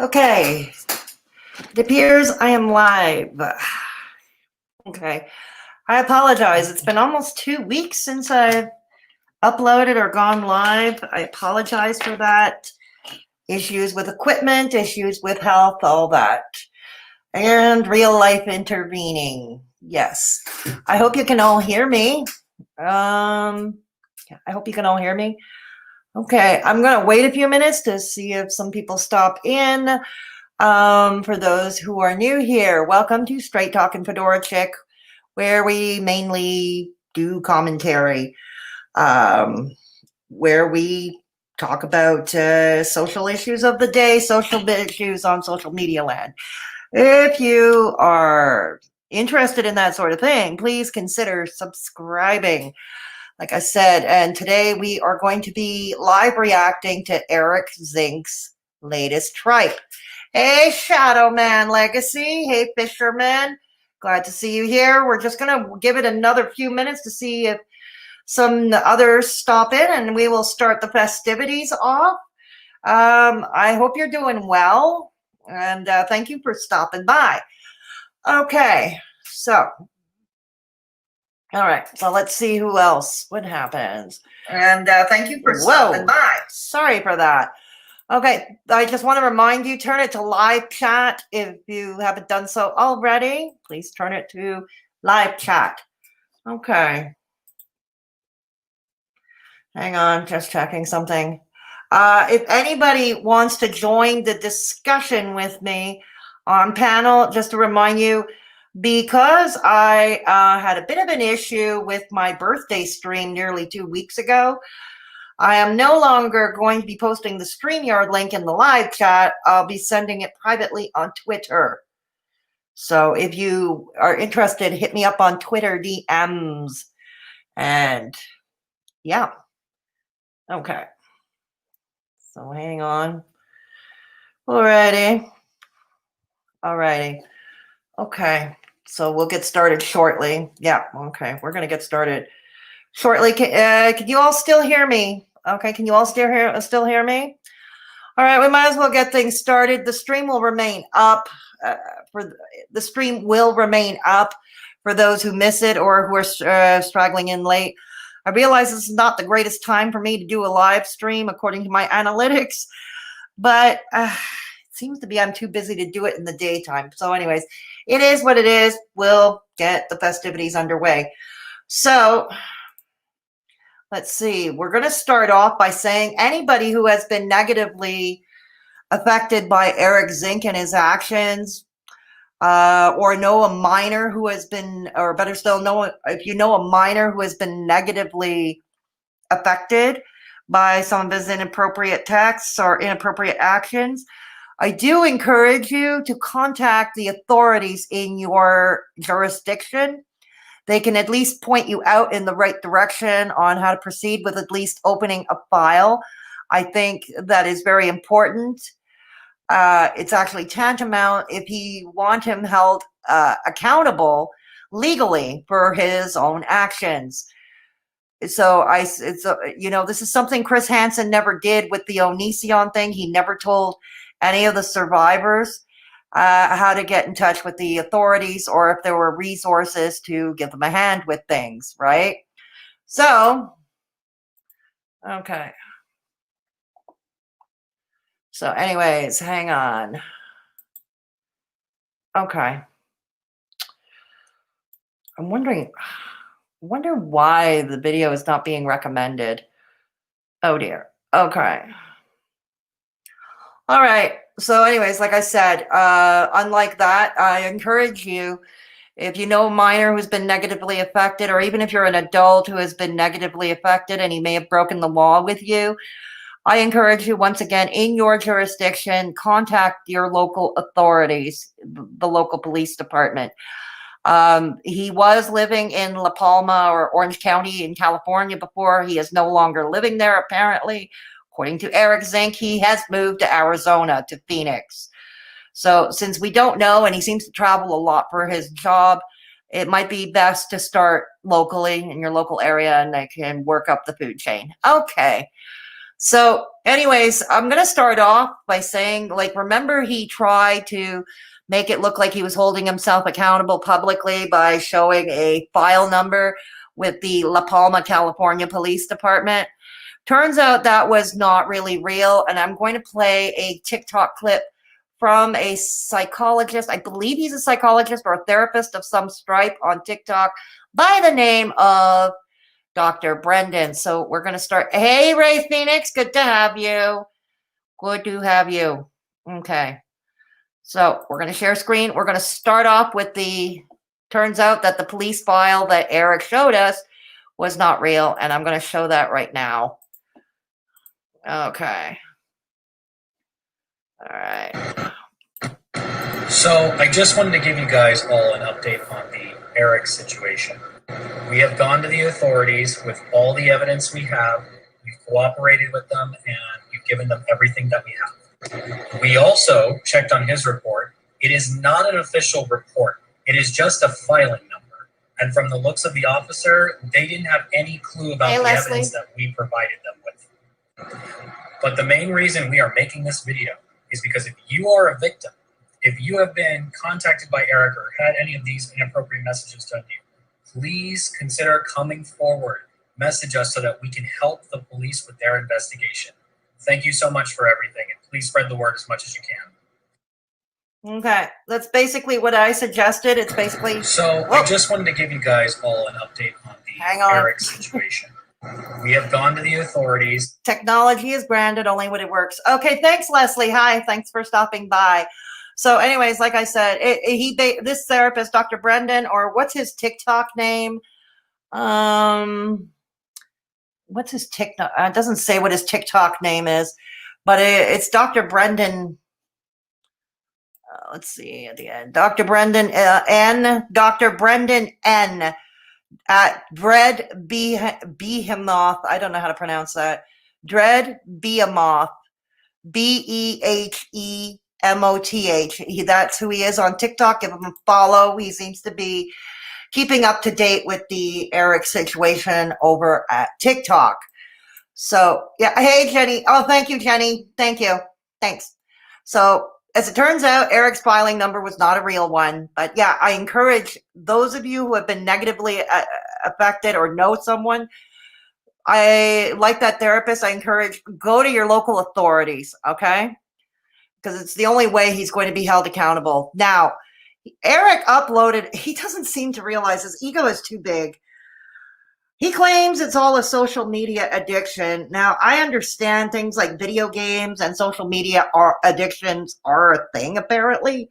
Okay, it appears I am live. Okay, I apologize. It's been almost 2 weeks since I've uploaded or gone live. I apologize for that. Issues with equipment, issues with health, all that. And real life intervening. Yes. I hope you can all hear me. I hope you can all hear me. Okay, I'm going to wait a few minutes to see if some people stop in. For those who are new here, welcome to Straight Talkin' Fedora Chic, where we mainly do commentary, where we talk about social issues of the day, social issues on social media land. If you are interested in that sort of thing, please consider subscribing. Like I said, and today we are going to be live reacting to Eric Zink's latest tripe. Hey, Shadow Man Legacy. Hey, Fisherman. Glad to see you here. We're just going to give it another few minutes to see if some others stop in, and we will start the festivities off. I hope you're doing well, and thank you for stopping by. Okay, so all right, so let's see who else. What happens? And thank you for stopping by. Sorry for that. Okay, I just want to remind you, turn it to live chat if you haven't done so already. Please turn it to live chat. Okay. Hang on, just checking something. If anybody wants to join the discussion with me on panel, just to remind you, because I had a bit of an issue with my birthday stream nearly 2 weeks ago, I am no longer going to be posting the StreamYard link in the live chat. I'll be sending it privately on Twitter. So if you are interested, hit me up on Twitter DMs. And yeah. Okay. So hang on. Alrighty. Okay. So we'll get started shortly. Yeah. Okay. We're going to get started shortly. Can you all still hear me? Okay. Can you all still hear me? All right. We might as well get things started. The stream will remain up for those who miss it or who are struggling in late. I realize this is not the greatest time for me to do a live stream according to my analytics, but it seems to be I'm too busy to do it in the daytime. So anyways, it is what it is. We'll get the festivities underway. So let's see. We're going to start off by saying anybody who has been negatively affected by Eric Zink and his actions, or know a minor who has been, or better still, if you know a minor who has been negatively affected by some of his inappropriate texts or inappropriate actions, I do encourage you to contact the authorities in your jurisdiction. They can at least point you out in the right direction on how to proceed with at least opening a file. I think that is very important. It's actually tantamount if you want him held accountable legally for his own actions. So this is something Chris Hansen never did with the Onision thing. He never told any of the survivors how to get in touch with the authorities or if there were resources to give them a hand with things, right? So, okay. So anyways, hang on. Okay. I'm wonder why the video is not being recommended. Oh dear. Okay. All right. So anyways, like I said, unlike that, I encourage you, if you know a minor who's been negatively affected, or even if you're an adult who has been negatively affected and he may have broken the law with you, I encourage you, once again, in your jurisdiction, contact your local authorities, the local police department. He was living in La Palma or Orange County in California before. He is no longer living there, apparently. According to Eric Zink, he has moved to Arizona, to Phoenix. So since we don't know, and he seems to travel a lot for his job, it might be best to start locally in your local area, and they can work up the food chain. Okay. So anyways, I'm going to start off by saying, like, remember he tried to make it look like he was holding himself accountable publicly by showing a file number with the La Palma, California Police Department. Turns out that was not really real, and I'm going to play a TikTok clip from a psychologist. I believe he's a psychologist or a therapist of some stripe on TikTok by the name of Dr. Brendan. So we're going to start. Hey, Ray Phoenix, good to have you. Good to have you. Okay. So we're going to share screen. We're going to start off with turns out that the police file that Eric showed us was not real, and I'm going to show that right now. Okay. All right. So I just wanted to give you guys all an update on the Eric situation. We have gone to the authorities with all the evidence we have. We've cooperated with them, and we've given them everything that we have. We also checked on his report. It is not an official report. It is just a filing number. And from the looks of the officer, they didn't have any clue about the evidence that we provided them with. But the main reason we are making this video is because if you are a victim, if you have been contacted by Eric or had any of these inappropriate messages done to you, please consider coming forward. Message us so that we can help the police with their investigation. Thank you so much for everything, and please spread the word as much as you can. Okay, that's basically what I suggested. It's basically... So I just wanted to give you guys all an update on the Eric situation. We have gone to the authorities. Technology is branded only when it works. Okay, thanks, Leslie. Hi, thanks for stopping by. So anyways, like I said, this therapist, Dr. Brendan, or what's his TikTok name? What's his TikTok? It doesn't say what his TikTok name is, but it's Dr. Brendan. Let's see at the end. Dr. Brendan N. Dr. Brendan N. At Dread Behemoth. I don't know how to pronounce that. Dread Behemoth. BEHEMOTH. That's who he is on TikTok. Give him a follow. He seems to be keeping up to date with the Eric situation over at TikTok. So, yeah. Hey, Jenny. Oh, thank you, Jenny. Thank you. Thanks. So, as it turns out, Eric's filing number was not a real one. But yeah, I encourage those of you who have been negatively affected or know someone, like that therapist, I encourage, go to your local authorities, okay? Because it's the only way he's going to be held accountable. Now, Eric uploaded, he doesn't seem to realize his ego is too big. He claims it's all a social media addiction. Now, I understand things like video games and social media addictions are a thing, apparently.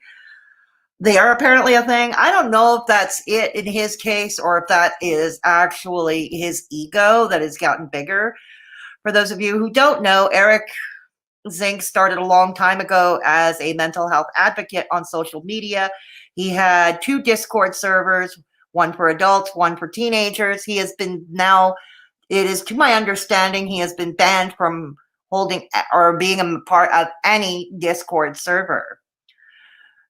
They are apparently a thing. I don't know if that's it in his case or if that is actually his ego that has gotten bigger. For those of you who don't know, Eric Zink started a long time ago as a mental health advocate on social media. He had 2 Discord servers, one for adults, one for teenagers. He has been now, it is to my understanding, he has been banned from holding or being a part of any Discord server.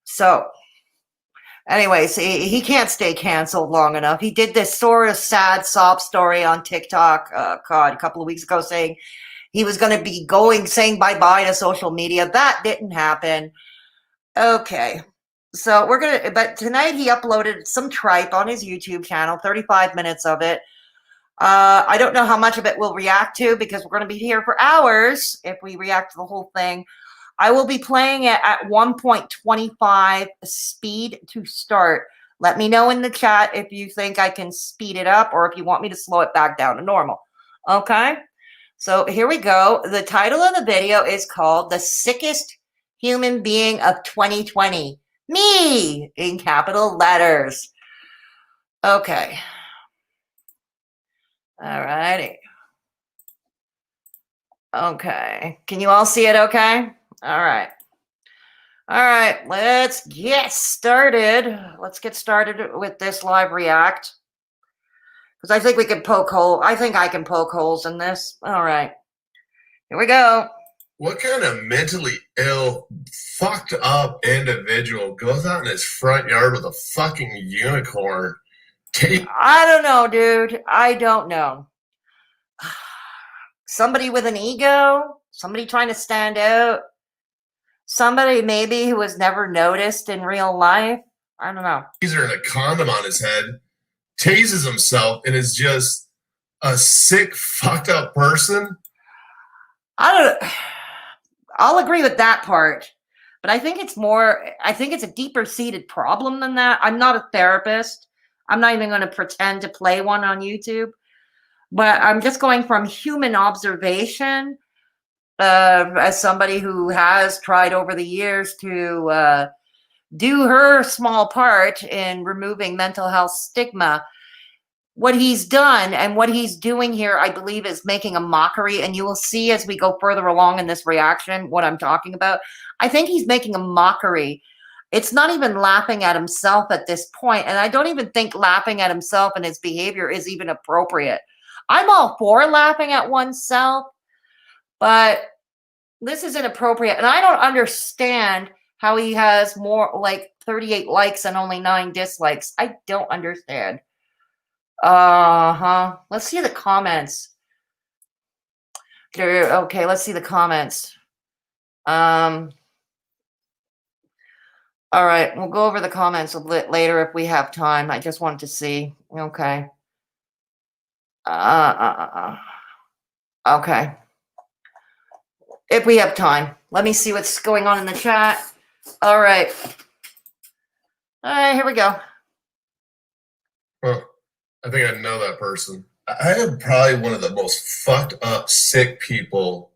So anyways, he can't stay canceled long enough. He did this sort of sad sob story on TikTok, a couple of weeks ago, saying he was going to be saying bye-bye to social media. That didn't happen. Okay. So but tonight he uploaded some tripe on his YouTube channel, 35 minutes of it. I don't know how much of it we'll react to because we're going to be here for hours if we react to the whole thing. I will be playing it at 1.25 speed to start. Let me know in the chat if you think I can speed it up or if you want me to slow it back down to normal. Okay? So here we go. The title of the video is called The Sickest Human Being of 2020. Me, in capital letters. Okay. All righty. Okay. Can you all see it okay? All right. All right. Let's get started. Let's get started with this live react. Because I think we can poke holes. I think I can poke holes in this. All right. Here we go. What kind of mentally ill, fucked up individual goes out in his front yard with a fucking unicorn? I don't know, dude. I don't know. somebody with an ego, somebody trying to stand out, somebody maybe who was never noticed in real life. I don't know. He's wearing a condom on his head, tases himself, and is just a sick, fucked up person. I'll agree with that part, but I think it's a deeper seated problem than that. I'm not a therapist. I'm not even going to pretend to play one on YouTube, but I'm just going from human observation as somebody who has tried over the years to do her small part in removing mental health stigma. What he's done and what he's doing here, I believe, is making a mockery. And you will see as we go further along in this reaction what I'm talking about. I think he's making a mockery. It's not even laughing at himself at this point. And I don't even think laughing at himself and his behavior is even appropriate. I'm all for laughing at oneself, but this is inappropriate. And I don't understand how he has more like 38 likes and only 9 dislikes. I don't understand. Let's see the comments. Okay, let's see the comments. All right, we'll go over the comments a bit later if we have time. I just wanted to see. Okay. Okay. If we have time. Let me see what's going on in the chat. All right. All right, here we go. Huh. I think I know that person. I am probably one of the most fucked up, sick people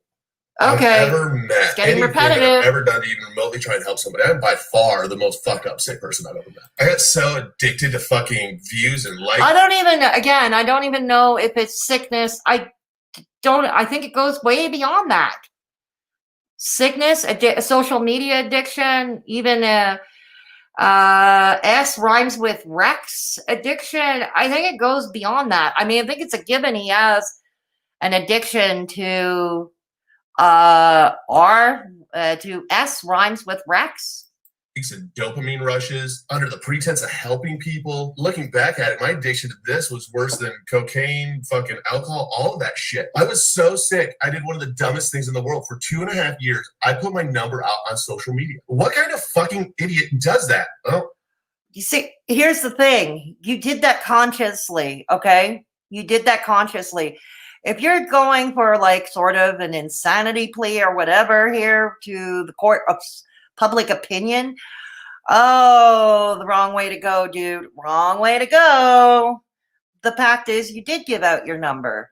I've ever met. It's getting Anything repetitive. that I've ever done to even remotely try and help somebody. I'm by far the most fucked up, sick person I've ever met. I got so addicted to fucking views and likes. I don't even know if it's sickness. I think it goes way beyond that. Sickness, social media addiction, even S rhymes with Rex addiction. I think it goes beyond that. I mean, I think it's a given he has an addiction to to S rhymes with Rex. And dopamine rushes under the pretense of helping people. Looking back at it, my addiction to this was worse than cocaine, fucking alcohol, all of that shit. I was so sick. I did one of the dumbest things in the world. For 2.5 years, I put my number out on social media. What kind of fucking idiot does that? Well, you see, here's the thing. You did that consciously, okay? You did that consciously. If you're going for like sort of an insanity plea or whatever here to the court of public opinion, the wrong way to go, dude. Wrong way to go. The fact is you did give out your number.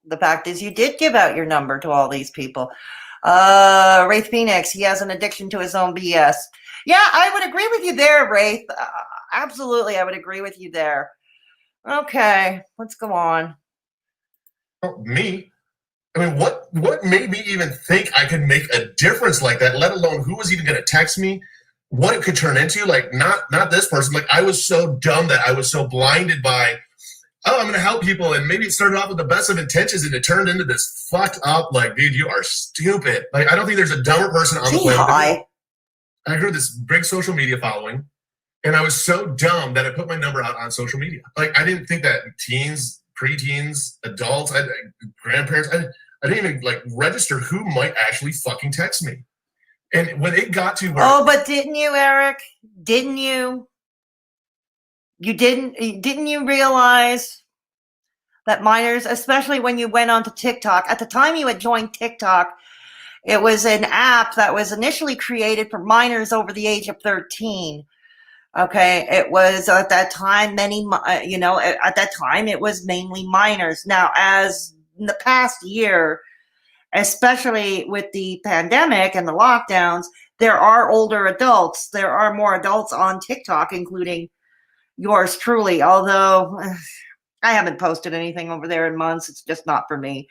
The fact is you did give out your number to all these people. Wraith Phoenix, he has an addiction to his own BS. Yeah, I would agree with you there, Wraith. Absolutely, I would agree with you there. Okay, let's go on. Me? I mean, what made me even think I could make a difference like that, let alone who was even going to text me, what it could turn into? Like, not this person. Like, I was so dumb that I was so blinded by, oh, I'm going to help people. And maybe it started off with the best of intentions and it turned into this fucked up, like, dude, you are stupid. Like, I don't think there's a dumber person on the planet. I grew this big social media following, and I was so dumb that I put my number out on social media. Like, I didn't think that teens, preteens, adults, grandparents, I didn't even like register who might actually fucking text me. And when it got to where, but didn't you, Eric? Didn't you? Didn't you realize that minors, especially when you went onto TikTok, at the time you had joined TikTok, it was an app that was initially created for minors over the age of 13. Okay, it was at that time at that time it was mainly minors. Now, as in the past year, especially with the pandemic and the lockdowns, there are older adults. There are more adults on TikTok, including yours truly. Although I haven't posted anything over there in months. It's just not for me.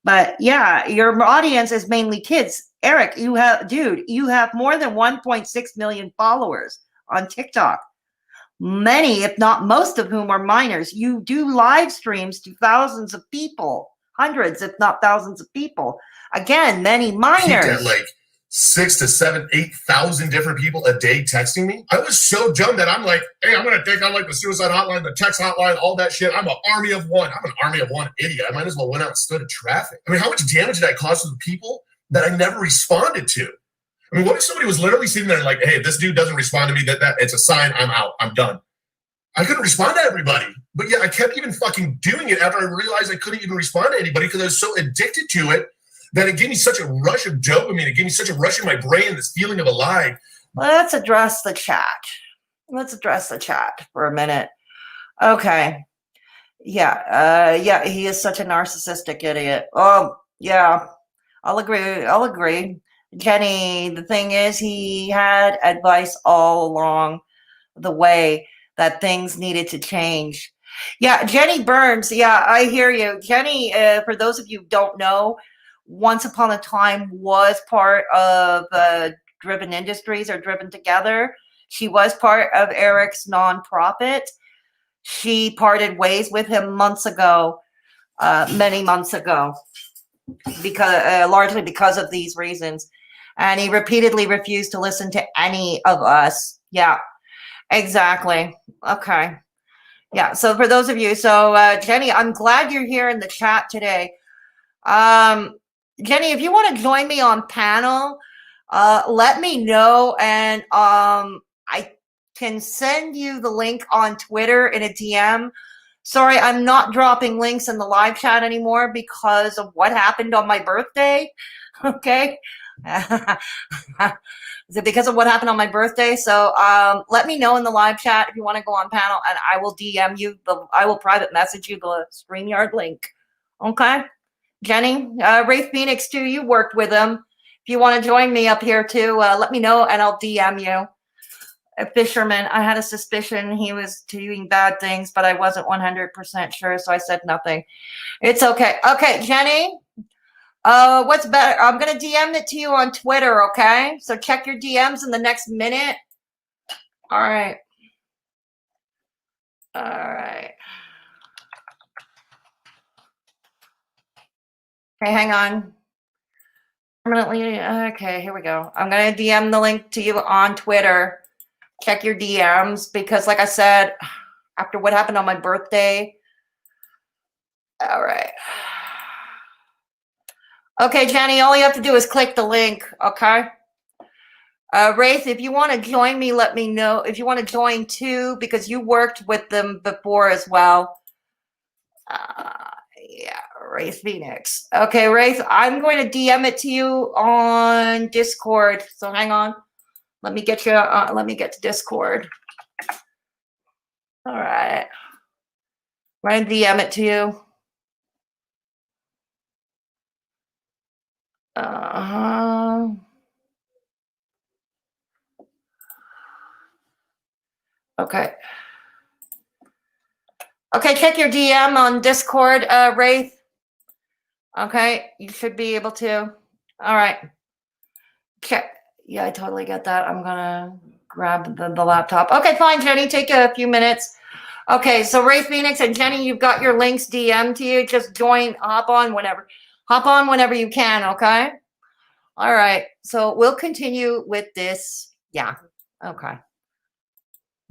But yeah, your audience is mainly kids. Eric, you have more than 1.6 million followers on TikTok. Many, if not most of whom are minors. You do live streams to thousands of people, hundreds, if not thousands of people. Again, many minors. At like 6 to 7, 8,000 different people a day texting me. I was so dumb that I'm like, hey, I'm gonna take on like the suicide hotline, the text hotline, all that shit. I'm an army of one. I'm an army of one idiot. I might as well went out and stood in traffic. I mean, how much damage did I cause to the people that I never responded to? I mean, what if somebody was literally sitting there like, hey, this dude doesn't respond to me, that it's a sign, I'm out, I'm done. I couldn't respond to everybody, but yeah, I kept even fucking doing it after I realized I couldn't even respond to anybody because I was so addicted to it that it gave me such a rush of dopamine. It gave me such a rush in my brain, this feeling of alive. Let's address the chat. Let's address the chat for a minute. Okay. Yeah. Yeah, he is such a narcissistic idiot. Oh, yeah. I'll agree. Jenny, the thing is, he had advice all along the way that things needed to change. Yeah, Jenny Burns. Yeah, I hear you. Jenny, for those of you who don't know, once upon a time was part of Dr1ven Industries or Dr1ven Together. She was part of Eric's nonprofit. She parted ways with him months ago, many months ago, because largely because of these reasons. And he repeatedly refused to listen to any of us. Yeah, exactly. Okay. Yeah, so for those of you, Jenny, I'm glad you're here in the chat today. Jenny, if you want to join me on panel, let me know, and I can send you the link on Twitter in a DM. Sorry, I'm not dropping links in the live chat anymore because of what happened on my birthday. Okay. Because of what happened on my birthday. So let me know in the live chat if you want to go on panel, and I will DM you. I will private message you the StreamYard link. Okay. Jenny, Ray Phoenix too, you worked with him. If you want to join me up here too, let me know and I'll DM you. A fisherman, I had a suspicion he was doing bad things, but I wasn't 100% sure, so I said nothing. It's okay. Okay, Jenny, what's better? I'm going to DM it to you on Twitter, okay? So check your DMs in the next minute. All right. All right. Okay, hang on. Permanently. Okay, here we go. I'm going to DM the link to you on Twitter. Check your DMs because, like I said, after what happened on my birthday. All right. Okay, Jenny, all you have to do is click the link, okay? Wraith, if you want to join me, let me know. If you want to join too, because you worked with them before as well. Yeah, Wraith Phoenix. Okay, Wraith, I'm going to DM it to you on Discord. So hang on. Let me get you. Let me get to Discord. All right. I'm going to DM it to you. Okay. Okay, check your DM on Discord, Wraith. Okay, you should be able to. All right. Check. Yeah, I totally get that. I'm gonna grab the laptop. Okay, fine, Jenny. Take a few minutes. Okay, so Ray Phoenix and Jenny, you've got your links DM to you. Just join, hop on whenever you can, okay? All right, so we'll continue with this. Yeah, okay.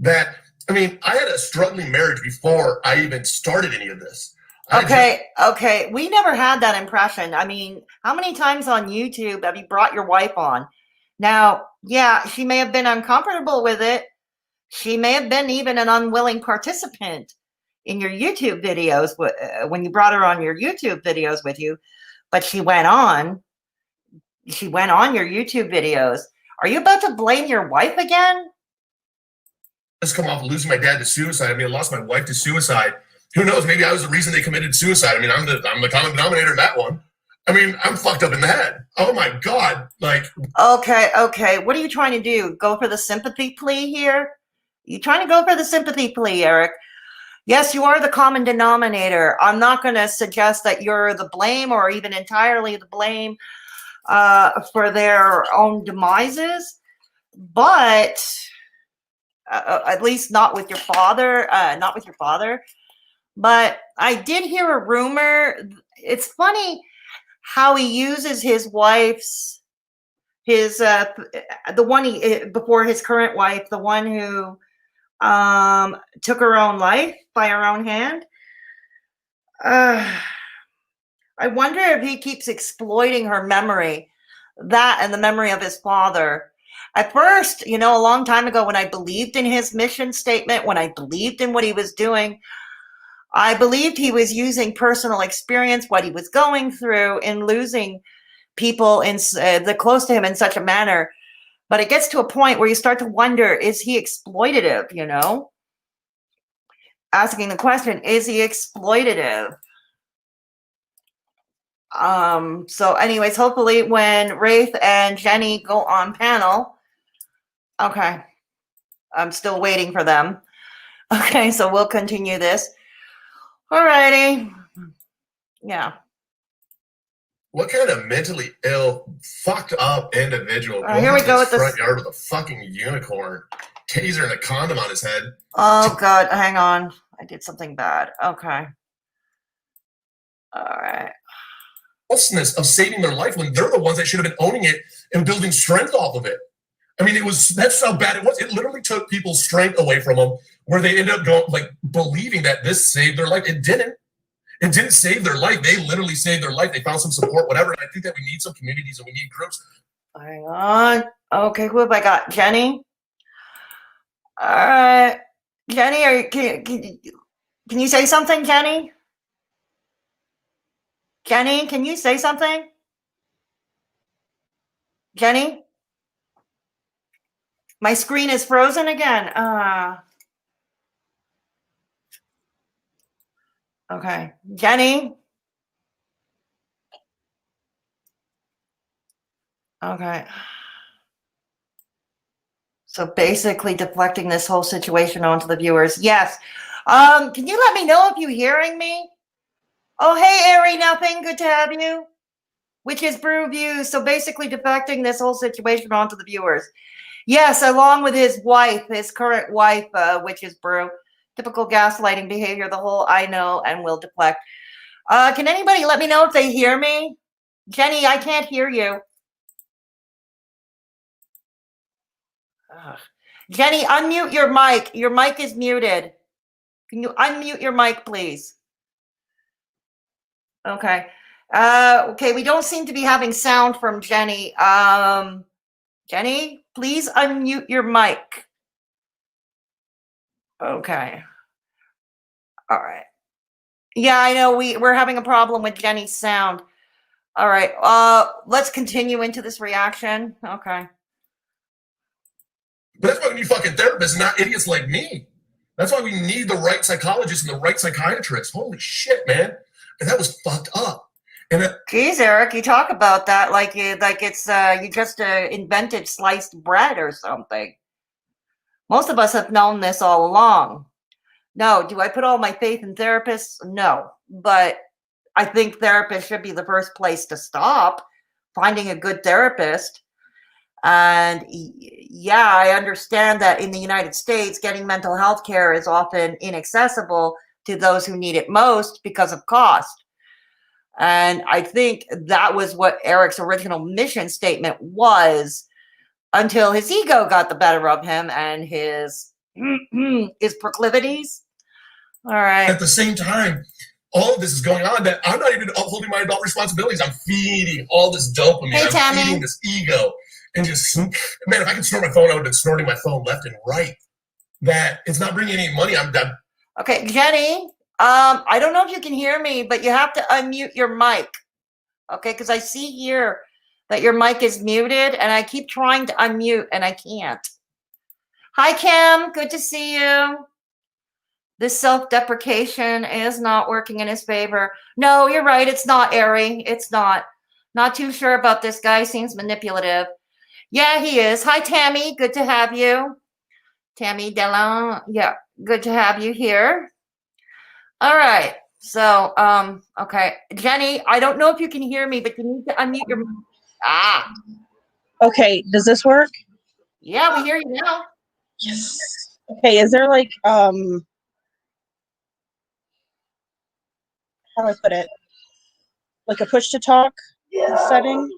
That, I mean, I had a struggling marriage before I even started any of this. Okay, we never had that impression. I mean, how many times on YouTube have you brought your wife on? Now, yeah, she may have been uncomfortable with it. She may have been even an unwilling participant in your YouTube videos when you brought her on your YouTube videos with you, but she went on your YouTube videos. Are you about to blame your wife again? Just come off losing my dad to suicide. I mean, I lost my wife to suicide. Who knows? Maybe I was the reason they committed suicide. I mean, I'm the common denominator in that one. I mean, I'm fucked up in the head. Oh my God. Like. Okay. What are you trying to do? Go for the sympathy plea here? You trying to go for the sympathy plea, Eric? Yes, you are the common denominator. I'm not going to suggest that you're the blame or even entirely the blame for their own demises, but at least not with your father. But I did hear a rumor. It's funny how he uses his wife's his the one he before his current wife, the one who took her own life by her own hand. I wonder if he keeps exploiting her memory, that and the memory of his father. At first, a long time ago, when I believed in his mission statement, when I believed in what he was doing, I believed he was using personal experience, what he was going through in losing people in the close to him in such a manner. But it gets to a point where you start to wonder, is he exploitative, Asking the question, is he exploitative? So anyways, hopefully when Rafe and Jenny go on panel, okay, I'm still waiting for them. Okay, so we'll continue this. Alrighty. Yeah. What kind of mentally ill, fucked up individual Here we go with this front this yard with a fucking unicorn, taser and a condom on his head? Oh God, hang on. I did something bad. Okay. All right. Falseness of saving their life when they're the ones that should have been owning it and building strength off of it. I mean, that's how bad it was. It literally took people's strength away from them, where they ended up going, believing that this saved their life. It didn't. It didn't save their life. They literally saved their life. They found some support, whatever. And I think that we need some communities and we need groups. Hang on. Okay, who have I got? Jenny? All right. Jenny, can you say something, Jenny? Jenny, can you say something? Jenny? My screen is frozen again. Okay. Jenny? Okay. So basically deflecting this whole situation onto the viewers. Yes. Can you let me know if you're hearing me? Oh, hey, Ari, nothing. Good to have you. Witch's Brew Views. So basically deflecting this whole situation onto the viewers. Yes, along with his wife, his current wife, Witch's Brew. Typical gaslighting behavior, the whole I know and will deflect. Can anybody let me know if they hear me? Jenny, I can't hear you. Jenny, unmute your mic. Your mic is muted. Can you unmute your mic, please? Okay. Okay, we don't seem to be having sound from Jenny. Jenny, please unmute your mic. Okay. All right. Yeah, I know we're having a problem with Jenny's sound. All right. Let's continue into this reaction. Okay. But that's why we need fucking therapists, not idiots like me. That's why we need the right psychologists and the right psychiatrists. Holy shit, man. And that was fucked up. And Geez, Eric, you talk about that like it's you just invented sliced bread or something. Most of us have known this all along. No, do I put all my faith in therapists? No, but I think therapists should be the first place to stop, finding a good therapist. And yeah, I understand that in the United States, getting mental health care is often inaccessible to those who need it most because of cost. And I think that was what Eric's original mission statement was, until his ego got the better of him and his proclivities. All right. At the same time, all of this is going on that I'm not even upholding my adult responsibilities. I'm feeding all this dopamine. Hey, I'm feeding this ego. And just, man, if I could snort my phone, I would have been snorting my phone left and right. That it's not bringing any money. I'm done. Okay, Jenny, I don't know if you can hear me, but you have to unmute your mic. Okay, because I see here that your mic is muted, and I keep trying to unmute, and I can't. Hi, Kim. Good to see you. This self-deprecation is not working in his favor. No, you're right. It's not, Ari. It's not. Not too sure about this guy. Seems manipulative. Yeah, he is. Hi, Tammy. Good to have you. Tammy Delon. Yeah, good to have you here. All right. So, okay. Jenny, I don't know if you can hear me, but you need to unmute your... Ah. Okay, does this work? Yeah, we hear you now. Yes. Okay, is there like, how do I put it? Like a push to talk setting?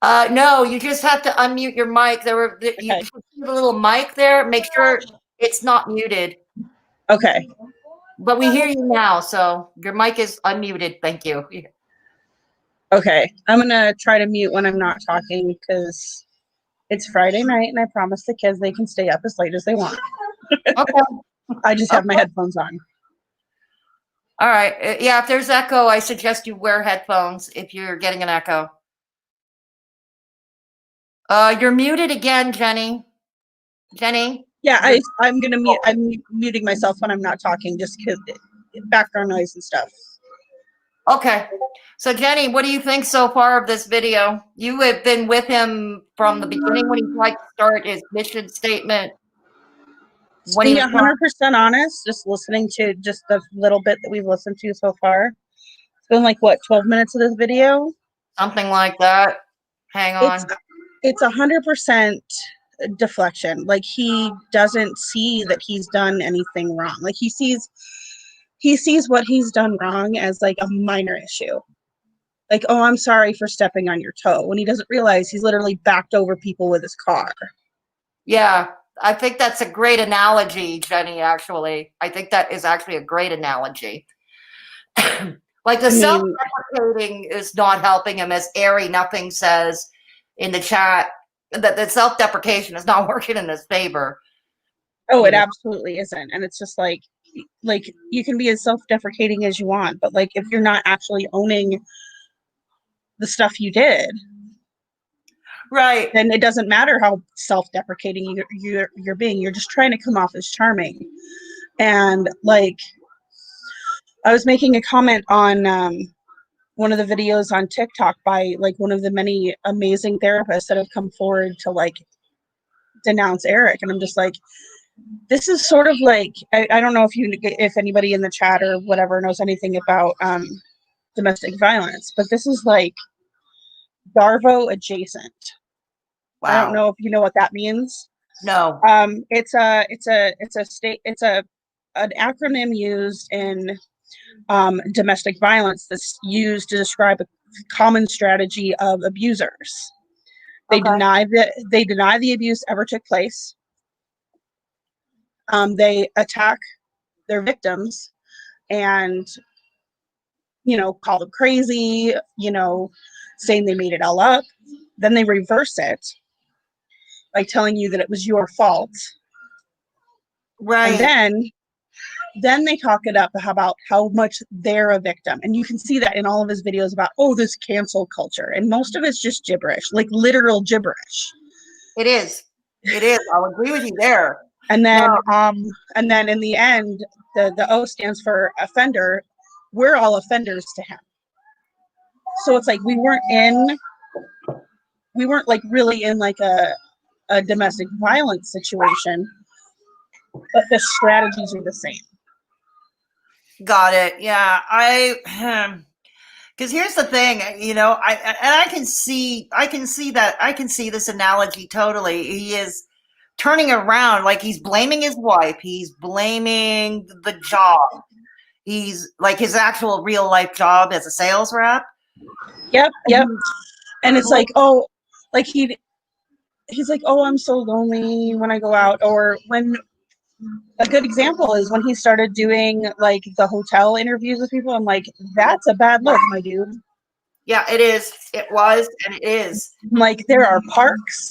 No, you just have to unmute your mic. You Okay. see the little mic there. Make sure it's not muted. Okay. But we hear you now, so your mic is unmuted. Thank you. Okay. I'm gonna try to mute when I'm not talking because it's Friday night and I promised the kids they can stay up as late as they want. Okay. I just have my headphones on. All right. Yeah, if there's echo, I suggest you wear headphones if you're getting an echo. You're muted again, Jenny. Jenny? Yeah, I'm gonna mute. I'm muting myself when I'm not talking, just because background noise and stuff. Okay. So Jenny, what do you think so far of this video? You have been with him from the beginning when he tried to start his mission statement. To be 100% honest, just listening to just the little bit that we've listened to so far, it's been like what, 12 minutes of this video? Something like that. Hang on. It's 100% deflection. Like he doesn't see that he's done anything wrong. Like he sees what he's done wrong as like a minor issue. Like, oh, I'm sorry for stepping on your toe, when he doesn't realize he's literally backed over people with his car. Yeah, I think that's a great analogy, Jenny, actually. I think that is actually a great analogy. Like the self-deprecating is not helping him, as Ari Nothing says in the chat, that the self-deprecation is not working in his favor. Oh, it absolutely isn't. And it's just like you can be as self-deprecating as you want, but like if you're not actually owning the stuff you did, right, then it doesn't matter how self-deprecating you're being. You're just trying to come off as charming. And like I was making a comment on one of the videos on TikTok by like one of the many amazing therapists that have come forward to like denounce Eric, and I'm just like, this is sort of like, I don't know if anybody in the chat or whatever knows anything about domestic violence, but this is like Darvo adjacent. Wow. I don't know if you know what that means. No. It's an acronym used in domestic violence that's used to describe a common strategy of abusers. They deny the abuse ever took place. They attack their victims and, call them crazy, saying they made it all up. Then they reverse it by telling you that it was your fault. Right. And then they talk it up about how much they're a victim. And you can see that in all of his videos about, this cancel culture. And most of it's just gibberish, like literal gibberish. It is. I'll agree with you there. And then, in the end, the O stands for offender. We're all offenders to him. So it's like we weren't like really in like a domestic violence situation, but the strategies are the same. Got it. Yeah, because here's the thing, I can see this analogy totally. He is turning around, like he's blaming his wife, he's blaming the job, he's like his actual real life job as a sales rep. Yep. And it's like, he's like, I'm so lonely when I go out. Or when a good example is when he started doing like the hotel interviews with people. I'm like, that's a bad look, my dude. Yeah, it is. It was, and it is. Like there are parks.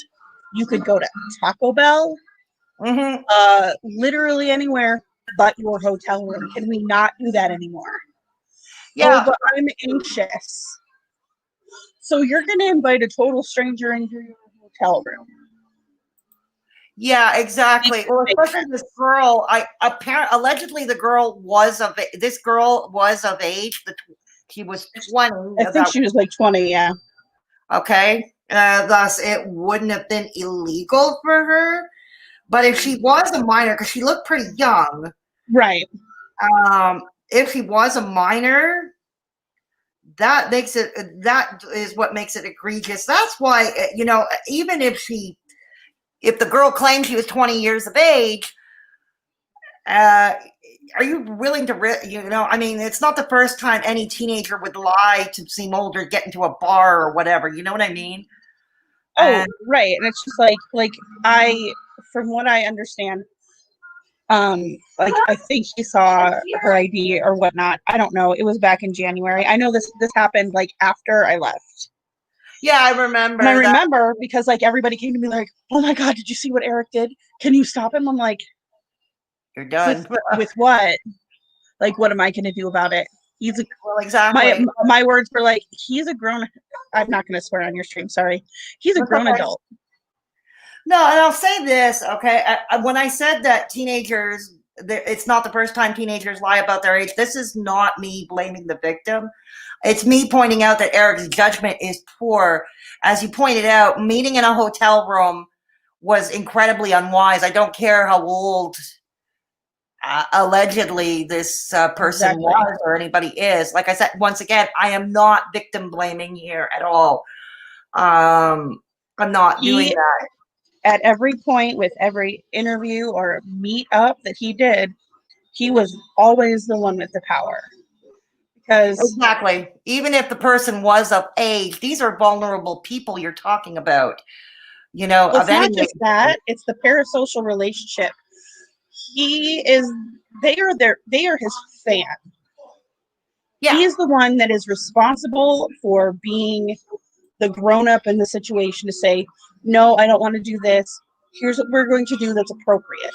You could go to Taco Bell. Mm-hmm. Literally anywhere but your hotel room. Can we not do that anymore? Yeah. But I'm anxious. So you're going to invite a total stranger into your hotel room. Yeah, exactly. Well, especially this girl. Allegedly, this girl was of age. She was 20. I think she was like 20. Yeah. Okay. Thus, it wouldn't have been illegal for her. But if she was a minor, because she looked pretty young, right? If she was a minor, that is what makes it egregious. That's why, even if the girl claimed she was 20 years of age, are you willing to, it's not the first time any teenager would lie to seem older, get into a bar or whatever. You know what I mean? Oh, right. And it's just like from what I understand, like I think he saw her ID or whatnot. I don't know. It was back in January. I know this happened like after I left. Yeah, I remember. And I remember because like everybody came to me like, "Oh my God, did you see what Eric did? Can you stop him?" I'm like, "You're done." with what? Like, what am I going to do about it? Well, exactly. My words were like, he's a grown. I'm not going to swear on your stream. Sorry. He's a grown adult. No, and I'll say this, okay? When I said that teenagers, it's not the first time teenagers lie about their age. This is not me blaming the victim. It's me pointing out that Eric's judgment is poor. As you pointed out, meeting in a hotel room was incredibly unwise. I don't care how old allegedly this person was or anybody is. Like I said, once again, I am not victim blaming here at all. I'm not doing that. At every point with every interview or meet up that he did, he was always the one with the power. Because exactly, even if the person was of age, these are vulnerable people you're talking about. You know, well, it's not just that; it's the parasocial relationship. They are his fan. Yeah. He is the one that is responsible for being the grown-up in the situation to say, no, I don't want to do this. Here's what we're going to do that's appropriate.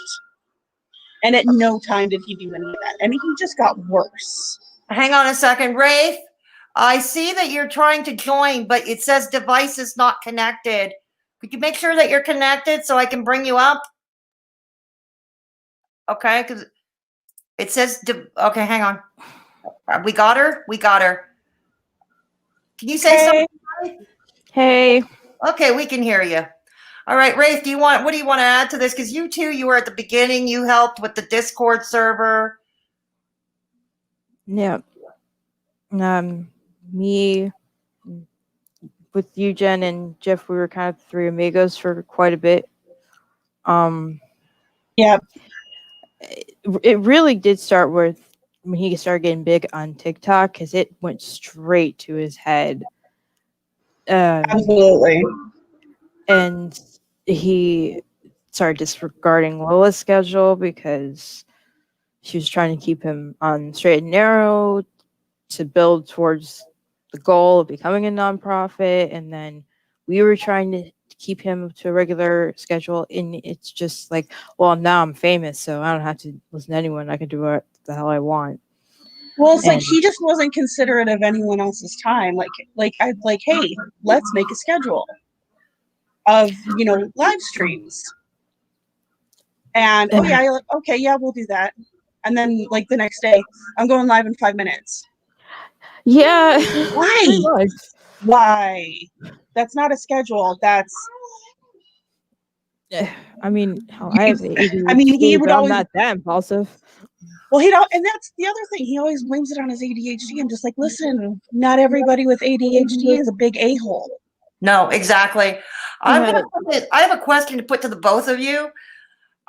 And at no time did he do any of that. And he just got worse. Hang on a second, Rafe. I see that you're trying to join, but it says device is not connected. Could you make sure that you're connected so I can bring you up? Okay, because it says, okay, hang on. We got her? We got her. Can you say something? Hey. Okay, we can hear you. All right, Rafe, what do you want to add to this? Because you were at the beginning, you helped with the Discord server. Yeah. Me with you, Jen, and Jeff, we were kind of three amigos for quite a bit. Yeah. It really did start with when he started getting big on TikTok, because it went straight to his head. Absolutely. And he started disregarding Lola's schedule because she was trying to keep him on straight and narrow to build towards the goal of becoming a nonprofit. And then we were trying to keep him to a regular schedule. And it's just like, well, now I'm famous, so I don't have to listen to anyone. I can do what the hell I want. Well, it's like he just wasn't considerate of anyone else's time. Hey, let's make a schedule of, live streams. And okay, yeah, we'll do that. And then like the next day, I'm going live in 5 minutes. Yeah. Why? Why? That's not a schedule. That's. I mean, I have ADHD, I mean, he would I'm always not that impulsive. Well, and that's the other thing. He always blames it on his ADHD. I'm just like, listen, not everybody with ADHD is a big a-hole. No, exactly. I have a question to put to the both of you.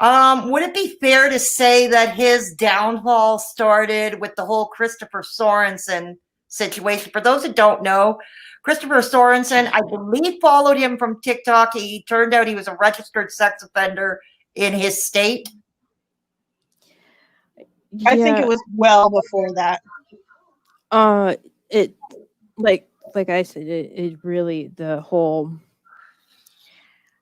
Would it be fair to say that his downfall started with the whole Christopher Sorensen situation? For those who don't know, Christopher Sorensen, I believe, followed him from TikTok. He turned out he was a registered sex offender in his state. Yeah. I think it was well before that. It like I said, it really, the whole,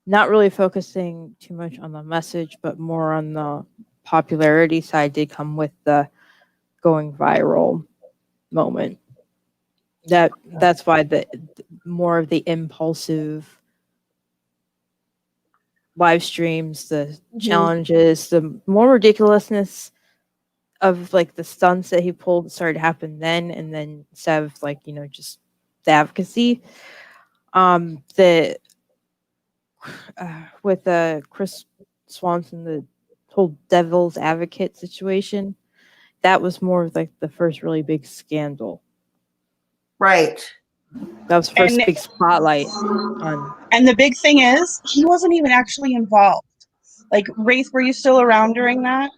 not really focusing too much on the message, but more on the popularity side did come with the going viral moment. That's why the more of the impulsive live streams, the challenges, the more ridiculousness of like the stunts that he pulled started to happen then, and then instead of like, just the advocacy. With Chris Swanson, the whole devil's advocate situation, that was more of like the first really big scandal. Right. That was the first big spotlight on. And the big thing is, he wasn't even actually involved. Like, Wraith, were you still around during that?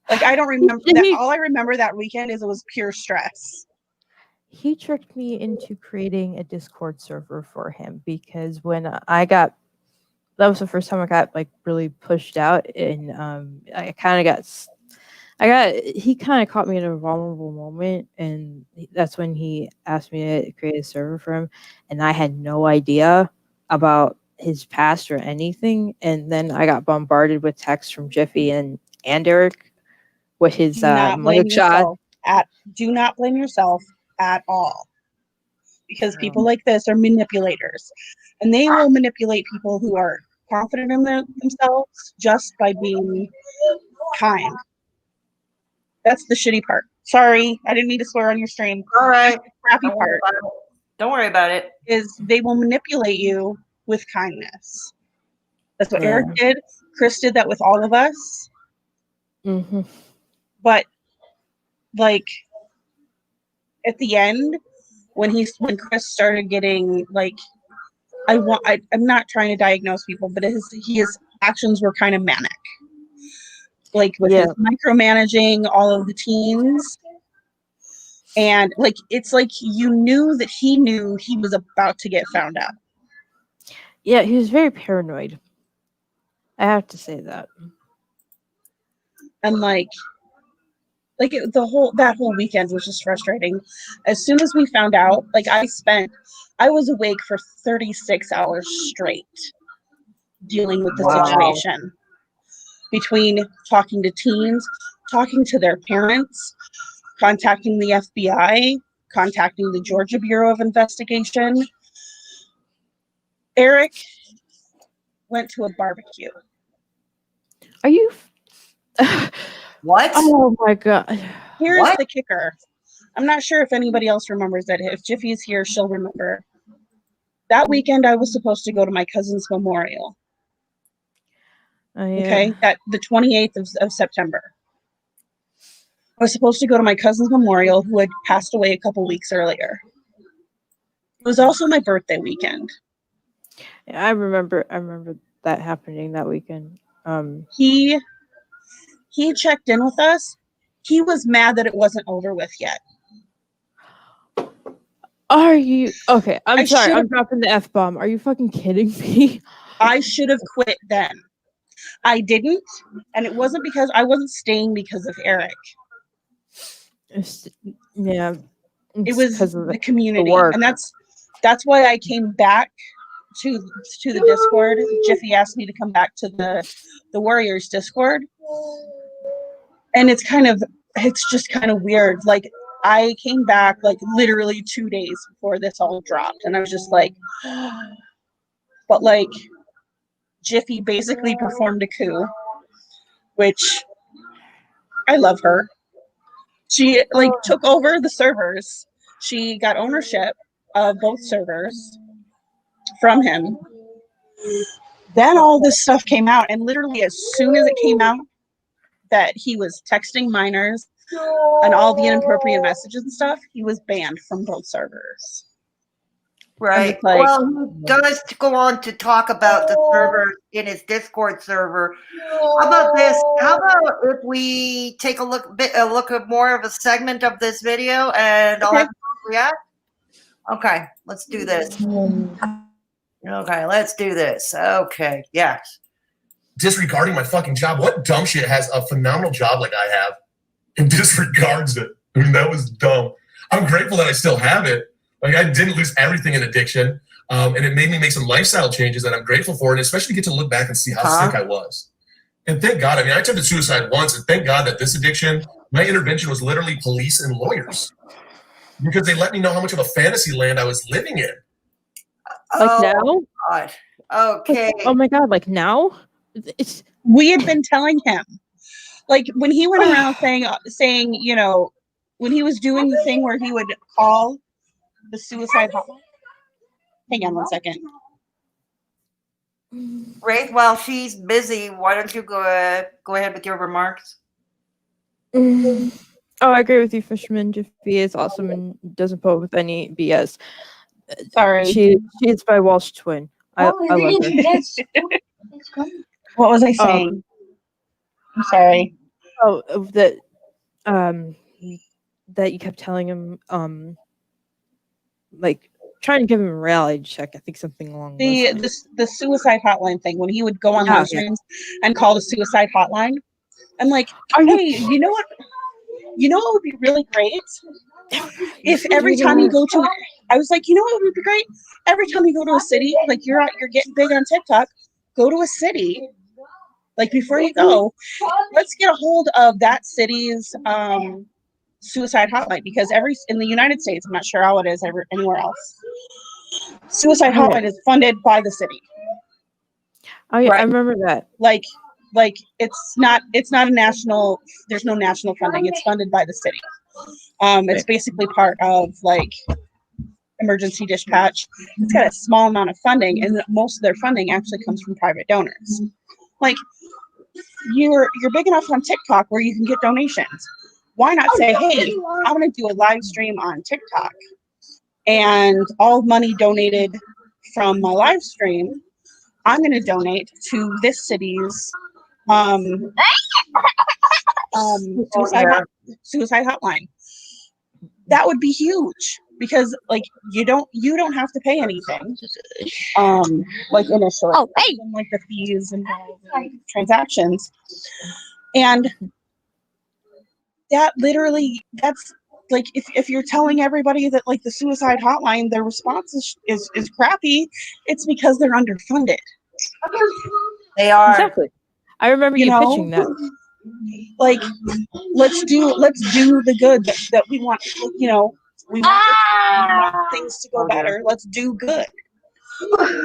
Like, I don't remember that. All I remember that weekend is it was pure stress. he tricked me into creating a Discord server for him because when I got that was the first time I got like really pushed out, and he kind of caught me in a vulnerable moment, and that's when he asked me to create a server for him, and I had no idea about his past or anything, and then I got bombarded with texts from Jiffy and Eric with his Do not blame mugshot. yourself do not blame yourself at all, because True. people like this are manipulators, and they will manipulate people who are confident in themselves just by being kind. That's the shitty part. Sorry, I didn't mean to swear on your stream. All right. The crappy Don't worry part about it. Don't worry about it. is they will manipulate you with kindness. That's what Yeah. Eric did. Chris did that with all of us. Mm-hmm. But like at the end, when Chris started getting like, I'm not trying to diagnose people, but his actions were kind of manic. Like with his micromanaging all of the teens. And like it's like you knew that he knew he was about to get found out. Yeah, he was very paranoid. I have to say that. And that whole weekend was just frustrating. As soon as we found out, like I was awake for 36 hours straight dealing with the situation, between talking to teens, talking to their parents, contacting the FBI, contacting the Georgia Bureau of Investigation. Eric went to a barbecue. Are you? What? Oh my god! Here's What? the kicker. I'm not sure if anybody else remembers that. If Jiffy's here, she'll remember. That weekend, I was supposed to go to my cousin's memorial. Okay, the 28th of September. I was supposed to go to my cousin's memorial, who had passed away a couple weeks earlier. It was also my birthday weekend. Yeah, I remember that happening that weekend. He checked in with us. He was mad that it wasn't over with yet. Are you okay? I'm sorry. I'm dropping the F-bomb. Are you fucking kidding me? I should have quit then. I didn't, and it wasn't because I wasn't staying because of Eric. Yeah, it was because of the community, and that's why I came back to the Discord. Jiffy asked me to come back to the Warriors Discord, and it's just kind of weird. Like I came back like literally 2 days before this all dropped, and I was just like, but like Jiffy basically performed a coup, which I love her. She like took over the servers. She got ownership of both servers from him. Then all this stuff came out, and literally as soon as it came out that he was texting minors and all the inappropriate messages and stuff, he was banned from both servers. Right. Like, well, he does go on to talk about the server in his Discord server. How about this? How about if we take a look at more of a segment of this video, and I'll have to react? Okay, let's do this. Okay, let's do this. Okay, yes. Disregarding my fucking job. What dumb shit has a phenomenal job like I have and disregards it? I mean, that was dumb. I'm grateful that I still have it. Like, I didn't lose everything in addiction, and it made me make some lifestyle changes that I'm grateful for, and especially get to look back and see how sick I was. And thank God, I mean, I attempted suicide once, and thank God that this addiction, my intervention was literally police and lawyers, because they let me know how much of a fantasy land I was living in. Like now? God. Okay. Oh my God, like now? We had been telling him, like when he went around saying, you know, when he was doing the thing where he would call the suicide hotline. Hang on 1 second. Wraith, while she's busy, why don't you go ahead with your remarks? Oh, I agree with you, Fisherman. Jiffy is awesome and doesn't put up with any BS. Sorry. She is my Walsh twin. I love her. What was I saying? I'm sorry. Oh, that you kept telling him like trying to give him a reality check. I think something along those lines. The suicide hotline thing, when he would go on Oh, live yeah. streams and call the suicide hotline. I'm like, Are you- hey, you know what? You know what would be really great? If every time you go to, I was like, you know what would be great? Every time you go to a city, like you're getting big on TikTok, go to a city. Like before you go, let's get a hold of that city's suicide hotline, because in the United States, I'm not sure how it is anywhere else. Suicide Oh, yeah. hotline is funded by the city. Oh yeah, Right. I remember that. Like it's not a national, there's no national funding. It's funded by the city. It's basically part of like emergency dispatch. It's got a small amount of funding, and most of their funding actually comes from private donors. Like you're big enough on TikTok where you can get donations. Why not say, hey, I'm going to do a live stream on TikTok, and all money donated from my live stream, I'm going to donate to this city's suicide hotline. That would be huge, because like you don't have to pay anything like initially, like the fees and transactions, and that's like if you're telling everybody that like the suicide hotline, their response is crappy, it's because they're underfunded. They are. Exactly. I remember you pitching that. Like let's do the good that we want. We want things to go better. Let's do good.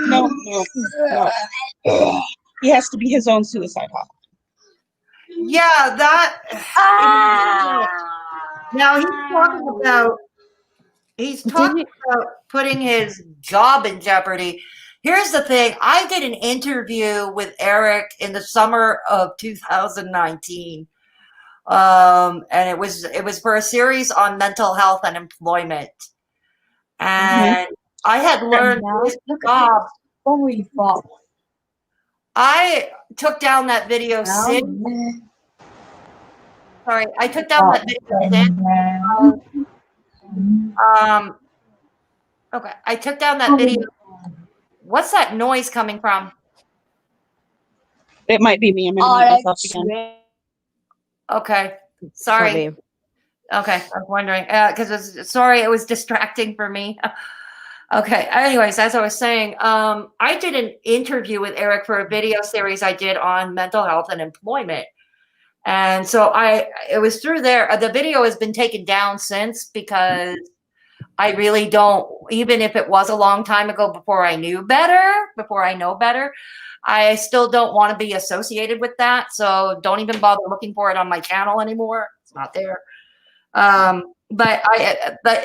No. He has to be his own suicide hotline. Yeah, that. Now he's talking about putting his job in jeopardy. Here's the thing. I did an interview with Eric in the summer of 2019. And it was for a series on mental health and employment. And I had learned this job. I took down that video since. Sorry, I took down that video since. Okay, I took down that video. What's that noise coming from? It might be me. I'm gonna mute myself again. Okay, sorry. Okay, I was wondering because it was distracting for me. Okay. Anyways, as I was saying, I did an interview with Eric for a video series I did on mental health and employment, and so it was through there. The video has been taken down since, because I really don't, even if it was a long time ago before I know better, I still don't want to be associated with that. So don't even bother looking for it on my channel anymore. It's not there. But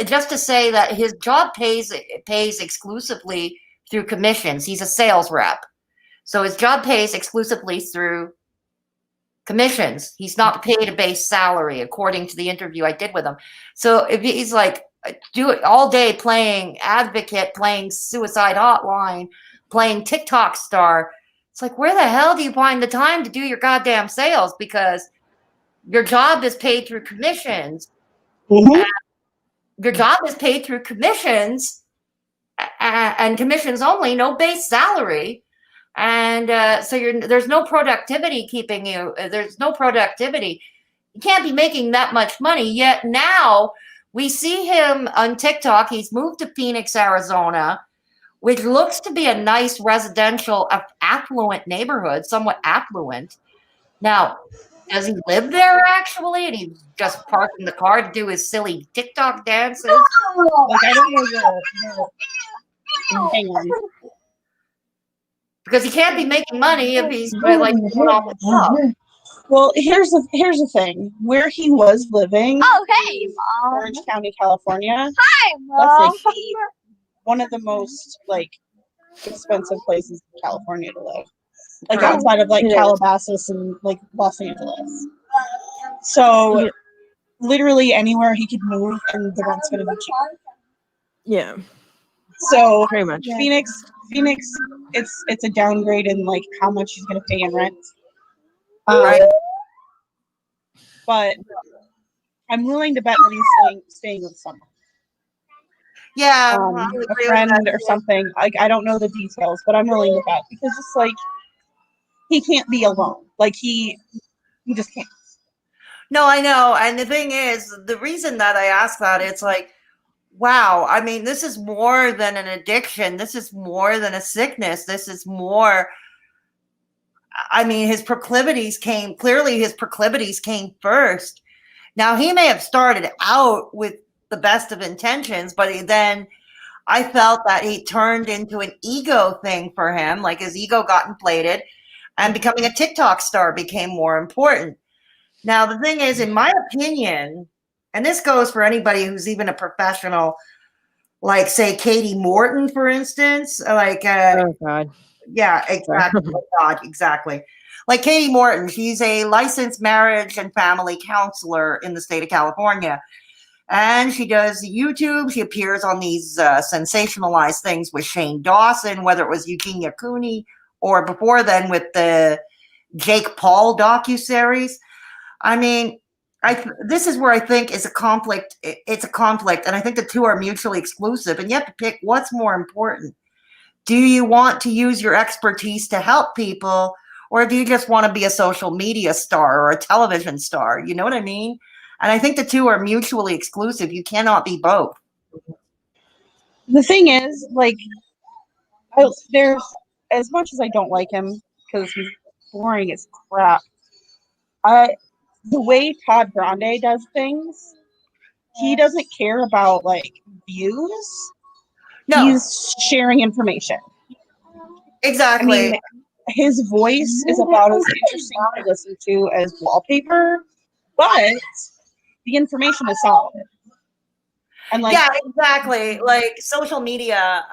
just to say that his job pays exclusively through commissions. He's a sales rep. So his job pays exclusively through commissions. He's not paid a base salary, according to the interview I did with him. So if he's like, do it all day playing advocate, playing suicide hotline, playing TikTok star, it's like, where the hell do you find the time to do your goddamn sales? Because your job is paid through commissions. Mm-hmm. Your job is paid through commissions, and commissions only, no base salary. And so there's no productivity keeping you. There's no productivity. You can't be making that much money. Yet now we see him on TikTok. He's moved to Phoenix, Arizona, which looks to be a nice residential, affluent neighborhood, somewhat affluent. Now, does he live there actually? And he's just parking the car to do his silly TikTok dances? Like, I don't know hang on. Because he can't be making money if he's like going off the top. Well, here's the thing. Where he was living, Orange County, California, that's like one of the most like expensive places in California to live. Like outside of like Calabasas and like Los Angeles. So literally anywhere he could move and the rent's gonna be cheap. Yeah. So pretty much. Phoenix, it's a downgrade in like how much he's gonna pay in rent. Right. But I'm willing to bet that he's staying with someone. Yeah, I would a agree with friend that or too. something. Like, I don't know the details, but I'm willing to bet because it's like he can't be alone. Like he just can't. No, I know. And the thing is, the reason that I ask that, it's like, wow, I mean, this is more than an addiction. This is more than a sickness. This is more, I mean, his proclivities came first. Now, he may have started out with the best of intentions, but then I felt that he turned into an ego thing for him. Like his ego got inflated and becoming a TikTok star became more important. Now, the thing is, in my opinion, and this goes for anybody who's even a professional, like say Katie Morton, for instance, like, Oh God. yeah, exactly. Oh God, exactly. Like Katie Morton, she's a licensed marriage and family counselor in the state of California. And she does YouTube. She appears on these sensationalized things with Shane Dawson, whether it was Eugenia Cooney or before then with the Jake Paul docuseries. I mean, this is where I think is a conflict. It's a conflict, and I think the two are mutually exclusive. And you have to pick what's more important. Do you want to use your expertise to help people, or do you just want to be a social media star or a television star? You know what I mean? And I think the two are mutually exclusive. You cannot be both. The thing is, like, there's as much as I don't like him because he's boring as crap. The way Todd Grande does things, he doesn't care about like views. No, He's sharing information. I exactly. mean, his voice is about as interesting to listen to as wallpaper, but the information is solid. And like, Yeah, exactly. Like social media,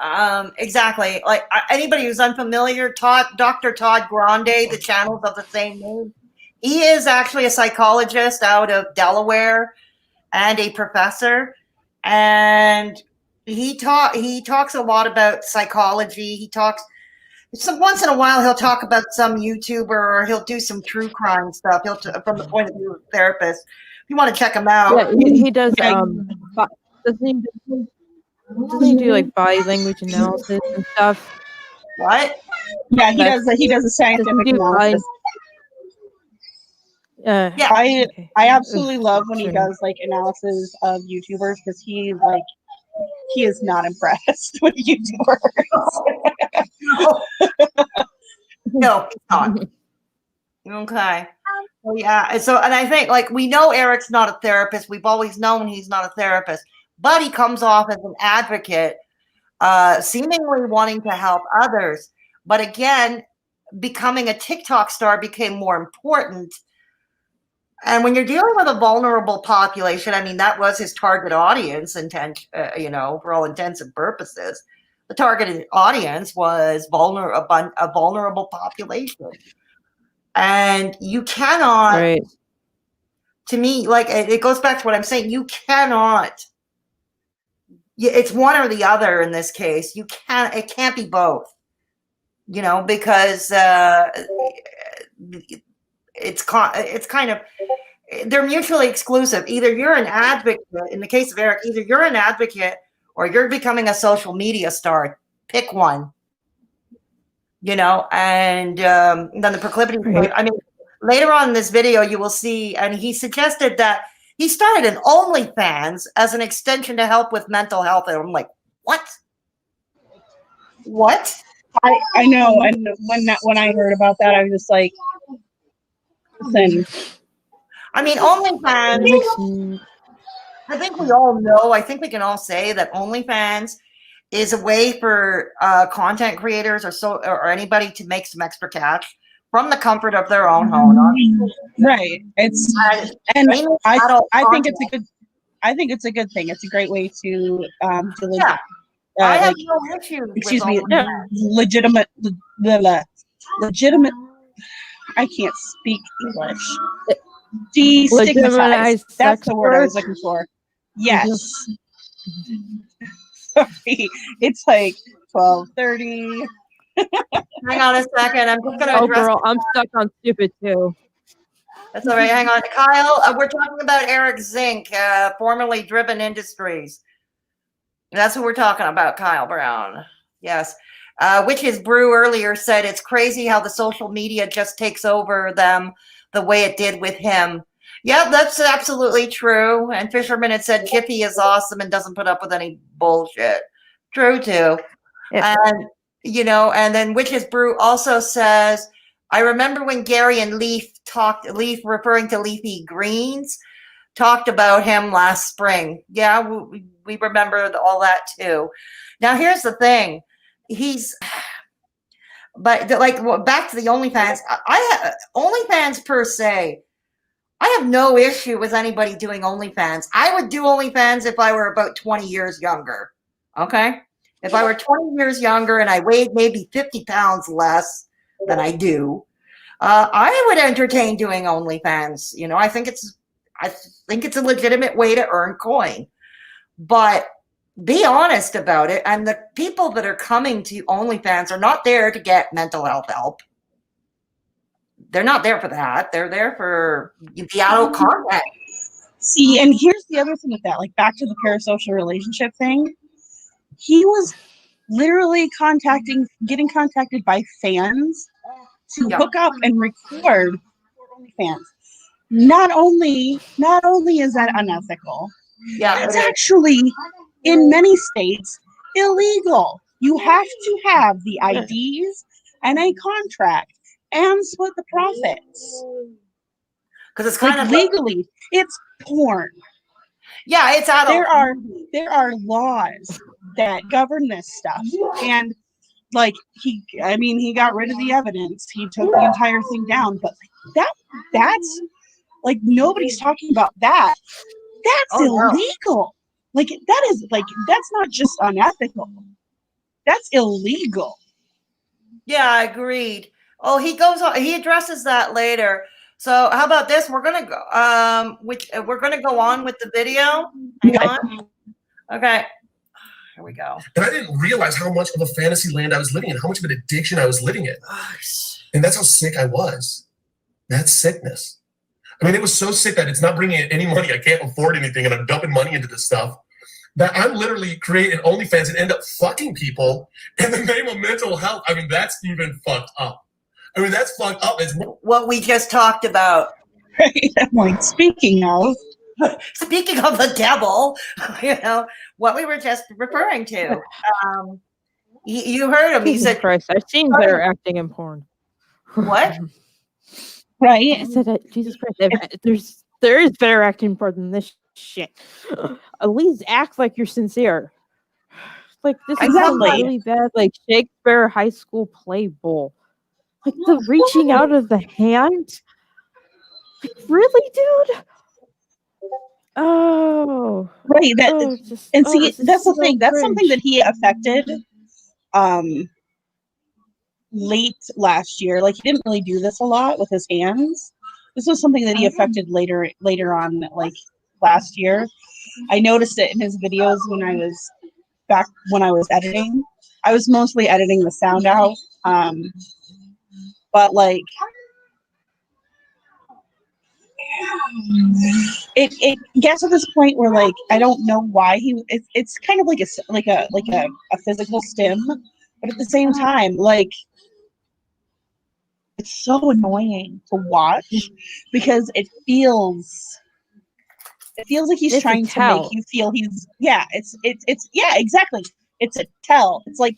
exactly. Like anybody who's unfamiliar, Dr. Todd Grande, the channel's of the same name. He is actually a psychologist out of Delaware and a professor, and he talks a lot about psychology. He talks once in a while he'll talk about some YouTuber or he'll do some true crime stuff. From the point of view of a therapist. If you want to check him out, Yeah, he does. Doesn't he do like body language analysis and stuff? what? yeah, he That's- does. He does a scientific do analysis. Yeah. I Okay. absolutely love when he does like analysis of YouTubers because he is not impressed with YouTubers. No, he's not. Okay. Well, yeah. And I think like we know Eric's not a therapist. We've always known he's not a therapist, but he comes off as an advocate, seemingly wanting to help others. But again, becoming a TikTok star became more important. And when you're dealing with a vulnerable population, I mean, that was his target audience intent, for all intents and purposes. The targeted audience was a vulnerable population. And you cannot, Right. to me, like it goes back to what I'm saying, you cannot, it's one or the other in this case. It can't be both, because it's kind of, they're mutually exclusive. Either you're an advocate, in the case of Eric, either you're an advocate or you're becoming a social media star. Pick one, and then the proclivity. Right. I mean, later on in this video, you will see, and he suggested that he started an OnlyFans as an extension to help with mental health. And I'm like, what? What? I know, and when I heard about that, I was just like, listen. I mean, OnlyFans, I think we all know, I think we can all say that OnlyFans is a way for content creators or anybody to make some extra cash from the comfort of their own home. Right. It's and I think it's a good thing. It's a great way to Yeah. I have no issue excuse with me, legitimate. I can't speak English. Destigmatize. That's the word I was looking for. Yes. Sorry, it's like 12:30. Hang on a second. I'm just going to address. Girl, I'm stuck on stupid too. That's all right. Hang on, Kyle. We're talking about Eric Zink, formerly 1ven Industries. That's what we're talking about, Kyle Brown. Yes. Witch's Brew earlier said it's crazy how the social media just takes over them the way it did with him. Yeah, that's absolutely true. And Fisherman had said Jiffy is awesome and doesn't put up with any bullshit. True, too. Yeah. And, you know, and then Witch's Brew also says, I remember when Gary and Leaf referring to Leafy Greens, talked about him last spring. Yeah, we remember all that too. Now, here's the thing. But back to the OnlyFans. OnlyFans per se, I have no issue with anybody doing OnlyFans. I would do OnlyFans if I were about 20 years younger. Okay? If I were 20 years younger and I weighed maybe 50 pounds less than I do, I would entertain doing OnlyFans. You know, I think it's a legitimate way to earn coin. But be honest about it. And the people that are coming to OnlyFans are not there to get mental health help. They're not there for that. They're there for the adult content. See, and here's the other thing with that, like back to the parasocial relationship thing. He was literally getting contacted by fans to hook up and record OnlyFans. Not only is that unethical, it's actually in many states illegal. You have to have the IDs and a contract and split the profits. Because it's kind of legally, it's porn. Yeah, it's adult. There are laws that govern this stuff, and like he got rid of the evidence. He took the entire thing down, but that's like nobody's talking about that. That's illegal. Like that is like that's not just unethical. That's illegal. Yeah, agreed. Oh, he addresses that later. So how about this? We're gonna go we're gonna go on with the video. Hang on. Okay. Here we go. And I didn't realize how much of a fantasy land I was living in, how much of an addiction I was living in. And that's how sick I was. That's sickness. I mean, it was so sick that it's not bringing in any money. I can't afford anything, and I'm dumping money into this stuff. That I'm literally creating OnlyFans and end up fucking people in the name of mental health. I mean, that's even fucked up. I mean, that's fucked up. It's what we just talked about. Right. I'm like, speaking of the devil, you know, what we were just referring to. You heard him. He said, Christ, I've seen better acting in porn. What? Right. I said, Jesus Christ, there is better acting in porn than this shit. At least act like you're sincere. Like this is really bad, like Shakespeare high school play bowl. Like the reaching out of the hand. Like, really, dude? Oh, right. That's the thing. That's something that he affected late last year. Like he didn't really do this a lot with his hands. This was something that he affected later on, like last year. I noticed it in his videos when I was editing. I was mostly editing the sound out. But like it gets to this point where like I don't know why it's kind of like a physical stim, but at the same time like it's so annoying to watch because it feels like he's trying to make you feel it's exactly. It's a tell. It's like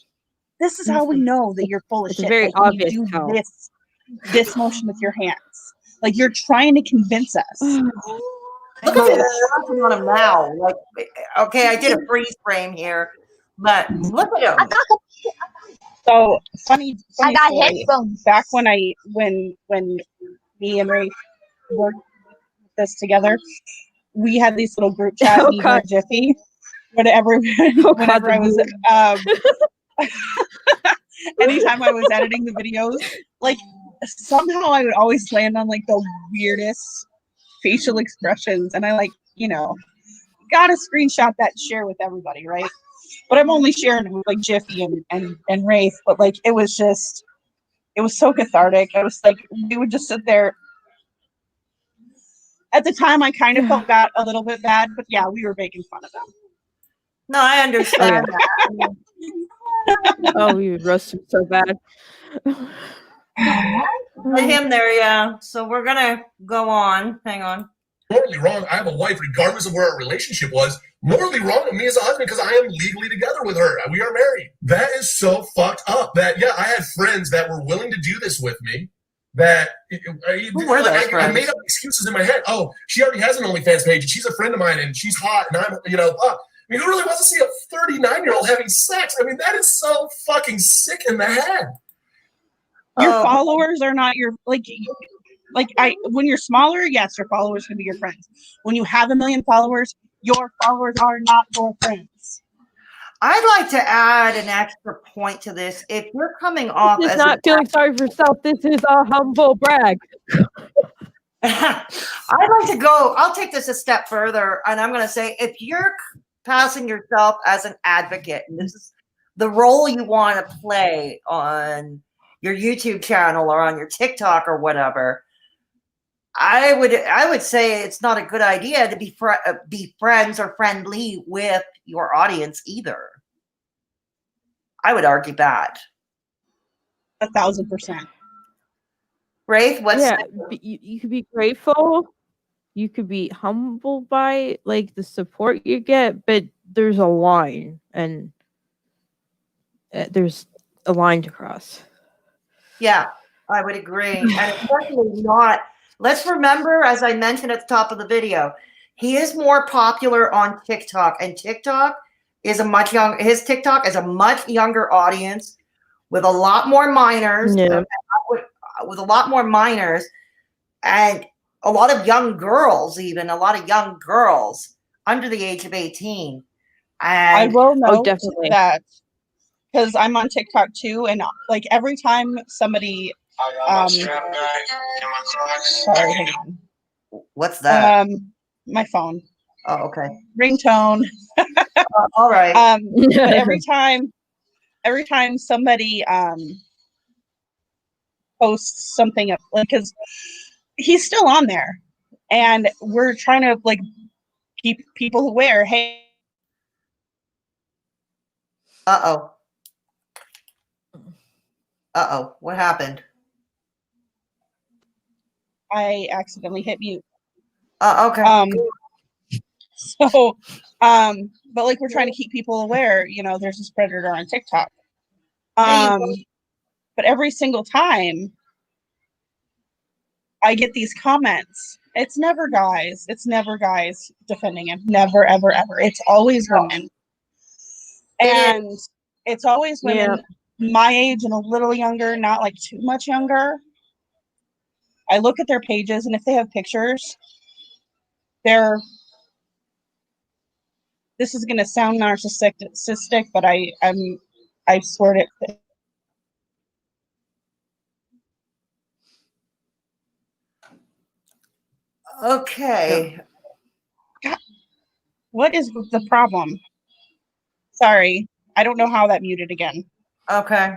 this is how we know that you're full of shit. It's a very obvious you do tell. this motion with your hands. Like you're trying to convince us. Look at this on him now. Like, okay, I did a freeze frame here, but look at him. So funny I got story. headphones. Back when me and Ray worked this together, we had these little group chat Jiffy. Whatever I was anytime I was editing the videos, like somehow I would always land on like the weirdest facial expressions, and I like, you know, gotta screenshot that and share with everybody, right? But I'm only sharing it with like Jiffy and Rafe, but like it was so cathartic. I was like, we would just sit there. At the time I kind of felt a little bit bad, but yeah, we were making fun of them. No, I understand that. Oh, you roasted so bad. Put him there, yeah. So we're gonna go on. Hang on. Morally wrong. I have a wife, regardless of where our relationship was. Morally wrong of me as a husband because I am legally together with her. We are married. That is so fucked up. That I had friends that were willing to do this with me. That Who were those I friends? made up excuses in my head. Oh, she already has an OnlyFans page, and she's a friend of mine, and she's hot, and I'm, I mean, who really wants to see a 39-year-old having sex? I mean, that is so fucking sick in the head. Your followers are not your when you're smaller, yes, your followers can be your friends. When you have 1 million followers, your followers are not your friends. I'd like to add an extra point to this. If you're coming off This is as not feeling sorry for yourself. This is a humble brag. I'd like to go, I'll take this a step further, and I'm going to say, if you're passing yourself as an advocate, and this is the role you want to play on your YouTube channel or on your TikTok or whatever, I would say it's not a good idea to be friends or friendly with your audience either. I would argue that. 1,000%. Wraith, what's you could be grateful. You could be humbled by like the support you get, but there's a line, and there's a line to cross. Yeah, I would agree. And especially not, let's remember, as I mentioned at the top of the video, he is more popular on TikTok, and TikTok is his TikTok is a much younger audience with a lot more minors, with a lot more minors, and a lot of young girls, even a lot of young girls under the age of 18. And I will note definitely. that, because I'm on TikTok too, and like every time somebody sorry, hang on. What's that? My phone. Oh, okay. Ringtone. All right. But every time somebody posts something up, like, because he's still on there, and we're trying to like keep people aware. Hey. Uh-oh. What happened? I accidentally hit mute. Okay. So, but like we're trying to keep people aware, there's this predator on TikTok. But every single time I get these comments, it's never guys defending him. Never, ever, ever. It's always women. And it's always women my age and a little younger, not like too much younger. I look at their pages, and if they have pictures, this is going to sound narcissistic, but I swear it. Okay. God, what is the problem? Sorry, I don't know how that muted again. Okay.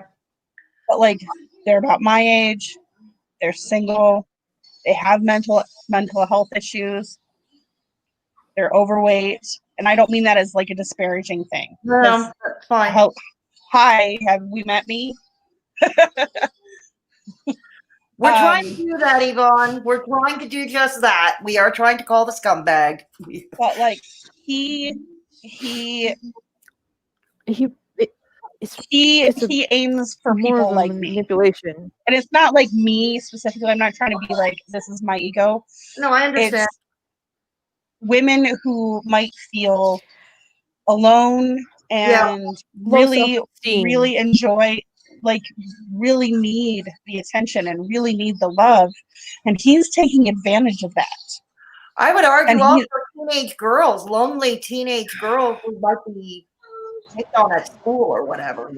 But like, they're about my age. They're single. They have mental health issues. They're overweight, and I don't mean that as like a disparaging thing. No, that's fine. Hi, have we met me? We're trying to do that, Yvonne. We're trying to do just that. We are trying to call the scumbag. But like he aims for people like me. Manipulation. And it's not like me specifically. I'm not trying to be like, this is my ego. No, I understand. It's women who might feel alone and really enjoy, like really need the attention and really need the love. And he's taking advantage of that. I would argue also teenage girls, lonely teenage girls who might be picked on at school or whatever,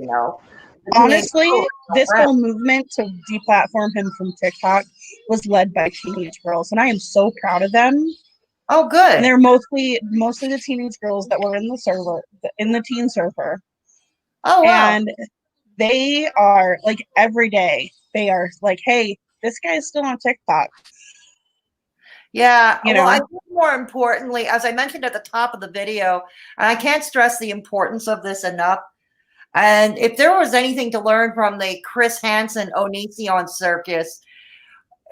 Honestly, this whole movement to deplatform him from TikTok was led by teenage girls, and I am so proud of them. Oh, good. And they're mostly the teenage girls that were in the server, in the teen server. Oh, wow. And they are like every day, they are like, hey, this guy's still on TikTok. Yeah. You Well, know? I think more importantly, as I mentioned at the top of the video, and I can't stress the importance of this enough. And if there was anything to learn from the Chris Hansen Onision circus,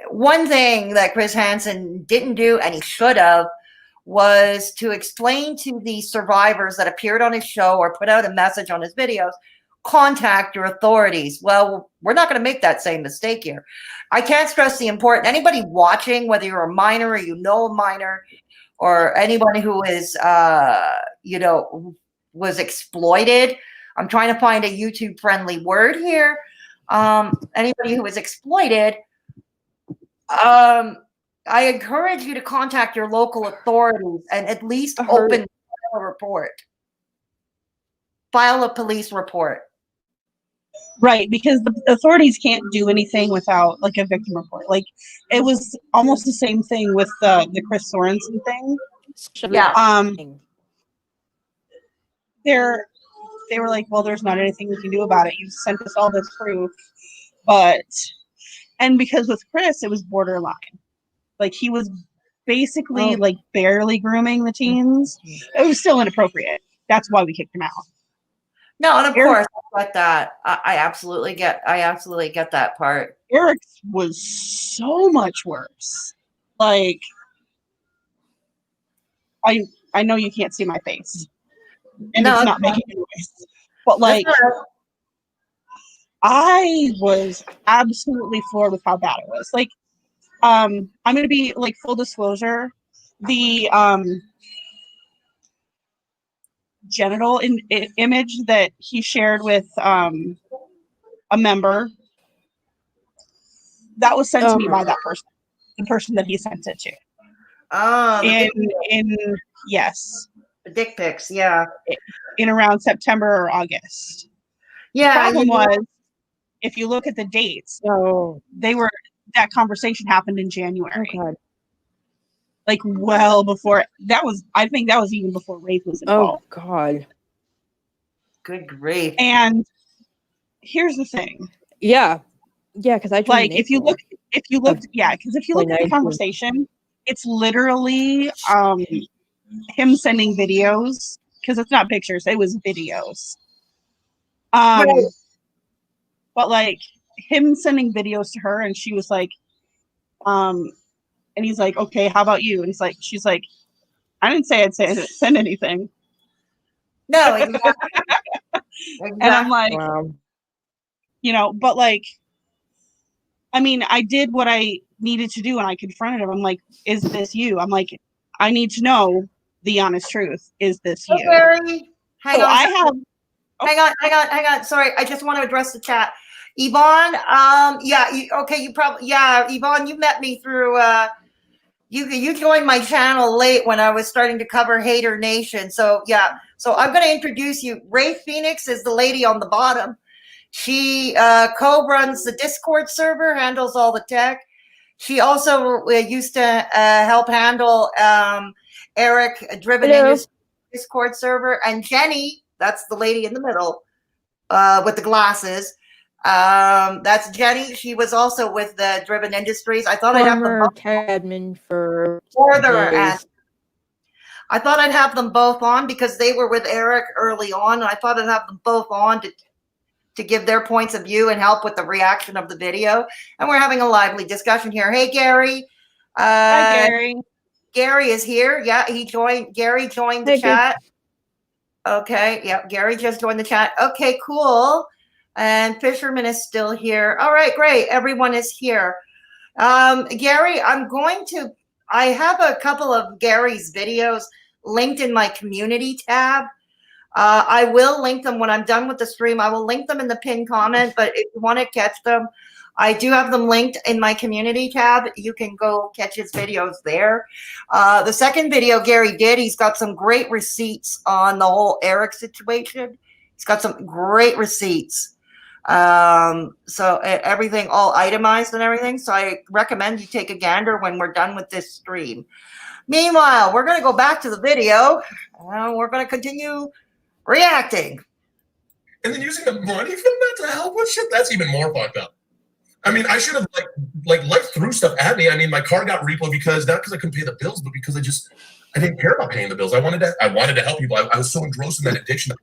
one thing that Chris Hansen didn't do, and he should have, was to explain to the survivors that appeared on his show or put out a message on his videos, contact your authorities. Well, we're not going to make that same mistake here. I can't stress the important. Anybody watching, whether you're a minor or you know a minor, or anybody who is, was exploited. I'm trying to find a YouTube friendly word here. Anybody who was exploited, I encourage you to contact your local authorities and at least open a report. File a police report. Right, because the authorities can't do anything without like a victim report. Like it was almost the same thing with the Chris Sorensen thing. Yeah. They were like, well, there's not anything we can do about it. You sent us all this proof, and because with Chris, it was borderline. Like he was basically like barely grooming the teens. It was still inappropriate. That's why we kicked him out. No, and of course, I get that. I absolutely get that part. Eric's was so much worse. Like, I know you can't see my face, and it's not making a noise, but like, I was absolutely floored with how bad it was. Like, I'm gonna be like full disclosure, the genital image that he shared with a member that was sent to me by that person, the person that he sent it to. Yes, the dick pics, yeah, in around September or August. Yeah. The problem was, if you look at the dates, that conversation happened in January. Oh God. Like well before that was, I think that was even before rape was involved. Oh God. Good grief. And here's the thing. Yeah, because I like if you look at the conversation, it's literally him sending videos, because it's not pictures, it was videos. Right. But like him sending videos to her, and she was like, and he's like, okay, how about you? And she's like, I didn't say I'd send anything. No, exactly. And I'm like, wow. But like, I mean, I did what I needed to do, and I confronted him. I'm like, is this you? I'm like, I need to know the honest truth. Is this you? Gary, hang on. Oh. Hang on. Sorry, I just want to address the chat. Yvonne, Yvonne, you met me through, you joined my channel late when I was starting to cover Hater Nation. So yeah, so I'm going to introduce you. Ray Phoenix is the lady on the bottom. She co-runs the Discord server, handles all the tech. She also used to help handle Eric-driven Industries Discord server. And Jenny, that's the lady in the middle with the glasses. That's Jenny. She was also with the Driven Industries. I thought I'd have them both admin for I thought I'd have them both on because they were with Eric early on, and I thought I'd have them both on to give their points of view and help with the reaction of the video. And we're having a lively discussion here. Hey, Gary. Hi, Gary. Gary is here. Yeah, Gary joined the chat. Okay, yeah, Gary just joined the chat. Okay, cool. And Fisherman is still here. All right, great. Everyone is here. Gary, I have a couple of Gary's videos linked in my community tab. I will link them when I'm done with the stream. I will link them in the pinned comment, but if you want to catch them, I do have them linked in my community tab. You can go catch his videos there. The second video Gary did, he's got some great receipts on the whole Eric situation. He's got some great receipts. So everything all itemized and everything. So I recommend you take a gander when we're done with this stream. Meanwhile, we're going to go back to the video and we're going to continue reacting. And then using the money from that to help with shit, that's even more fucked up. I mean, I should have like life threw stuff at me. I mean, my car got repo because not because I couldn't pay the bills, but because I didn't care about paying the bills. I wanted to help people. I was so engrossed in that addiction.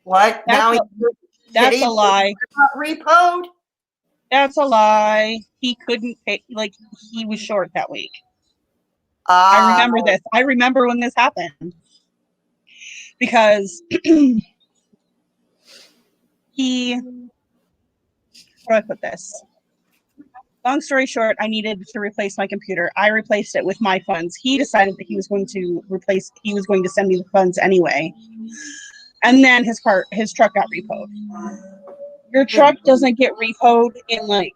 What? That's a lie. Repoed? That's a lie. He couldn't pay, like, he was short that week. I remember this. I remember when this happened. Because how do I put this? Long story short, I needed to replace my computer. I replaced it with my funds. He decided that he was going to send me the funds anyway. And then his truck got repoed. Your truck doesn't get repoed in like,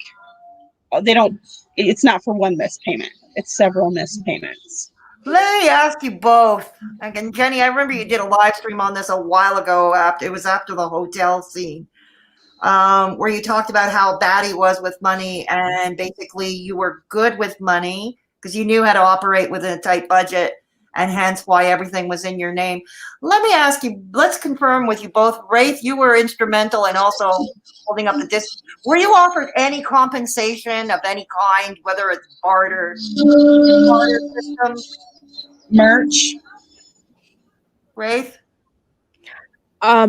it's not for one missed payment. It's several missed payments. Let me ask you both. Again, Jenny, I remember you did a live stream on this a while ago. It was after the hotel scene, where you talked about how bad he was with money, and basically you were good with money because you knew how to operate within a tight budget, and hence why everything was in your name. Let me ask you, let's confirm with you both. Rafe, you were instrumental in also holding up the disc. Were you offered any compensation of any kind, whether it's barter system? Merch. Rafe? I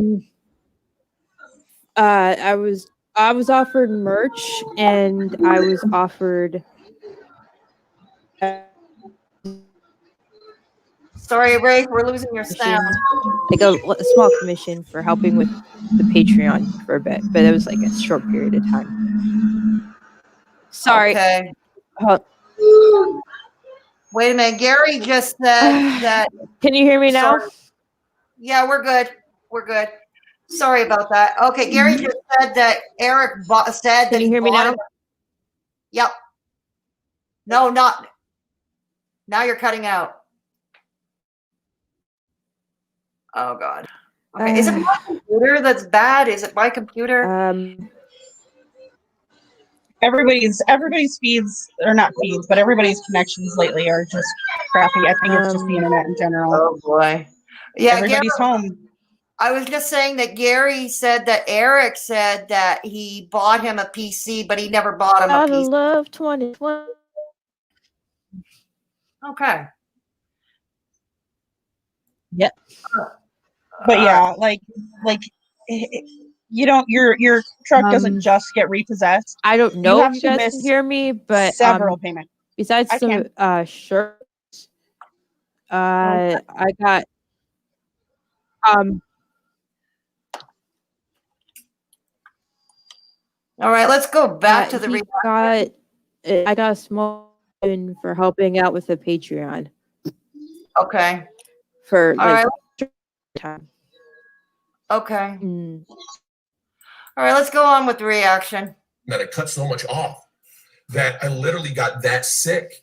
was offered merch, and I was offered Sorry, Rafe, we're losing your sound. like a small commission for helping with the Patreon for a bit, but it was like a short period of time. Sorry. Okay. Hold- Wait a minute. Gary just said that. Can you hear me now? Sorry. Yeah, we're good. We're good. Sorry about that. Okay, Gary just said that Eric said that. Can you hear me now? Yep. No, not. Now you're cutting out. Oh God. Okay. Is it my computer that's bad? Is it my computer? Everybody's feeds, or not feeds, but everybody's connections lately are just crappy. I think it's just the internet in general. Oh boy. Yeah, everybody's home. I was just saying that Gary said that Eric said that he bought him a PC, but he never bought him a Gotta PC. love 2020. Okay. Yep. But yeah, like you don't, your truck doesn't just get repossessed. I don't know have if you to guys miss can hear me, but several payments. besides I some shirts, I got all right, let's go back to the I got a small win for helping out with the Patreon. Okay. For all like right. time. Okay. All right, let's go on with the reaction. That I cut so much off that I literally got that sick.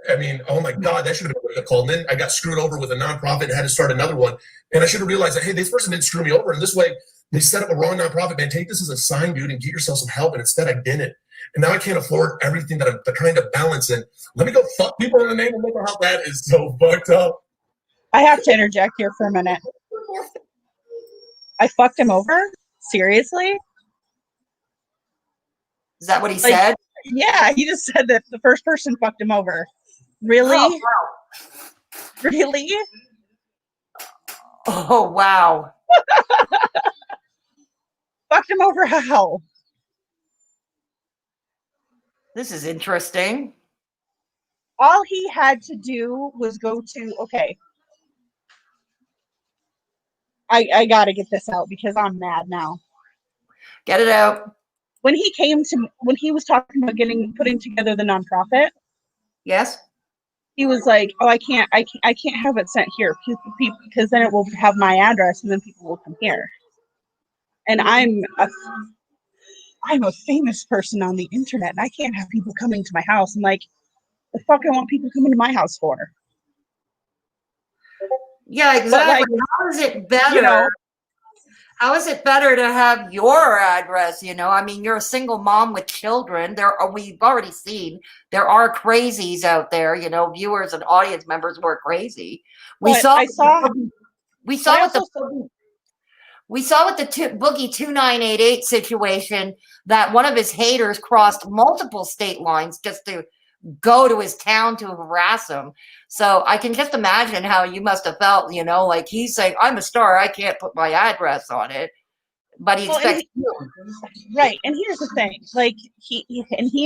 I mean, oh my God, that should have been a call. And then I got screwed over with a nonprofit and had to start another one. And I should have realized that, hey, this person didn't screw me over. And this way, they set up a wrong nonprofit. Man, take this as a sign, dude, and get yourself some help. And instead, I didn't. And now I can't afford everything that I'm trying to balance. And let me go fuck people in the name of mental health. That is so fucked up. I have to interject here for a minute. I fucked him over? Seriously? Is that what he said? Yeah, he just said that the first person fucked him over. Really? Oh, wow. Really? Oh, wow. Fucked him over how? This is interesting. All he had to do was go to, okay. I gotta get this out because I'm mad now. Get it out. When he was talking about putting together the nonprofit. Yes. He was like, "Oh, I can't have it sent here because then it will have my address and then people will come here." And I'm a famous person on the internet and I can't have people coming to my house. I'm like, the fuck I want people coming to my house for? Yeah, exactly. How is it better? You know, how is it better to have your address? You know, I mean, you're a single mom with children. We've already seen there are crazies out there. You know, viewers and audience members were crazy. We saw what We saw with the Boogie 2988 situation that one of his haters crossed multiple state lines just to go to his town to harass him. So I can just imagine how you must have felt, you know, like he's saying, I'm a star, I can't put my address on it. But he expects you. Right. And here's the thing, like he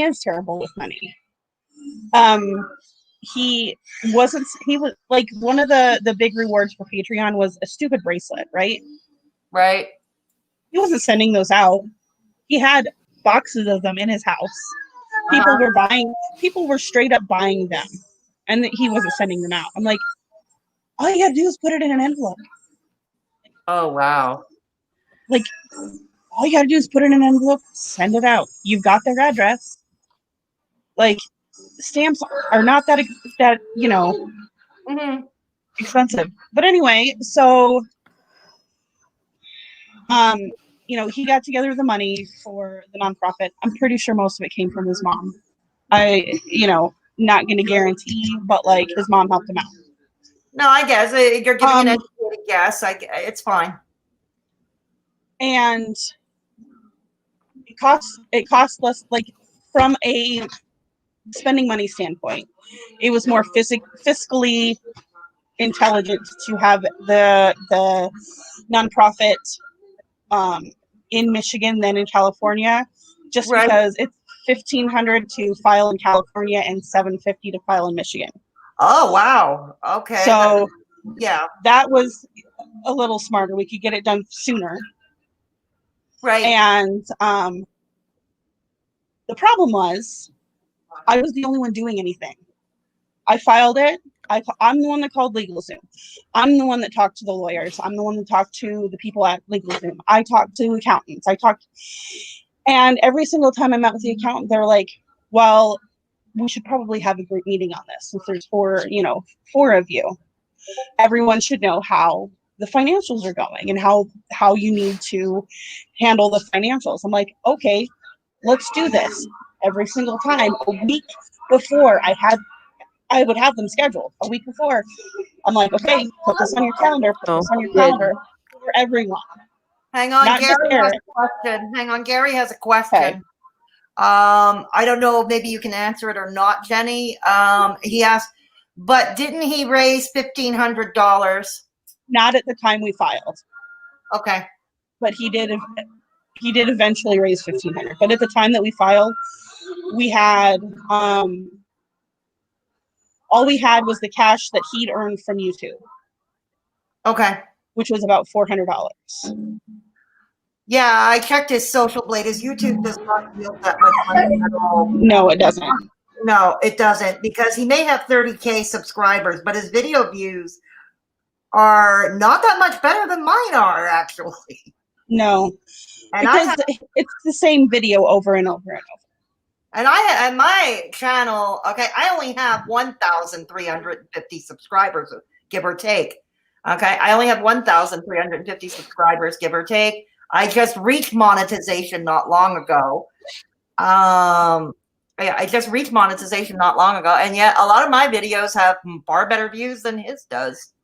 is terrible with money. He was like, one of the big rewards for Patreon was a stupid bracelet, right? Right. He wasn't sending those out. He had boxes of them in his house. People were straight up buying them, and he wasn't sending them out. I'm like, all you gotta do is put it in an envelope. Oh, wow. Like, all you gotta do is put it in an envelope, send it out. You've got their address. Like, stamps are not that you know, expensive. But anyway, so you know, he got together the money for the nonprofit. I'm pretty sure most of it came from his mom. You know, not going to guarantee, but like his mom helped him out. No, I guess you're giving an educated guess. It's fine. And it costs less, like, from a spending money standpoint. It was more fiscally intelligent to have the nonprofit in Michigan than in California, just because it's $1,500 to file in California and $750 to file in Michigan. Oh, wow. Okay. So yeah, that was a little smarter. We could get it done sooner. Right. And the problem was, I was the only one doing anything. I filed it. I'm the one that called LegalZoom. I'm the one that talked to the lawyers. I'm the one that talked to the people at LegalZoom. I talked to accountants. And every single time I met with the accountant, they were like, well, we should probably have a group meeting on this. Since there's four of you, everyone should know how the financials are going and how you need to handle the financials. I'm like, okay, let's do this. Every single time, a week before I would have them scheduled. A week before, I'm like, okay, put this on your calendar. Put this on your calendar for everyone. Hang on, Not Gary just has Eric. a question. Hang on, Gary has a question. Okay. I don't know, maybe you can answer it or not, Jenny. He asked, but didn't he raise $1,500? Not at the time we filed. Okay. But he did eventually raise $1,500. But at the time that we filed, we had all we had was the cash that he'd earned from YouTube. Okay. Which was about $400. Yeah, I checked his social blade. His YouTube does not yield that much money at all. No, it doesn't. No, it doesn't, because he may have 30K subscribers, but his video views are not that much better than mine are, actually. No, and because it's the same video over and over and over. And my channel, okay, I only have 1,350 subscribers, give or take. Okay, I only have 1,350 subscribers, give or take. I just reached monetization not long ago. I just reached monetization not long ago, and yet a lot of my videos have far better views than his does.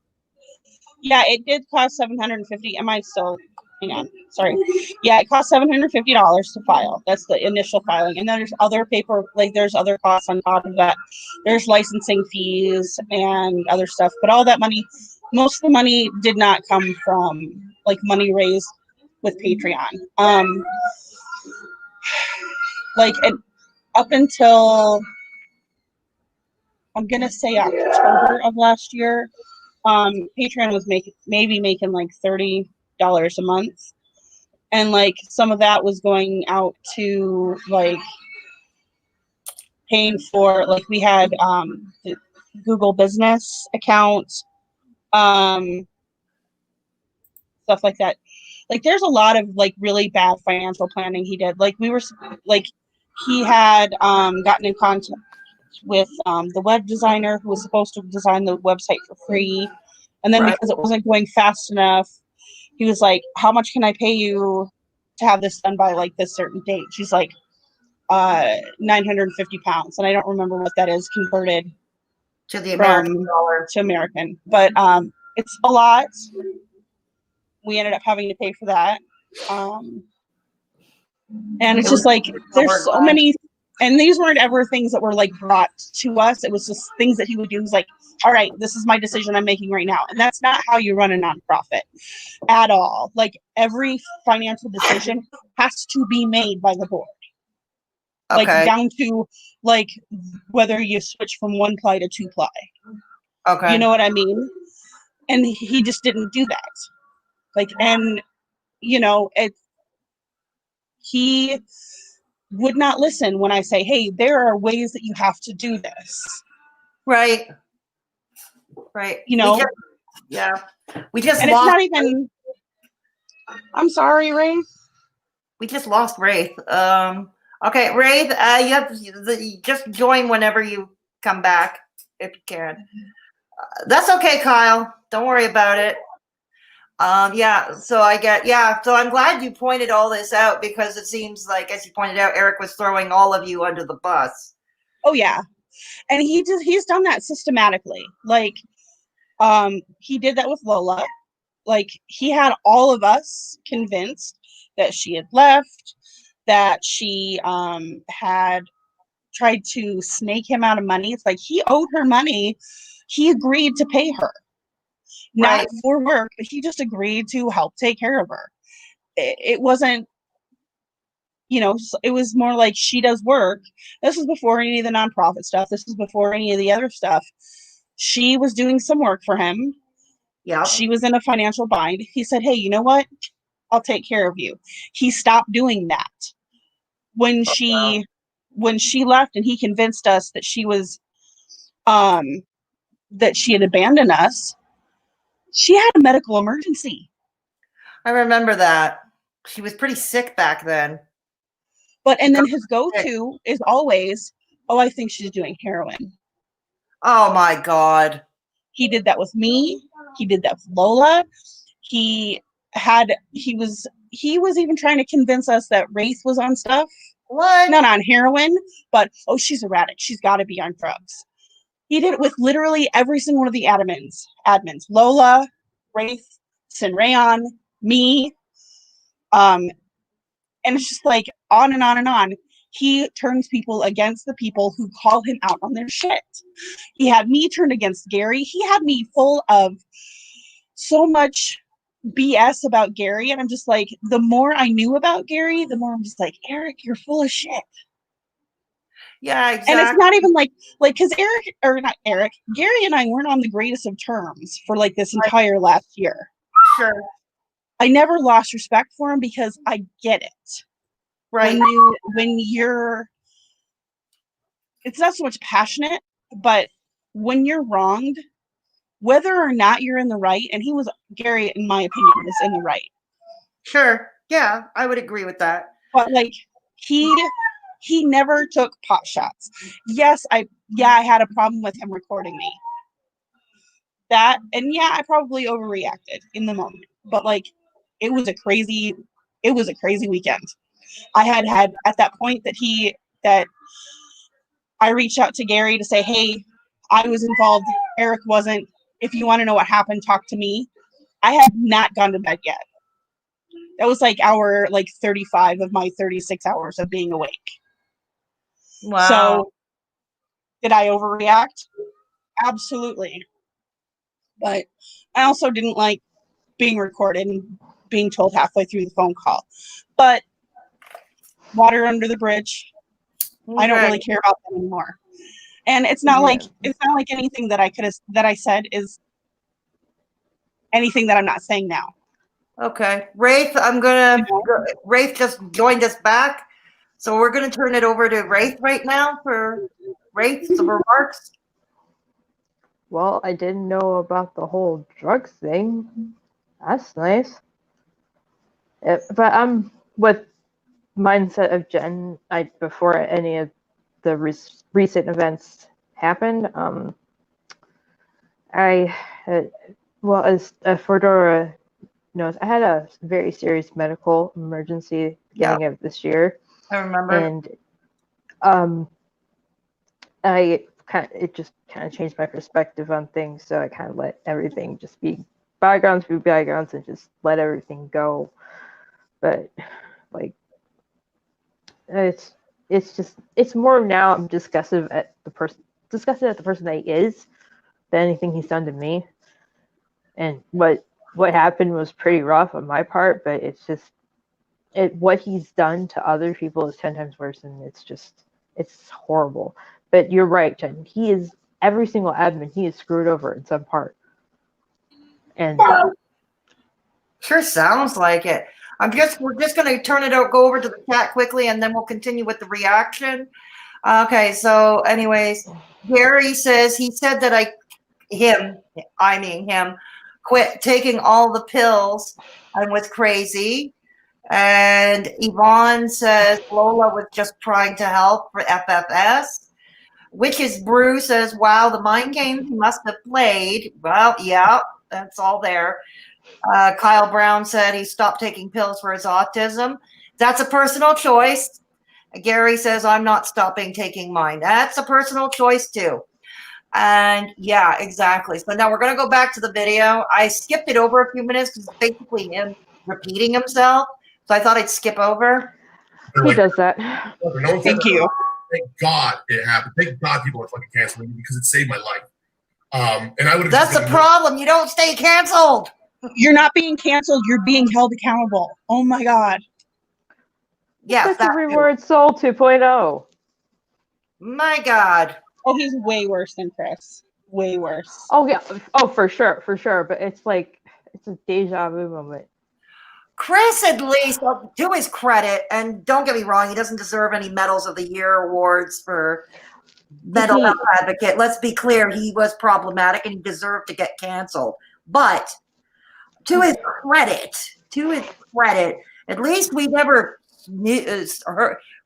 Yeah, it did cost $750. Am I still? Hang on, sorry. Yeah, it cost $750 to file. That's the initial filing, and then there's other there's other costs on top of that. There's licensing fees and other stuff, but all that money, most of the money did not come from like money raised with Patreon. Up until, I'm gonna say, October of last year, Patreon was maybe making like $30 a month, and like some of that was going out to like paying for, like, we had the Google business account, stuff like that. Like, there's a lot of like really bad financial planning he did. Like, he had gotten in contact with the web designer who was supposed to design the website for free, and then because it wasn't going fast enough, he was like, how much can I pay you to have this done by like this certain date? She's like, 950 pounds, and I don't remember what that is converted to the American dollar to American, but it's a lot. we ended up having to pay for that. And it's It just was like, there's hard so life. many, and these weren't ever things that were like brought to us. It was just things that he would do. He was like, all right, this is my decision I'm making right now. And that's not how you run a nonprofit at all. Like, every financial decision has to be made by the board. Like, Okay. down to like whether you switch from 1-ply to 2-ply. Okay. You know what I mean? And he just didn't do that. Like, and you know, he would not listen when I say, hey, there are ways that you have to do this. Right. Right. You know, We just and it's lost. not even, I'm sorry, Ray. We just lost Wraith. Okay, Wraith, you have to just join whenever you come back, if you can. That's okay, Kyle. Don't worry about it. So I'm glad you pointed all this out, because it seems like, as you pointed out, Eric was throwing all of you under the bus. Oh yeah. And he's done that systematically. Like, he did that with Lola. Like, he had all of us convinced that she had left, that she had tried to snake him out of money. It's like, he owed her money. He agreed to pay her. Not Right. for work, but he just agreed to help take care of her. It wasn't, you know, it was more like, she does work. This is before any of the nonprofit stuff. This is before any of the other stuff. She was doing some work for him. Yeah. She was in a financial bind. He said, hey, you know what? I'll take care of you. He stopped doing that. When she left and he convinced us that she was, that she had abandoned us, she had a medical emergency. I remember that. She was pretty sick back then. But, and then his go-to is always, oh, I think she's doing heroin. Oh my God. He did that with me. He did that with Lola. He was even trying to convince us that Wraith was on stuff. What? Not on heroin, but, oh, she's erratic. She's got to be on drugs. He did it with literally every single one of the admins. Lola, Wraith, Sinrayon, me. And it's just like, on and on and on. He turns people against the people who call him out on their shit. He had me turned against Gary. He had me full of so much BS about Gary. And I'm just like, the more I knew about Gary, the more I'm just like, Eric, you're full of shit. Yeah, exactly. And it's not even like, because Gary and I weren't on the greatest of terms for like this entire last year. Sure. I never lost respect for him, because I get it. Right. When you're, it's not so much passionate, but when you're wronged, whether or not you're in the right, and Gary, in my opinion, was in the right. Sure. Yeah, I would agree with that. But like, he never took pot shots. Yes, I had a problem with him recording me. That, and yeah, I probably overreacted in the moment. But like, it was a crazy weekend. I had at that point that I reached out to Gary to say, hey, I was involved, Eric wasn't. If you want to know what happened, talk to me. I had not gone to bed yet. That was like hour 35 of my 36 hours of being awake. Wow. So did I overreact? Absolutely. But I also didn't like being recorded and being told halfway through the phone call. But water under the bridge. I don't really care about them anymore. And it's not like anything that I said is anything that I'm not saying now. Okay. Wraith, Wraith just joined us back. So we're gonna turn it over to Wraith right now for Wraith, some remarks. Well, I didn't know about the whole drugs thing. That's nice. But I'm with mindset of Jen. Before any of the recent events happened, as Fedora knows, I had a very serious medical emergency beginning of this year. I remember. And it just kind of changed my perspective on things. So I kind of let everything just be bygones be bygones and just let everything go. But like, it's more now I'm disgusted at the person that he is than anything he's done to me. And what happened was pretty rough on my part, but it's just what he's done to other people is 10 times worse, and it's horrible. But you're right, Jen. He is every single admin he is screwed over in some part. And sure sounds like it. We're just going to go over to the chat quickly, and then we'll continue with the reaction. Okay, so anyways, Gary says he said that I mean him, quit taking all the pills and was crazy. And Yvonne says Lola was just trying to help for FFS. Witches Brew says, wow, the mind games he must have played. Well, yeah, that's all there. Kyle Brown said he stopped taking pills for his autism. That's a personal choice. Gary says, I'm not stopping taking mine. That's a personal choice too. And yeah, exactly. So now we're going to go back to the video. I skipped it over a few minutes because it's basically him repeating himself. So I thought I'd skip over. he does that. No Thank you. Thank God it happened. Thank God people are fucking canceling me because it saved my life. And I would have. That's the problem. You don't stay canceled. You're not being canceled. You're being held accountable. Oh my God. Yes, That's a reward soul 2.0. My God. Oh, he's way worse than Chris. Way worse. Oh yeah. Oh, for sure. But it's like it's a deja vu moment. Chris, at least, to his credit, and don't get me wrong, he doesn't deserve any Medals of the Year awards for mental health advocate. Let's be clear, he was problematic and he deserved to get canceled. But to his credit, at least we never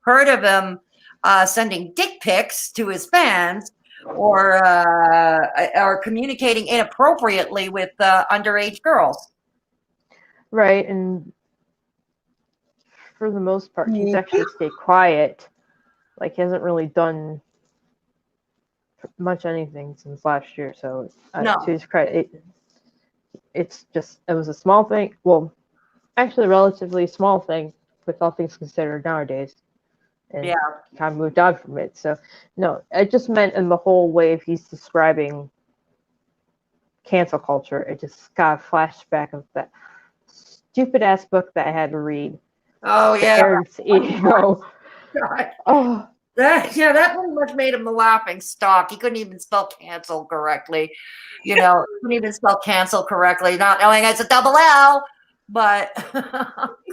heard of him sending dick pics to his fans or communicating inappropriately with underage girls. Right, and for the most part, he's actually stayed quiet. Like, he hasn't really done much anything since last year. So, No. To his credit, it was a small thing. Well, actually, a relatively small thing with all things considered nowadays. And Yeah. kind of moved on from it. So, no, it just meant in the whole way if he's describing cancel culture, it just got a flashback of that stupid ass book that I had to read. Oh yeah. Eric's ego. God. Oh. That pretty much made him the laughing stock. He couldn't even spell cancel correctly. Couldn't even spell cancel correctly, not knowing it's a double L. But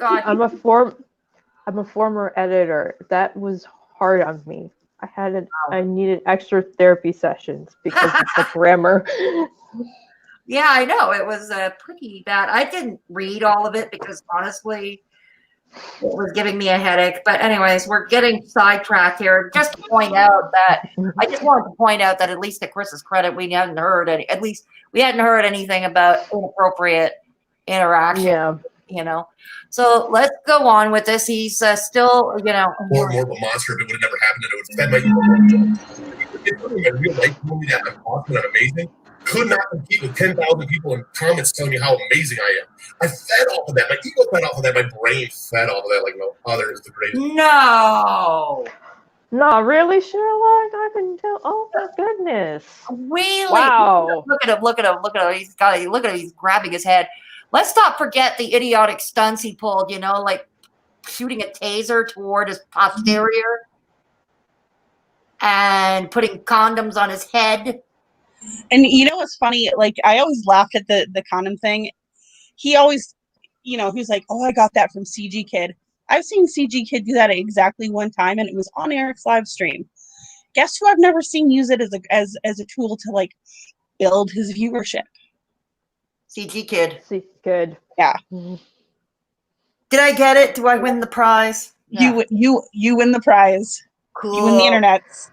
God. I'm a former editor. That was hard on me. I needed extra therapy sessions because of the grammar. Yeah, I know. It was pretty bad. I didn't read all of it because honestly, it was giving me a headache. But anyways, we're getting sidetracked here. I just wanted to point out that at least to Chris's credit, we hadn't heard anything about inappropriate interaction. Yeah. So let's go on with this. He's still, more of a monster if it would have never happened. And it would have fed my real life told me that I'm awesome and amazing. Could not compete with 10,000 people in comments telling me how amazing I am. I fed off of that. My ego fed off of that. My brain fed off of that like no other is the greatest. No, really, Sherlock? I can tell. Oh my goodness! Really? Wow! Look at him! He's grabbing his head. Let's not forget the idiotic stunts he pulled. Like shooting a taser toward his posterior and putting condoms on his head. And what's funny? Like, I always laughed at the condom thing. He always, he's like, oh, I got that from CG Kid. I've seen CG Kid do that exactly one time, and it was on Eric's live stream. Guess who I've never seen use it as a tool to like build his viewership? CG Kid. CG Kid. Yeah. Did I get it? Do I win the prize? Yeah. You win the prize. Cool. You win the internets.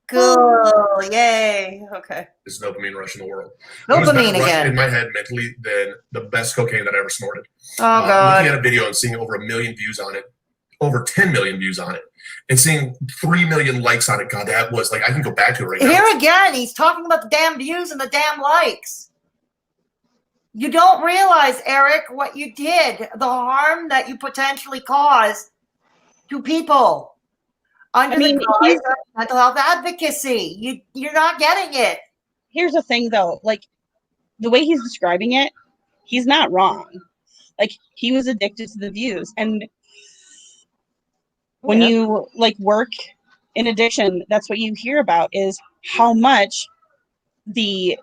Cool. Yay. Okay. This dopamine rush in the world. Dopamine again. In my head mentally than the best cocaine that I ever snorted. Oh, God. Looking at a video and seeing over 1 million views on it, over 10 million views on it, and seeing 3 million likes on it. God, that was like, I can go back to it right now. Here again, he's talking about the damn views and the damn likes. You don't realize, Eric, what you did, the harm that you potentially caused to people under the guise of mental health advocacy. You're not getting it. Here's the thing, though. Like, the way he's describing it, he's not wrong. Like, he was addicted to the views. And when you, like, work in addiction, that's what you hear about, is how much the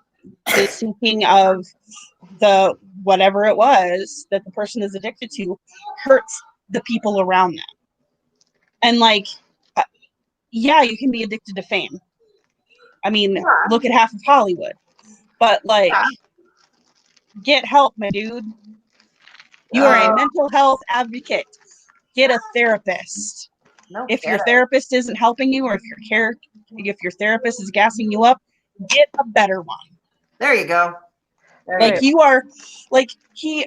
seeking of the whatever it was that the person is addicted to hurts the people around them. And like, yeah, you can be addicted to fame. I mean, look at half of Hollywood. But like, get help, my dude. You are a mental health advocate. Get a therapist. If your therapist isn't helping you, or if your therapist is gassing you up, get a better one. There you go. Like, you are, like, he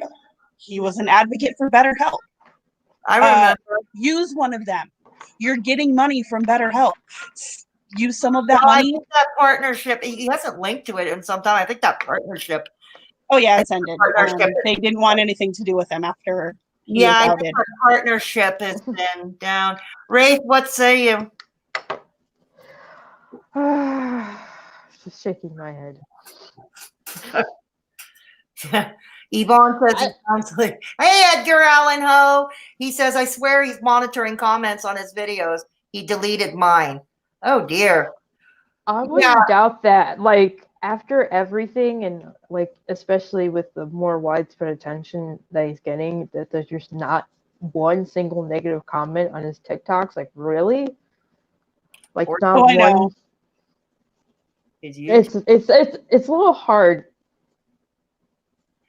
was an advocate for BetterHelp. I remember. Use one of them. You're getting money from BetterHelp. Use some of that money. I think that partnership, he hasn't linked to it in some time. I think that partnership. Oh yeah, it's ended. They didn't want anything to do with him after he was I outed. think the partnership has been down. Rafe, what say you? Just shaking my head. Yvonne says it sounds like, hey, Edgar Allan Ho. He says, I swear he's monitoring comments on his videos. He deleted mine. Oh, dear. I wouldn't doubt that. Like, after everything, and like, especially with the more widespread attention that he's getting, that there's just not one single negative comment on his TikToks. Like, really? Like, not one. Know. It's a little hard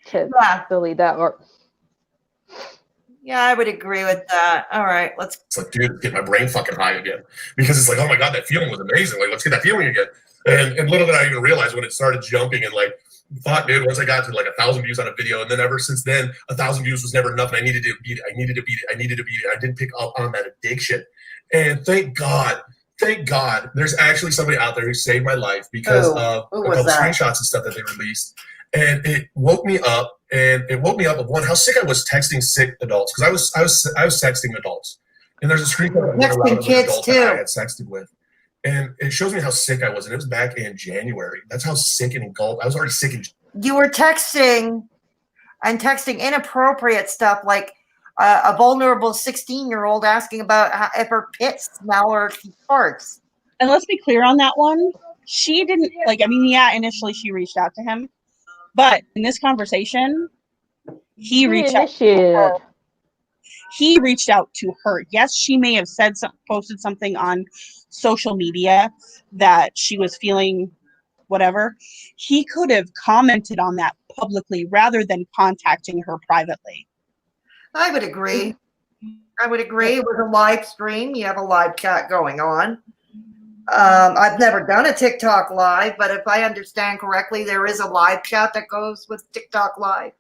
to delete that. Or yeah, I would agree with that. All right, let's. It's like, dude, get my brain fucking high again, because it's like, oh my god, that feeling was amazing. Like, let's get that feeling again. And little did I even realize when it started jumping, and like, thought, dude, once I got to like 1,000 views on a video, and then ever since then, 1,000 views was never enough, and I needed to beat it. I needed to beat it. I didn't pick up on that addiction, and thank God, there's actually somebody out there who saved my life because of a couple screenshots and stuff that they released. And it woke me up, of one, how sick I was texting sick adults, because I was texting adults, and there's a screenshot of texting kids too that I had sexted with, and it shows me how sick I was, and it was back in January. That's how sick and engulfed I was already sick. You were texting inappropriate stuff, like a vulnerable 16-year-old asking about if her pits smell or if she farts. And let's be clear on that one. She didn't initially she reached out to him. But in this conversation, he reached out to her. He reached out to her. Yes, she may have posted something on social media that she was feeling whatever. He could have commented on that publicly rather than contacting her privately. I would agree. It was a live stream. You have a live chat going on. I've never done a TikTok live, but if I understand correctly, there is a live chat that goes with TikTok live.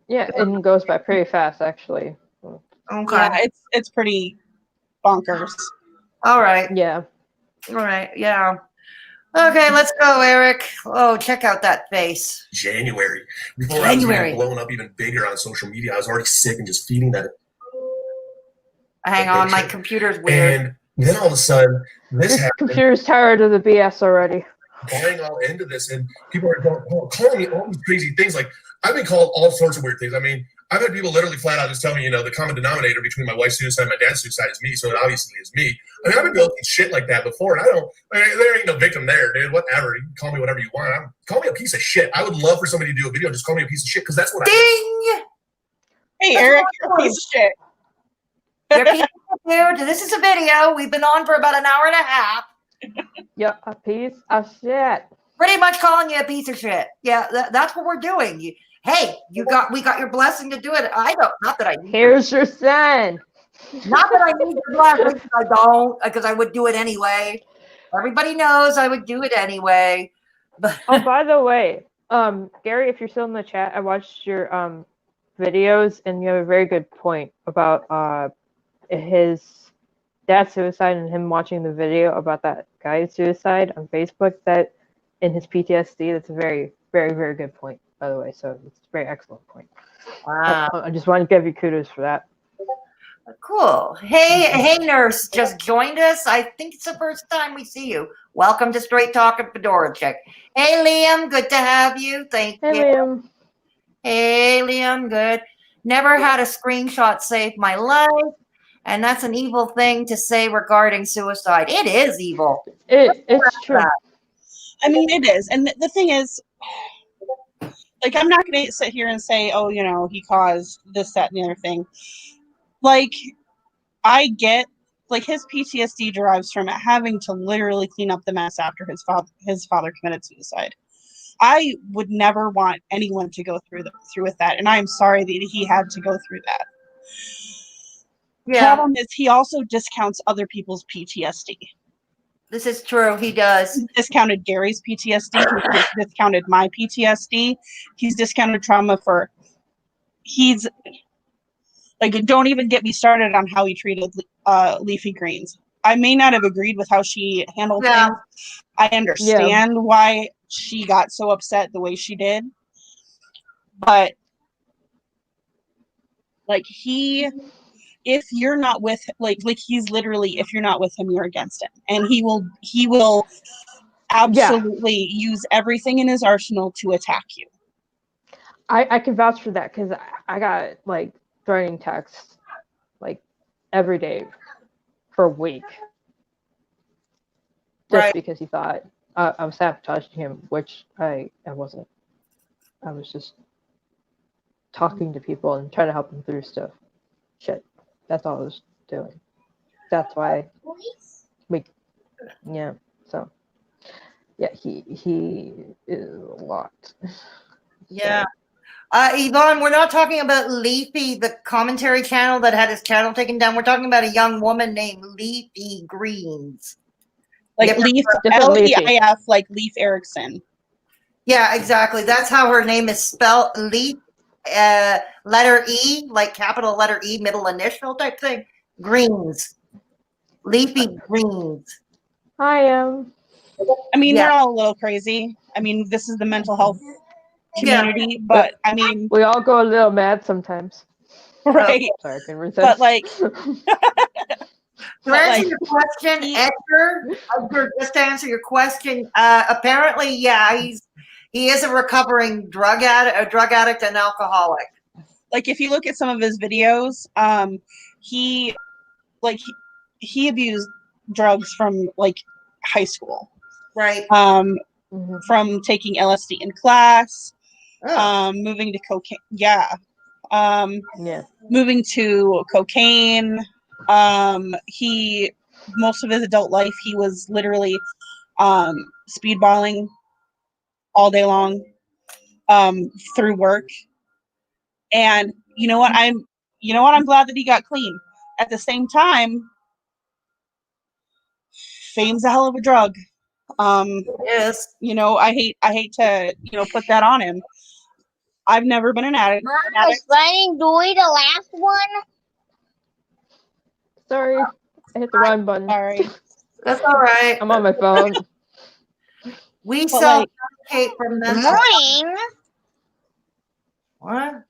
Yeah, it goes by pretty fast, actually. Okay. Yeah, it's pretty bonkers. All right. Yeah. All right. Yeah. Okay, let's go, Eric. Oh, check out that face. January. Before I was even blowing up even bigger on social media, I was already sick and just feeding that. Hang on, my computer's weird. And then all of a sudden, this computer's tired of the BS already. Buying all into this, and people are calling me all these crazy things. Like, I've been called all sorts of weird things. I mean, I've had people literally flat out just tell me, the common denominator between my wife's suicide and my dad's suicide is me, so it obviously is me. I mean, I've been going through shit like that before, and there ain't no victim there, dude. Whatever. You can call me whatever you want. Call me a piece of shit. I would love for somebody to do a video. Just call me a piece of shit, because that's what Ding! Hey, Eric, you're a piece of shit. You're a piece of shit, dude. This is a video. We've been on for about an hour and a half. Yep, a piece of shit. Pretty much calling you a piece of shit. Yeah, that's what we're doing. We got your blessing to do it. Not that I need Here's your son. Not that I need your blessing. I don't, because I would do it anyway. Everybody knows I would do it anyway. But oh, by the way, Gary, if you're still in the chat, I watched your videos, and you have a very good point about his dad's suicide and him watching the video about that guy's suicide on Facebook. That in his PTSD, that's a very, very, very good point. by the way. So it's a very excellent point. Wow. I just want to give you kudos for that. Cool. Hey, nurse, just joined us. I think it's the first time we see you. Welcome to Straight Talk and Fedora Chick. Hey, Liam, good to have you. Thank Hey, you. Liam. Hey, Liam, good. Never had a screenshot save my life, and that's an evil thing to say regarding suicide. It is evil. It's true. I mean, it is. And the thing is, like, I'm not going to sit here and say, oh, you know, he caused this, that, and the other thing. Like, I get, like, his PTSD derives from having to literally clean up the mess after his father committed suicide. I would never want anyone to go through with that, and I'm sorry that he had to go through that. Yeah, Problem is, he also discounts other people's PTSD. this is true. He does. He's discounted Gary's PTSD. He's discounted my PTSD. He's discounted trauma for. He's like, don't even get me started on how he treated Leafy Greens. I may not have agreed with how she handled things. I understand why she got so upset the way she did, but like if you're not with like he's literally, if you're not with him, you're against him, and he will absolutely use everything in his arsenal to attack you. I can vouch for that because I got like threatening texts like every day for a week just because he thought I was sabotaging him, which I wasn't. I was just talking to people and trying to help them through stuff. Shit, that's all I was doing. That's why so yeah, he is a lot. Yeah. Yvonne, we're not talking about Leafy, the commentary channel that had his channel taken down. We're talking about a young woman named Leafy Greens. Like Leaf, L-E-I-F, like Leif Erikson. Yeah, exactly. That's how her name is spelled. Leaf, letter E, like capital letter E, middle initial type thing. Greens. Leafy Greens. I am. I mean, we're all a little crazy. I mean, this is the mental health community, but I mean, we all go a little mad sometimes. Right. Oh, sorry, I can resist. But like, to answer your question, Edgar, just to answer your question, apparently, yeah, he is a recovering drug addict and alcoholic. Like, if you look at some of his videos, he abused drugs from like high school, right? From taking LSD in class, moving to cocaine, moving to cocaine. Most of his adult life, he was literally speedballing all day long through work. And you know what? I'm glad that he got clean. At the same time, fame's a hell of a drug. Yes. You know, I hate to, put that on him. I've never been an addict. Mom, is Lightning Dory the last one? Sorry, I hit the wrong button. Sorry. That's all right. I'm on my phone. We self-medicate from Good morning. What?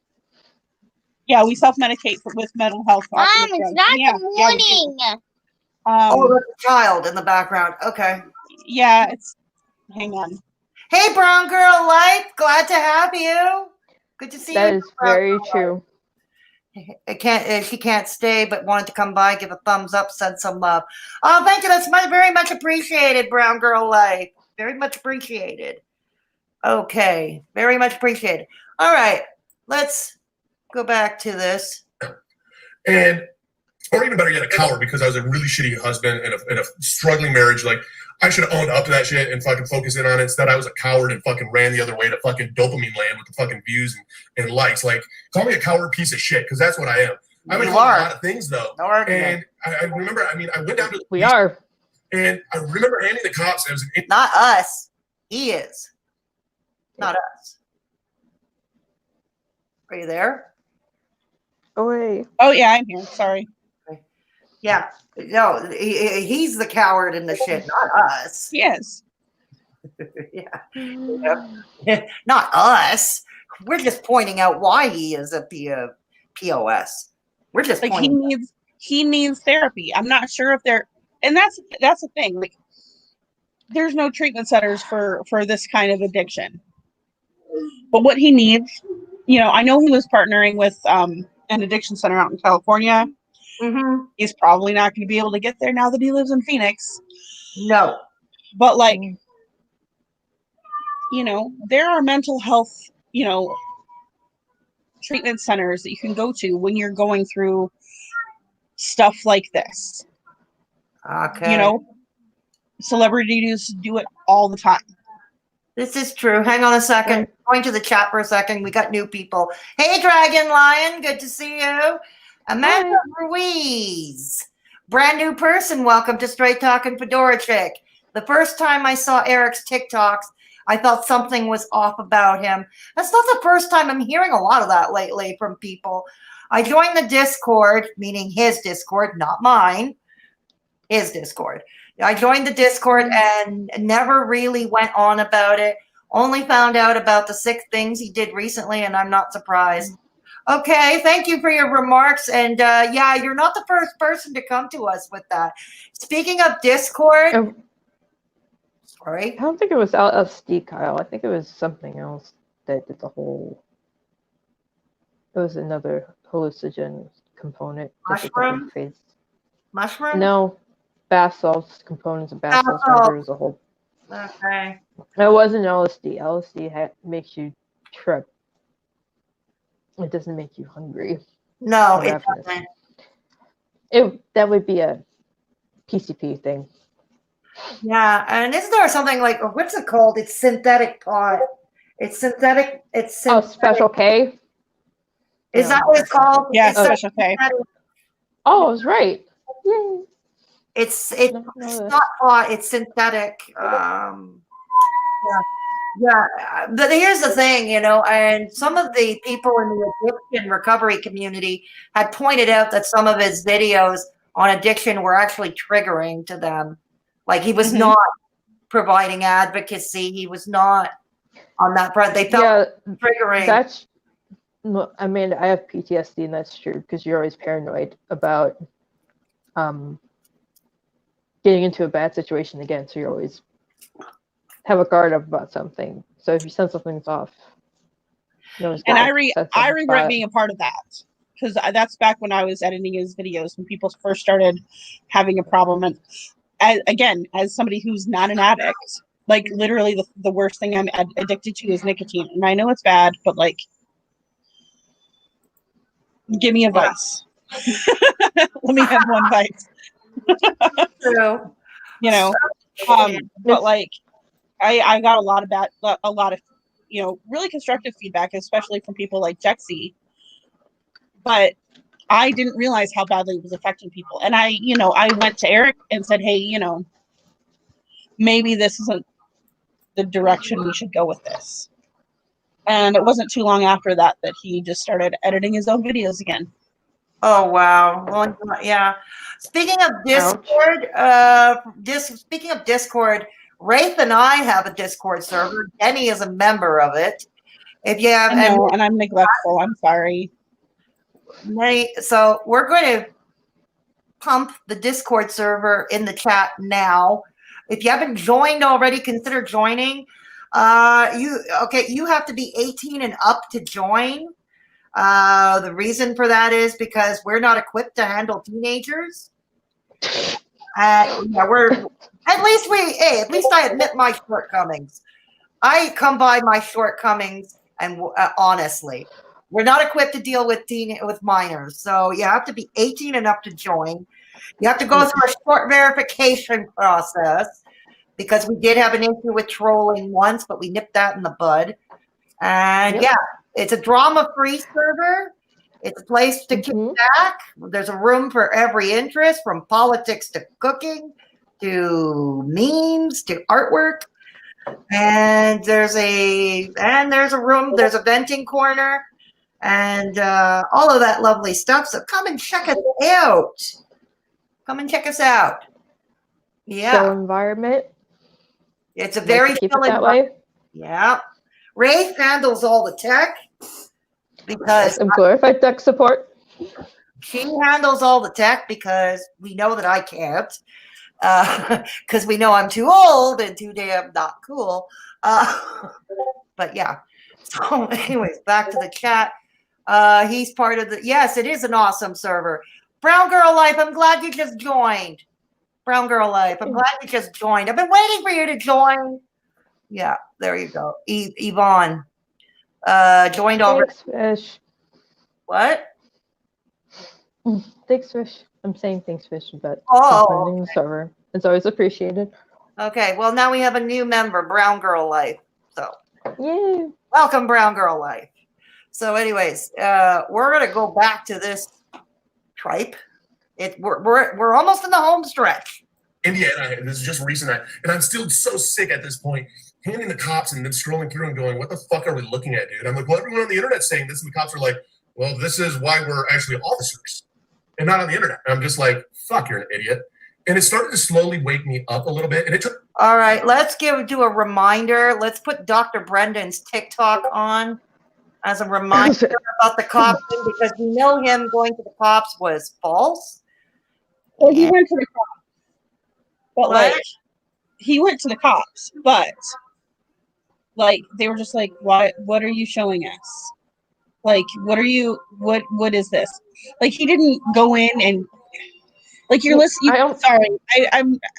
Yeah, we self-medicate with mental health. Mom, it's not the morning. Oh, there's a child in the background. Okay. Yeah, hang on. Hey, Brown Girl Life. Glad to have you. Good to see you. That is very true. She can't stay, but wanted to come by, give a thumbs up, send some love. Oh, thank you. That's very much appreciated, Brown Girl Life. Very much appreciated. Okay. Very much appreciated. All right. Let's go back to this. Or even better yet, a coward, because I was a really shitty husband in a struggling marriage. Like, I should have owned up to that shit and fucking focused in on it. Instead, I was a coward and fucking ran the other way to fucking dopamine land with the fucking views and likes. Like, call me a coward piece of shit, because that's what I am. I've been called a lot of things, though. No argument. And I remember, I went down to the We are. And I remember handing the cops. It was not us. He is. Not us. Are you there? Oh, wait. Oh, yeah, I'm here. Sorry. Yeah. No, he's the coward in the shit, not us. Yes. Yeah. Not us. we're just pointing out why he is a POS. We're just Like pointing. he needs therapy. I'm not sure if they're, and that's the thing. Like, there's no treatment centers for this kind of addiction. But what he needs, you know, I know he was partnering with an addiction center out in California. Mm-hmm. He's probably not going to be able to get there now that he lives in Phoenix. No. But like, you know, there are mental health, you know, treatment centers that you can go to when you're going through stuff like this. Okay. You know, celebrities do it all the time. This is true. Hang on a second. Going to the chat for a second. We got new people. Hey, Dragon Lion. Good to see you. Amanda Ruiz. Brand new person. Welcome to Straight Talkin' Fedora Chick. The first time I saw Eric's TikToks, I felt something was off about him. That's not the first time. I'm hearing a lot of that lately from people. I joined the Discord, meaning his Discord, not mine. His Discord. I joined the Discord and never really went on about it. Only found out about the sick things he did recently, and I'm not surprised. Okay, thank you for your remarks. And yeah, you're not the first person to come to us with that. Speaking of Discord, sorry. I don't think it was LSD, Kyle. I think it was something else that did the whole. It was another hallucinogen component. Mushroom? Mushroom? No. Bath salts, components of bath salts. Remember, it was a whole. Okay. It wasn't LSD. LSD makes you trip. It doesn't make you hungry. No, it doesn't. That would be a PCP thing. Yeah, and isn't there something like, what's it called? It's synthetic pot. It's synthetic. Oh, Special K? Is that what it's called? Yeah, it's Special K. Oh, I was right. Yay. It's not pot. It's synthetic. Yeah. But here's the thing, you know, and some of the people in the addiction recovery community had pointed out that some of his videos on addiction were actually triggering to them. Like he was not providing advocacy. He was not on that front. They felt triggering. That's, I mean, I have PTSD, and that's true because you're always paranoid about getting into a bad situation again. So you always have a guard up about something. So if you sense something's off, and I regret being a part of that, because that's back when I was editing his videos when people first started having a problem. And again, as somebody who's not an addict, like literally the worst thing I'm addicted to is nicotine. And I know it's bad, but like, give me advice. Let me have one vice. True. You know, but like, I got a lot of, you know, really constructive feedback, especially from people like Jexy. But I didn't realize how badly it was affecting people. And I went to Eric and said, hey, you know, maybe this isn't the direction we should go with this. And it wasn't too long after that he just started editing his own videos again. Oh, wow. Well, yeah. Speaking of Discord, Rafe and I have a Discord server. Jenny is a member of it. If you have, and I'm neglectful. I'm sorry. So we're going to pump the Discord server in the chat now. If you haven't joined already, consider joining. You have to be 18 and up to join. The reason for that is because we're not equipped to handle teenagers. At least I admit my shortcomings. I come by my shortcomings, and honestly, we're not equipped to deal with minors. So you have to be 18 and up to join. You have to go through a short verification process because we did have an issue with trolling once, but we nipped that in the bud. And it's a drama-free server. It's a place to kick back. There's a room for every interest, from politics to cooking to memes to artwork. And there's a venting corner and all of that lovely stuff. So come and check us out. Come and check us out. Yeah. Chill environment. It's a very chill environment. Yeah. Rafe handles all the tech. because Some glorified tech support. she handles all the tech because we know that I can't. Because we know I'm too old and too damn not cool. But yeah. So, anyways, back to the chat. He's part of the. Yes, it is an awesome server. Brown Girl Life, I'm glad you just joined. Brown Girl Life, I'm glad you just joined. I've been waiting for you to join. Yeah, there you go. Yvonne joined over. Thanks, Fish. What? Thanks, Fish. I'm saying thanks, Fish, but Oh, the server. It's always appreciated. okay. Well, now we have a new member, Brown Girl Life. So, Yay. welcome, Brown Girl Life. So, anyways, we're gonna go back to this tripe. We're almost in the home stretch. Indiana, this is just recent, and I'm still so sick at this point. Handing the cops and then scrolling through and going, "What the fuck are we looking at, dude?" I'm like, "Well, everyone on the internet's saying this," and the cops are like, "Well, this is why we're actually officers and not on the internet." And I'm just like, "Fuck, you're an idiot." And it started to slowly wake me up a little bit, and it took. All right, let's do a reminder. Let's put Dr. Brendan's TikTok on as a reminder about the cops thing, because we know him going to the cops was false. Well, he went to the cops, but What? like he went to the cops, but like they were just like, "What are you showing us? Like, what is this?" Like he didn't go in and like you're listening. Sorry,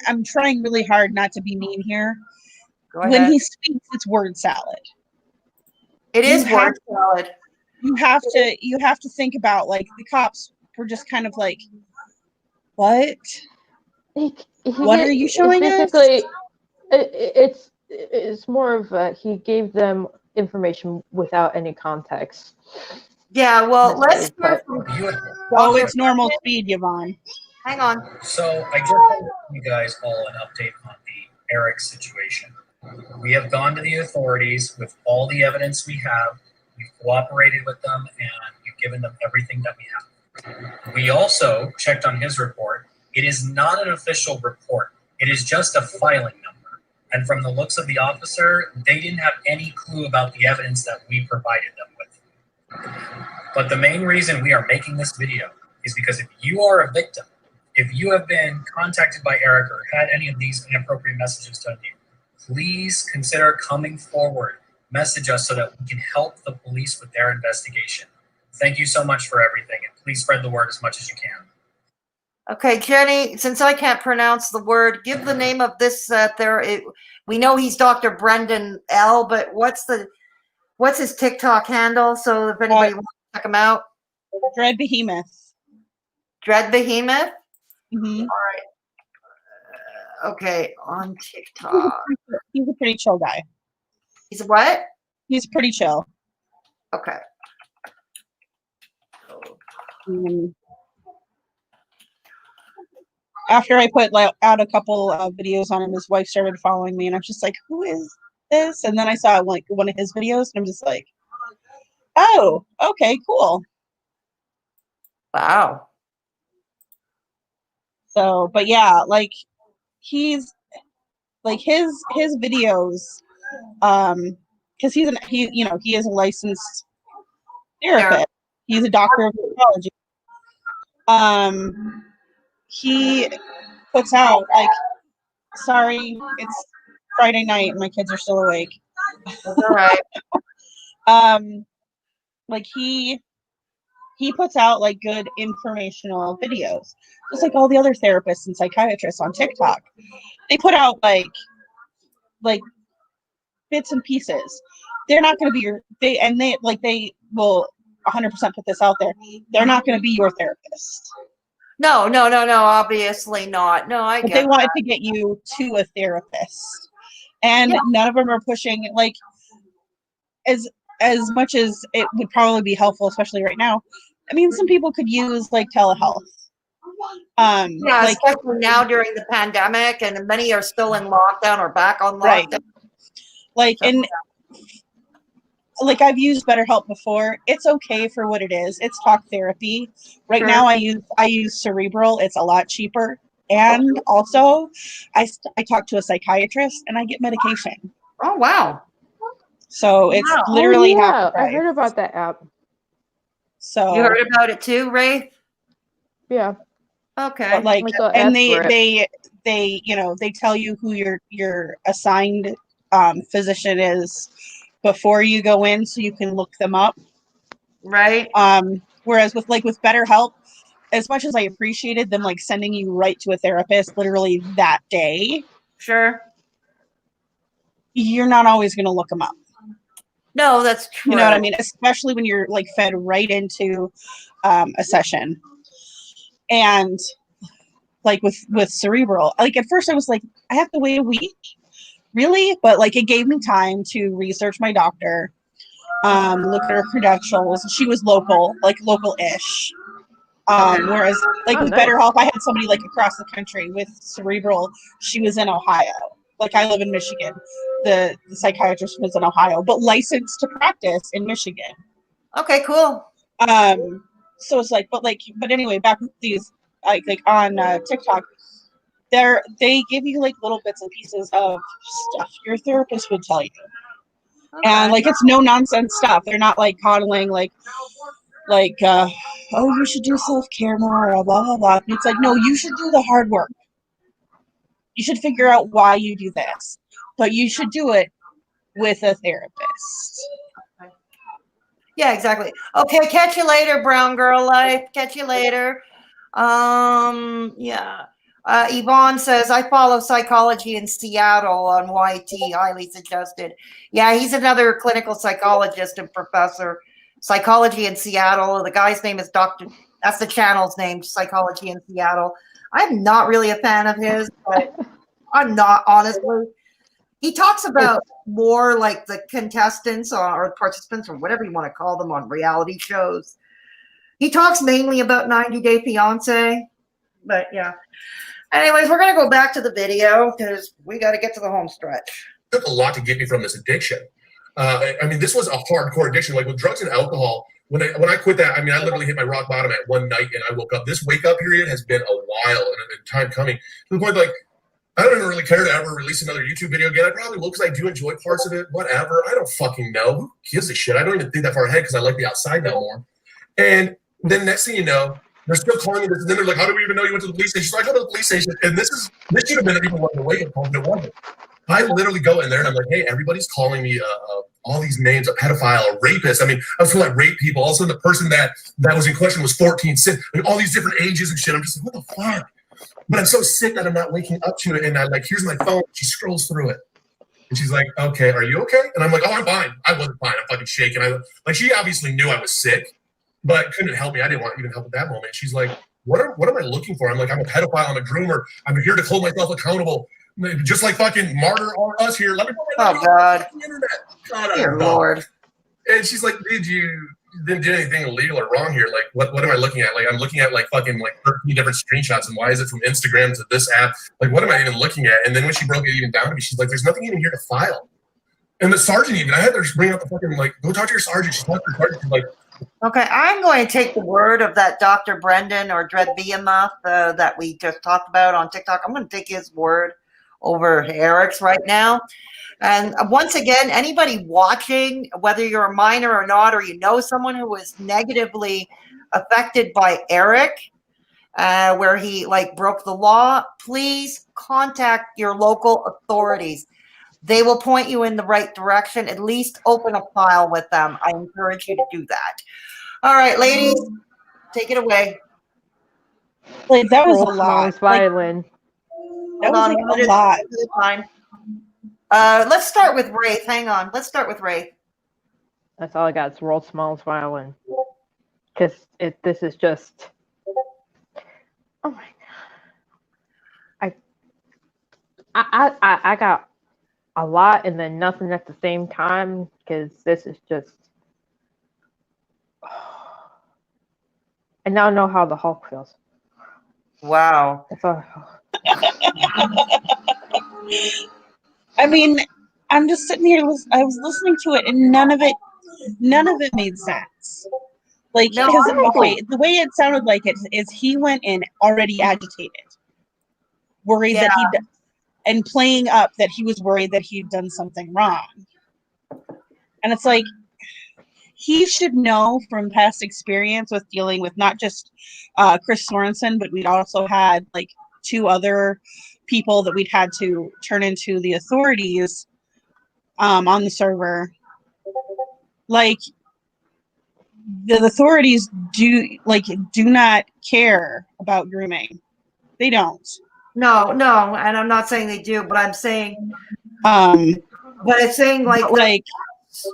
I'm trying really hard not to be mean here. Go ahead. When he speaks, it's word salad. It is word salad. You have to think about, like, the cops were just kind of like, what? What are you showing us? Basically, it's more of he gave them information without any context. Yeah, well, let's hear from Oh, it's normal speed, Yvonne. Hang on. So I just want to give you guys all an update on the Eric situation. We have gone to the authorities with all the evidence we have. We've cooperated with them, and we've given them everything that we have. We also checked on his report. It is not an official report. It is just a filing number. And from the looks of the officer, they didn't have any clue about the evidence that we provided them with. But the main reason we are making this video is because if you are a victim, if you have been contacted by Eric or had any of these inappropriate messages done to you, please consider coming forward. Message us so that we can help the police with their investigation. Thank you so much for everything, and please spread the word as much as you can. Okay, Jenny, since I can't pronounce the word, give the name of this we know he's Dr. Brendan L, but what's his TikTok handle? So if anybody wants to check him out. Dread Behemoth. Dread Behemoth? Mm-hmm. All right. Okay, on TikTok. He's a pretty chill guy. He's a what? He's pretty chill. Okay. After I put out a couple of videos on him, his wife started following me, and I'm just like, "Who is this?" And then I saw like one of his videos, and I'm just like, "Oh, okay, cool." Wow. So, but yeah, like he's like his videos, because he is a licensed therapist. He's a doctor of psychology. He puts out like, sorry, it's Friday night, my kids are still awake. That's all right. Like he puts out like good informational videos, just like all the other therapists and psychiatrists on TikTok. They put out like bits and pieces. They're not going to be they will 100% put this out there. They're not going to be your therapist. No, obviously not. No, I get But they wanted to get you to a therapist. And none of them are pushing, like, as much as it would probably be helpful, especially right now. I mean, some people could use like telehealth. Like, especially now during the pandemic, and many are still in lockdown or back on lockdown. Right. Like, and like I've used BetterHelp before. It's okay for what it is. It's talk therapy. Right now, I use Cerebral. It's a lot cheaper, and also, I talk to a psychiatrist and I get medication. Oh wow! So it's literally half the price. I heard about that app. So You heard about it too, Ray? Yeah. Okay. like, We still and ask for it. they you know, they tell you who your assigned physician is before you go in, so you can look them up. Right. Whereas with BetterHelp, as much as I appreciated them like sending you right to a therapist literally that day, Sure. you're not always going to look them up. No, that's true. You know what I mean? Especially when you're like fed right into a session. And like with cerebral, like at first I was like, I have to wait a week, really? But like it gave me time to research my doctor, look at her credentials. She was local-ish. Whereas like Oh, with nice. BetterHelp, I had somebody like across the country. With cerebral, she was in Ohio. Like I live in Michigan. The psychiatrist was in Ohio, but licensed to practice in Michigan. Okay, cool. So it's like, but anyway, back with these, like on TikTok, they give you like little bits and pieces of stuff your therapist would tell you, and like it's no nonsense stuff. They're not like coddling, oh, you should do self-care more, blah blah blah. It's like, no, you should do the hard work. You should figure out why you do this, but you should do it with a therapist. Yeah, exactly. Okay, catch you later, brown girl life. Catch you later. Yeah. Yvonne says, I follow psychology in Seattle on YT, highly suggested. Yeah, he's another clinical psychologist and professor. Psychology in Seattle. The guy's name is that's the channel's name, Psychology in Seattle. I'm not really a fan of his, but I'm not, honestly. He talks about more like the contestants or participants or whatever you want to call them on reality shows. He talks mainly about 90 Day Fiance, but yeah. Anyways, we're going to go back to the video because we got to get to the home stretch. It took a lot to get me from this addiction. I mean, this was a hardcore addiction. Like with drugs and alcohol, when I quit that, I mean, I literally hit my rock bottom at one night and I woke up. This wake up period has been a while and a time coming to the point like, I don't even really care to ever release another YouTube video again. I probably will because I do enjoy parts of it. Whatever. I don't fucking know. Who gives a shit? I don't even think that far ahead because I like the outside now more. And then next thing you know, they're still calling me this. And then they're like, how do we even know you went to the police station? So I go to the police station. And this should have been even one of the wake-up calls, but it wasn't. I literally go in there and I'm like, hey, everybody's calling me all these names, a pedophile, a rapist. I mean, I was told I rape people. Also, the person that was in question was 14, all these different ages and shit. I'm just like, what the fuck? But I'm so sick that I'm not waking up to it. And I'm like, here's my phone. She scrolls through it. And she's like, okay, are you okay? And I'm like, oh, I'm fine. I wasn't fine. I'm fucking shaking. She obviously knew I was sick, but couldn't help me. I didn't want even help at that moment. She's like, what am I looking for? I'm like, I'm a pedophile. I'm a groomer. I'm here to hold myself accountable. Just like fucking martyr all us here. Let me put my God. on the internet. God, Dear Lord. And she's like, dude, you didn't do anything illegal or wrong here. Like, what am I looking at? Like, I'm looking at like fucking like 13 different screenshots. And why is it from Instagram to this app? Like, what am I even looking at? And then when she broke it even down to me, she's like, there's nothing even here to file. And the sergeant even, I had to just bring up the fucking, like, go talk to your sergeant. She's talking to her sergeant. She's like, okay, I'm going to take the word of that Dr. Brendan or Dread Behemoth that we just talked about on TikTok. I'm going to take his word over Eric's right now. And once again, anybody watching, whether you're a minor or not, or you know someone who was negatively affected by Eric, where he like broke the law, please contact your local authorities. They will point you in the right direction. At least open a file with them. I encourage you to do that. All right, ladies, take it away. Like that was a lot. Violin. That was like a lot. Time. Let's start with Ray. Hang on. Let's start with Ray. That's all I got. It's World Smallest Violin. Because this is just. Oh my god. I got a lot and then nothing at the same time because this is just. I now know how the Hulk feels. Wow. That's all. I mean, I'm just sitting here. I was listening to it, and none of it made sense. Like, No, because the way it sounded like it is he went in already agitated, worried that and playing up that he was worried that he'd done something wrong. And it's like, he should know from past experience with dealing with not just Chris Sorensen, but we'd also had like 2 other people that we'd had to turn into the authorities on the server. Like, the authorities do not care about grooming. They don't. No, and I'm not saying they do, but I'm saying, Um, but it's saying like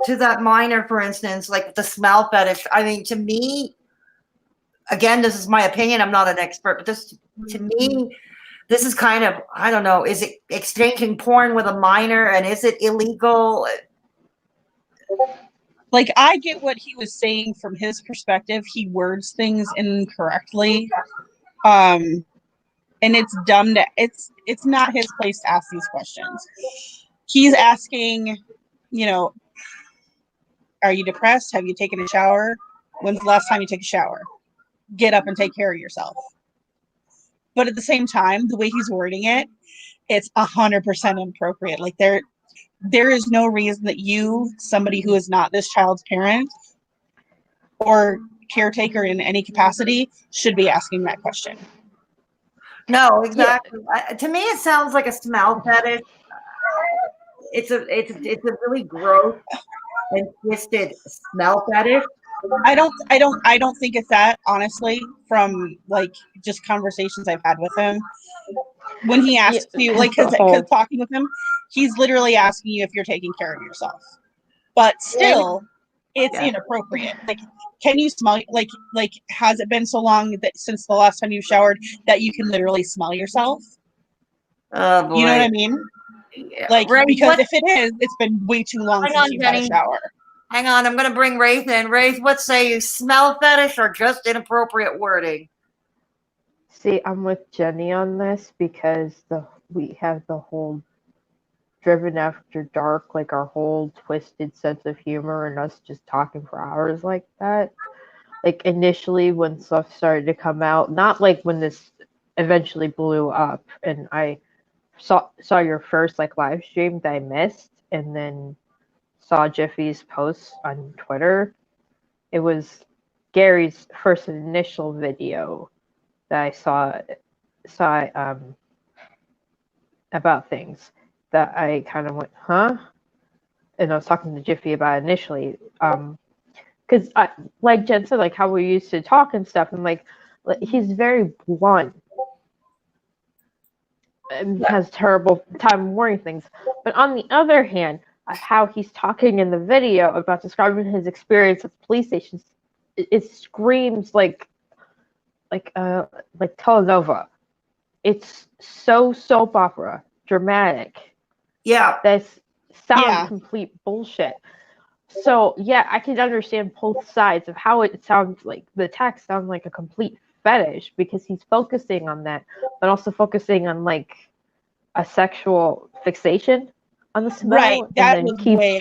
to that minor, for instance, like the smell fetish. I mean, to me, again, this is my opinion. I'm not an expert, but this, to me, this is kind of, I don't know, is it exchanging porn with a minor, and is it illegal? like, I get what he was saying from his perspective. He words things incorrectly. And it's dumb to, it's not his place to ask these questions. He's asking, you know, are you depressed? Have you taken a shower? When's the last time you took a shower? Get up and take care of yourself. But at the same time, the way he's wording it, it's 100% inappropriate. Like, there is no reason that you, somebody who is not this child's parent or caretaker in any capacity, should be asking that question. No, exactly. To me, it sounds like a smell fetish. It's a really gross and twisted smell fetish. I don't think it's that, honestly, from like just conversations I've had with him. When he asks you, like, because talking with him, he's literally asking you if you're taking care of yourself. But still, it's inappropriate. Like, can you smell, like, has it been so long that since the last time you showered that you can literally smell yourself? Oh boy. You know what I mean? Like, Ray, because if it is, it's been way too long since you've had a shower. Hang on, I'm going to bring Wraith in. Wraith, what say you? Smell fetish or just inappropriate wording? See, I'm with Jenny on this because we have the whole driven after dark, like our whole twisted sense of humor and us just talking for hours like that. Like, initially when stuff started to come out, not like when this eventually blew up and I saw your first like live stream that I missed and then saw Jiffy's post on Twitter. It was Gary's first initial video that I saw about things that I kind of went, huh? And I was talking to Jiffy about it initially. Because like Jen said, like how we used to talk and stuff, and like he's very blunt and has terrible time warning things. But on the other hand, how he's talking in the video about describing his experience at the police stations, it screams like telenovela. It's so soap opera dramatic. Yeah. That sounds complete bullshit. So yeah, I can understand both sides of how it sounds like the text sounds like a complete fetish because he's focusing on that, but also focusing on like a sexual fixation on the smell, right? And then keeps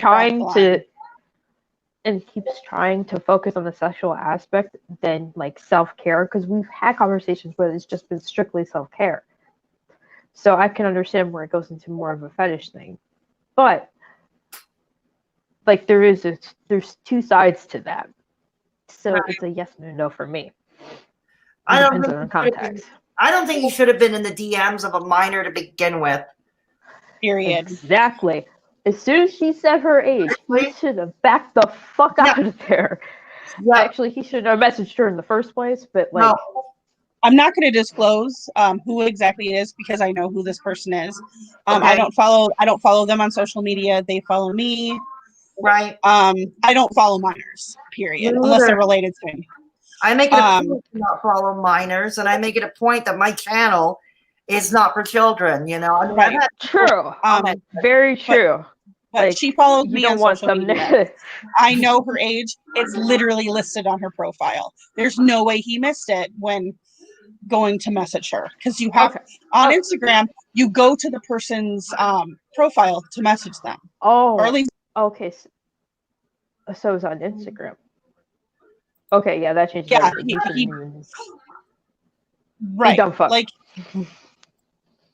trying to focus on the sexual aspect than like self-care, because we've had conversations where it's just been strictly self-care. So I can understand where it goes into more of a fetish thing, but like there's 2 sides to that. So it's a yes and a no for me. It depends on the context. I don't think you should have been in the DMs of a minor to begin with. Period. Exactly. As soon as she said her age, he should have backed the fuck out of there. Yeah. Actually, he should have messaged her in the first place, but like... No. I'm not going to disclose who exactly it is because I know who this person is. Okay. I don't follow them on social media. They follow me. Right. I don't follow minors, period, unless they're related to me. I make it a point to not follow minors, and I make it a point that my channel is not for children, you know. I mean, right. True. Very true. But like, she follows me on social media. I know her age. It's literally listed on her profile. There's no way he missed it when going to message her, because you have on Instagram, you go to the person's profile to message them. Oh, or at least okay. So it's on Instagram. Okay, yeah, that changes. Yeah, right. Dumb fuck. Like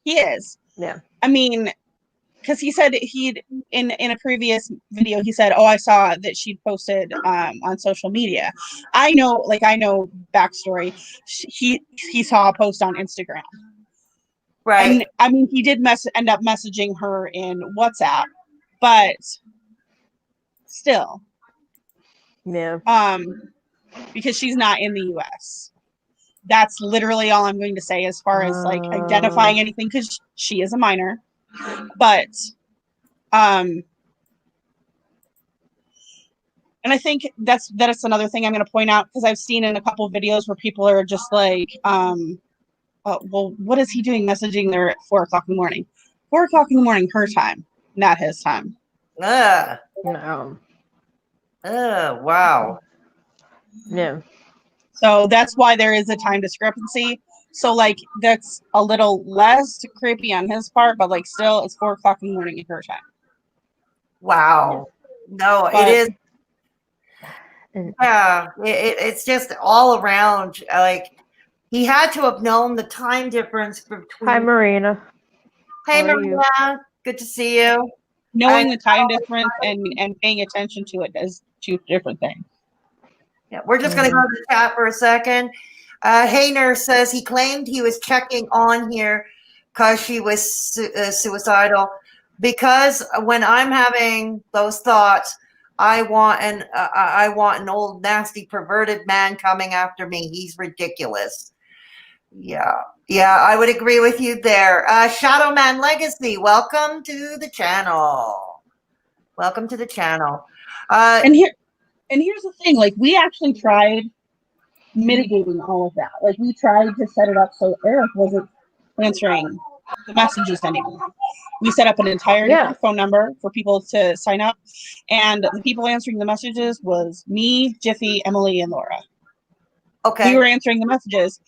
he is. Yeah. I mean, because he said he'd in a previous video he said, oh, I saw that she'd posted on social media. I know backstory. He saw a post on Instagram, Right. and I mean he did end up messaging her in WhatsApp, but still, Yeah. because she's not in the US. That's literally all I'm going to say as far as like identifying anything, because she is a minor. But and I think that's another thing I'm going to point out, because I've seen in a couple of videos where people are just like, well, what is he doing messaging there at 4 o'clock in the morning? 4 o'clock in the morning, her time, not his time. Ugh. No. Wow. Yeah. So that's why there is a time discrepancy. So like that's a little less creepy on his part, but like still it's 4 o'clock in the morning at her time. Wow. No, But- it is. And- Yeah, it's just all around. Like, he had to have known the time difference between. Hi, Marina. Hey, how are you? Maria. Good to see you. Knowing the time difference and paying attention to it is two different things. Yeah, we're just going to go to the chat for a second. Hayner says he claimed he was checking on here because she was suicidal. Because when I'm having those thoughts, I want an old nasty perverted man coming after me. He's ridiculous. Yeah, I would agree with you there. Shadow Man Legacy, welcome to the channel. Welcome to the channel. And here's the thing, like we actually tried mitigating all of that. Like we tried to set it up so Eric wasn't answering the messages anymore. We set up an entire different phone number for people to sign up, and the people answering the messages was me, Jiffy, Emily, and Laura. Okay. We were answering the messages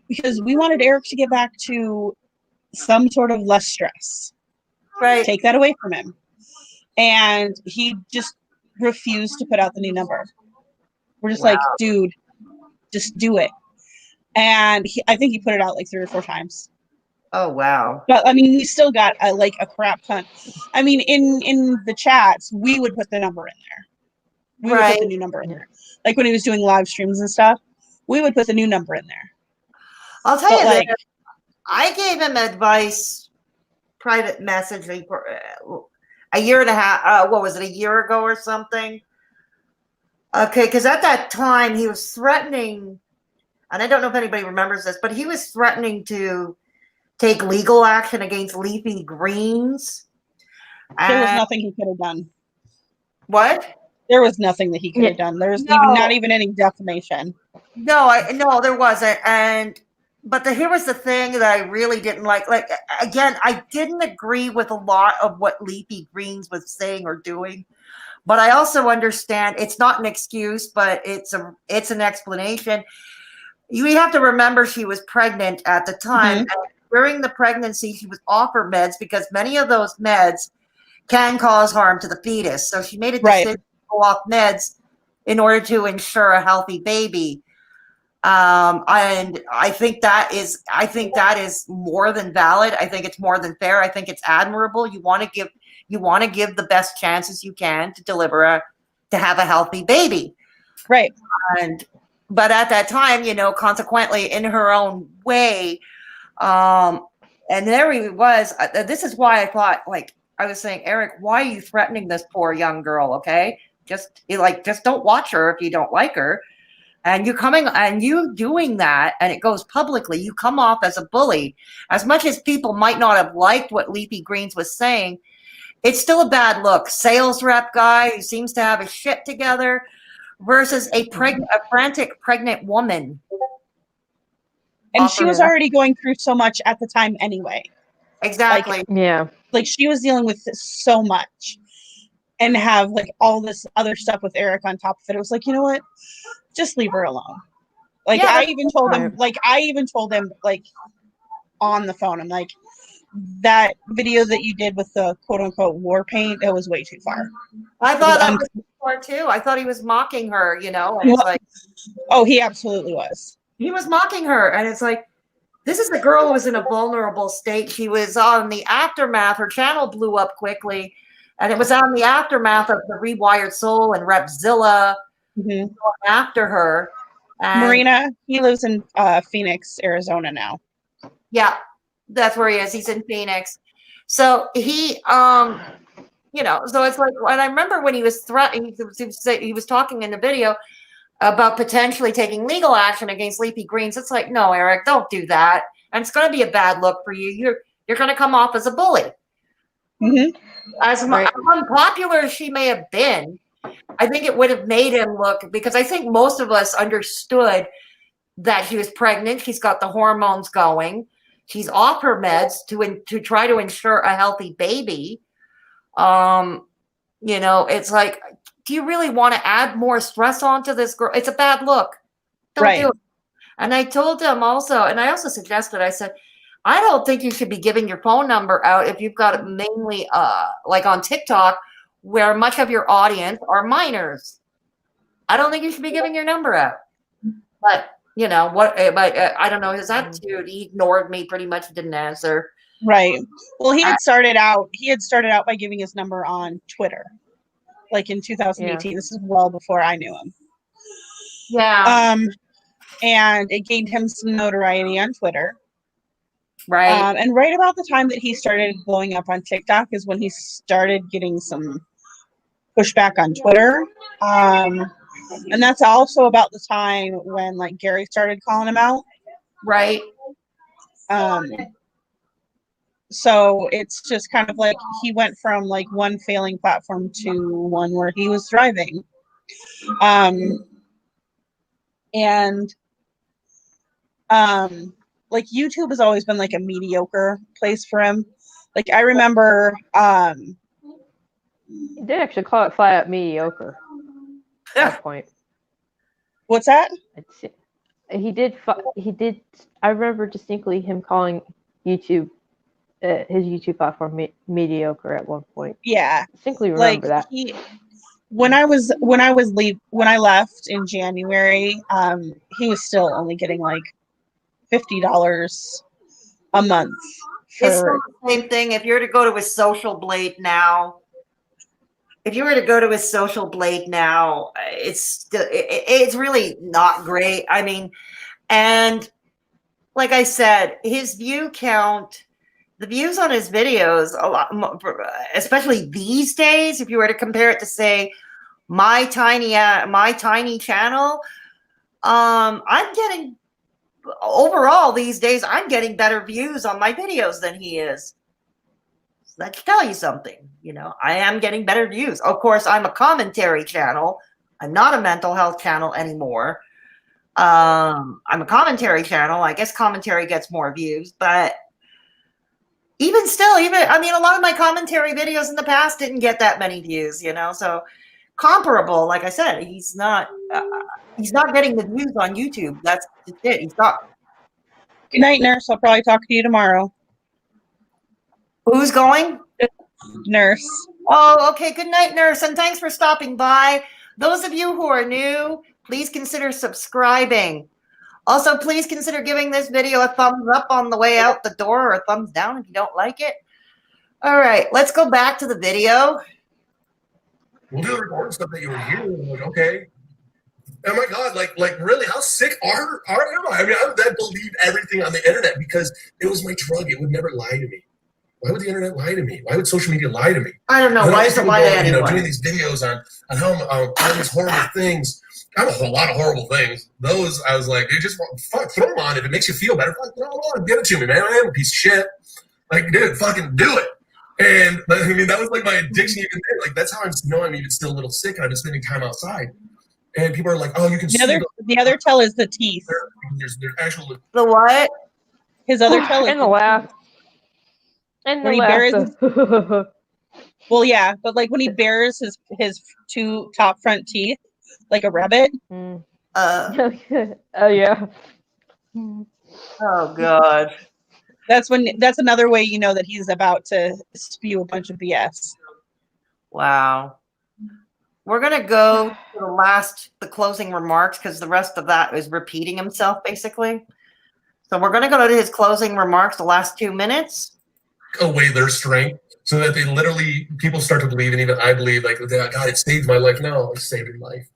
because we wanted Eric to get back to some sort of less stress. Right. Take that away from him. And he just refused to put out the new number. We're just like, dude, just do it. And I think he put it out like 3 or 4 times. Oh, wow. But I mean, we still got like a crap ton. I mean, in the chats, we would put the number in there. We would put the new number in there. Like when he was doing live streams and stuff, we would put the new number in there. I'll tell you that I gave him advice, private message, a year and a half. What was it, a year ago or something? Okay, because at that time he was threatening, and I don't know if anybody remembers this, but he was threatening to take legal action against Leafy Greens. There was nothing he could have done. What? There was nothing that he could have done. There's not even any defamation. No, there wasn't. But here was the thing that I really didn't like. Like, again, I didn't agree with a lot of what Leafy Greens was saying or doing. But I also understand it's not an excuse, but it's an explanation. You have to remember she was pregnant at the time. And during the pregnancy, she was offered meds because many of those meds can cause harm to the fetus. So she made a decision to go off meds in order to ensure a healthy baby. And I think that is more than valid. I think it's more than fair. I think it's admirable. You want to give the best chances you can to to have a healthy baby. Right. But at that time, consequently, in her own way, and there he was. This is why I thought, like I was saying, Eric, why are you threatening this poor young girl? Okay, just don't watch her if you don't like her. And you doing that, and it goes publicly, you come off as a bully. As much as people might not have liked what Leafy Greens was saying, it's still a bad look. Sales rep guy who seems to have his shit together versus a frantic pregnant woman. And she was already going through so much at the time anyway. Exactly. Like she was dealing with so much and have like all this other stuff with Eric on top of it. It was like, you know what? Just leave her alone. Like I even told him like on the phone, I'm like, that video that you did with the quote unquote war paint, it was way too far. I thought that was too far too. I thought he was mocking her, and it's like, oh, he absolutely was. He was mocking her, and it's like, This is a girl who was in a vulnerable state. She was on the aftermath. Her channel blew up quickly, and it was on the aftermath of the Rewired Soul and Repzilla after her. And Marina, he lives in Phoenix, Arizona now. yeah, that's where he is. He's in Phoenix. So he, you know, so it's like, and I remember when he was threatening, he was talking in the video about potentially taking legal action against Leafy Greens. It's like, no, Eric, don't do that. And it's going to be a bad look for you. You're going to come off as a bully. As unpopular as she may have been, I think it would have made him look, because I think most of us understood that she was pregnant. She's got the hormones going. She's off her meds to try to ensure a healthy baby. You know, it's like, do you really want to add more stress onto this girl? It's a bad look. Don't do it. And I told him also, and I also suggested, I said, I don't think you should be giving your phone number out if you've got it mainly like on TikTok, where much of your audience are minors. I don't think you should be giving your number out. But, you know, what? But I don't know his attitude. He ignored me pretty much, didn't answer. Right. Well, he had started out by giving his number on Twitter, like in 2018. This is well before I knew him. Yeah. And it gained him some notoriety on Twitter. Right. And right about the time that he started blowing up on TikTok is when he started getting some pushback on Twitter. And that's also about the time when like Gary started calling him out. Right. So it's just kind of like he went from like one failing platform to one where he was thriving. Like YouTube has always been like a mediocre place for him. Like I remember He did actually call it flat out mediocre at that point. What's that? He did. I remember distinctly him calling YouTube, his YouTube platform, mediocre at one point. Yeah, Distinctly remember that. When I left in January, he was still only getting like $50 a month. It's the same thing. If you were to go to his social blade now, it's really not great. I mean, and like I said, his view count, the views on his videos, a lot, especially these days, if you were to compare it to say my tiny channel, I'm getting overall these days, I'm getting better views on my videos than he is. So that should tell you something. You know, I am getting better views. Of course, I'm a commentary channel. I'm not a mental health channel anymore. I'm a commentary channel. I guess commentary gets more views, but even still, I mean, a lot of my commentary videos in the past didn't get that many views, you know, so comparable. Like I said, he's not getting the views on YouTube. That's it. He's not. Good night, nurse. I'll probably talk to you tomorrow. Who's going? Nurse. Oh, okay. Good night, nurse. And thanks for stopping by. Those of you who are new, please consider subscribing. Also, please consider giving this video a thumbs up on the way out the door, or a thumbs down if you don't like it. All right, let's go back to the video. We'll do the recording stuff that you were hearing. Like, okay. Oh my God, like really, how sick am I? I mean, I believe everything on the internet because it was my drug. It would never lie to me. Why would the internet lie to me? Why would social media lie to me? I don't know. Why is it lie to anyone? You know, doing these videos on how all these horrible things. I have a whole lot of horrible things. Those, I was like, dude, just fuck, throw them on. If it makes you feel better, fuck, throw them on. Give it to me, man. I am a piece of shit. Like, dude, fucking do it. And I mean, that was like my addiction. Even then. Like, that's how I know I'm even still a little sick, and I've been spending time outside. And people are like, "Oh, you can." The other tell is the teeth. There's actual. The what? His other tell is and the laugh. And the laugh. Well, yeah, but like when he bares his two top front teeth, like a rabbit. Oh yeah. Oh God. That's another way you know that he's about to spew a bunch of BS. Wow. We're gonna go to the closing remarks, because the rest of that is repeating himself basically. So we're going to go to his closing remarks, the last 2 minutes. Away their strength so that they literally, people start to believe, and even I believe, like, God, it saved my life. No, it saved your life.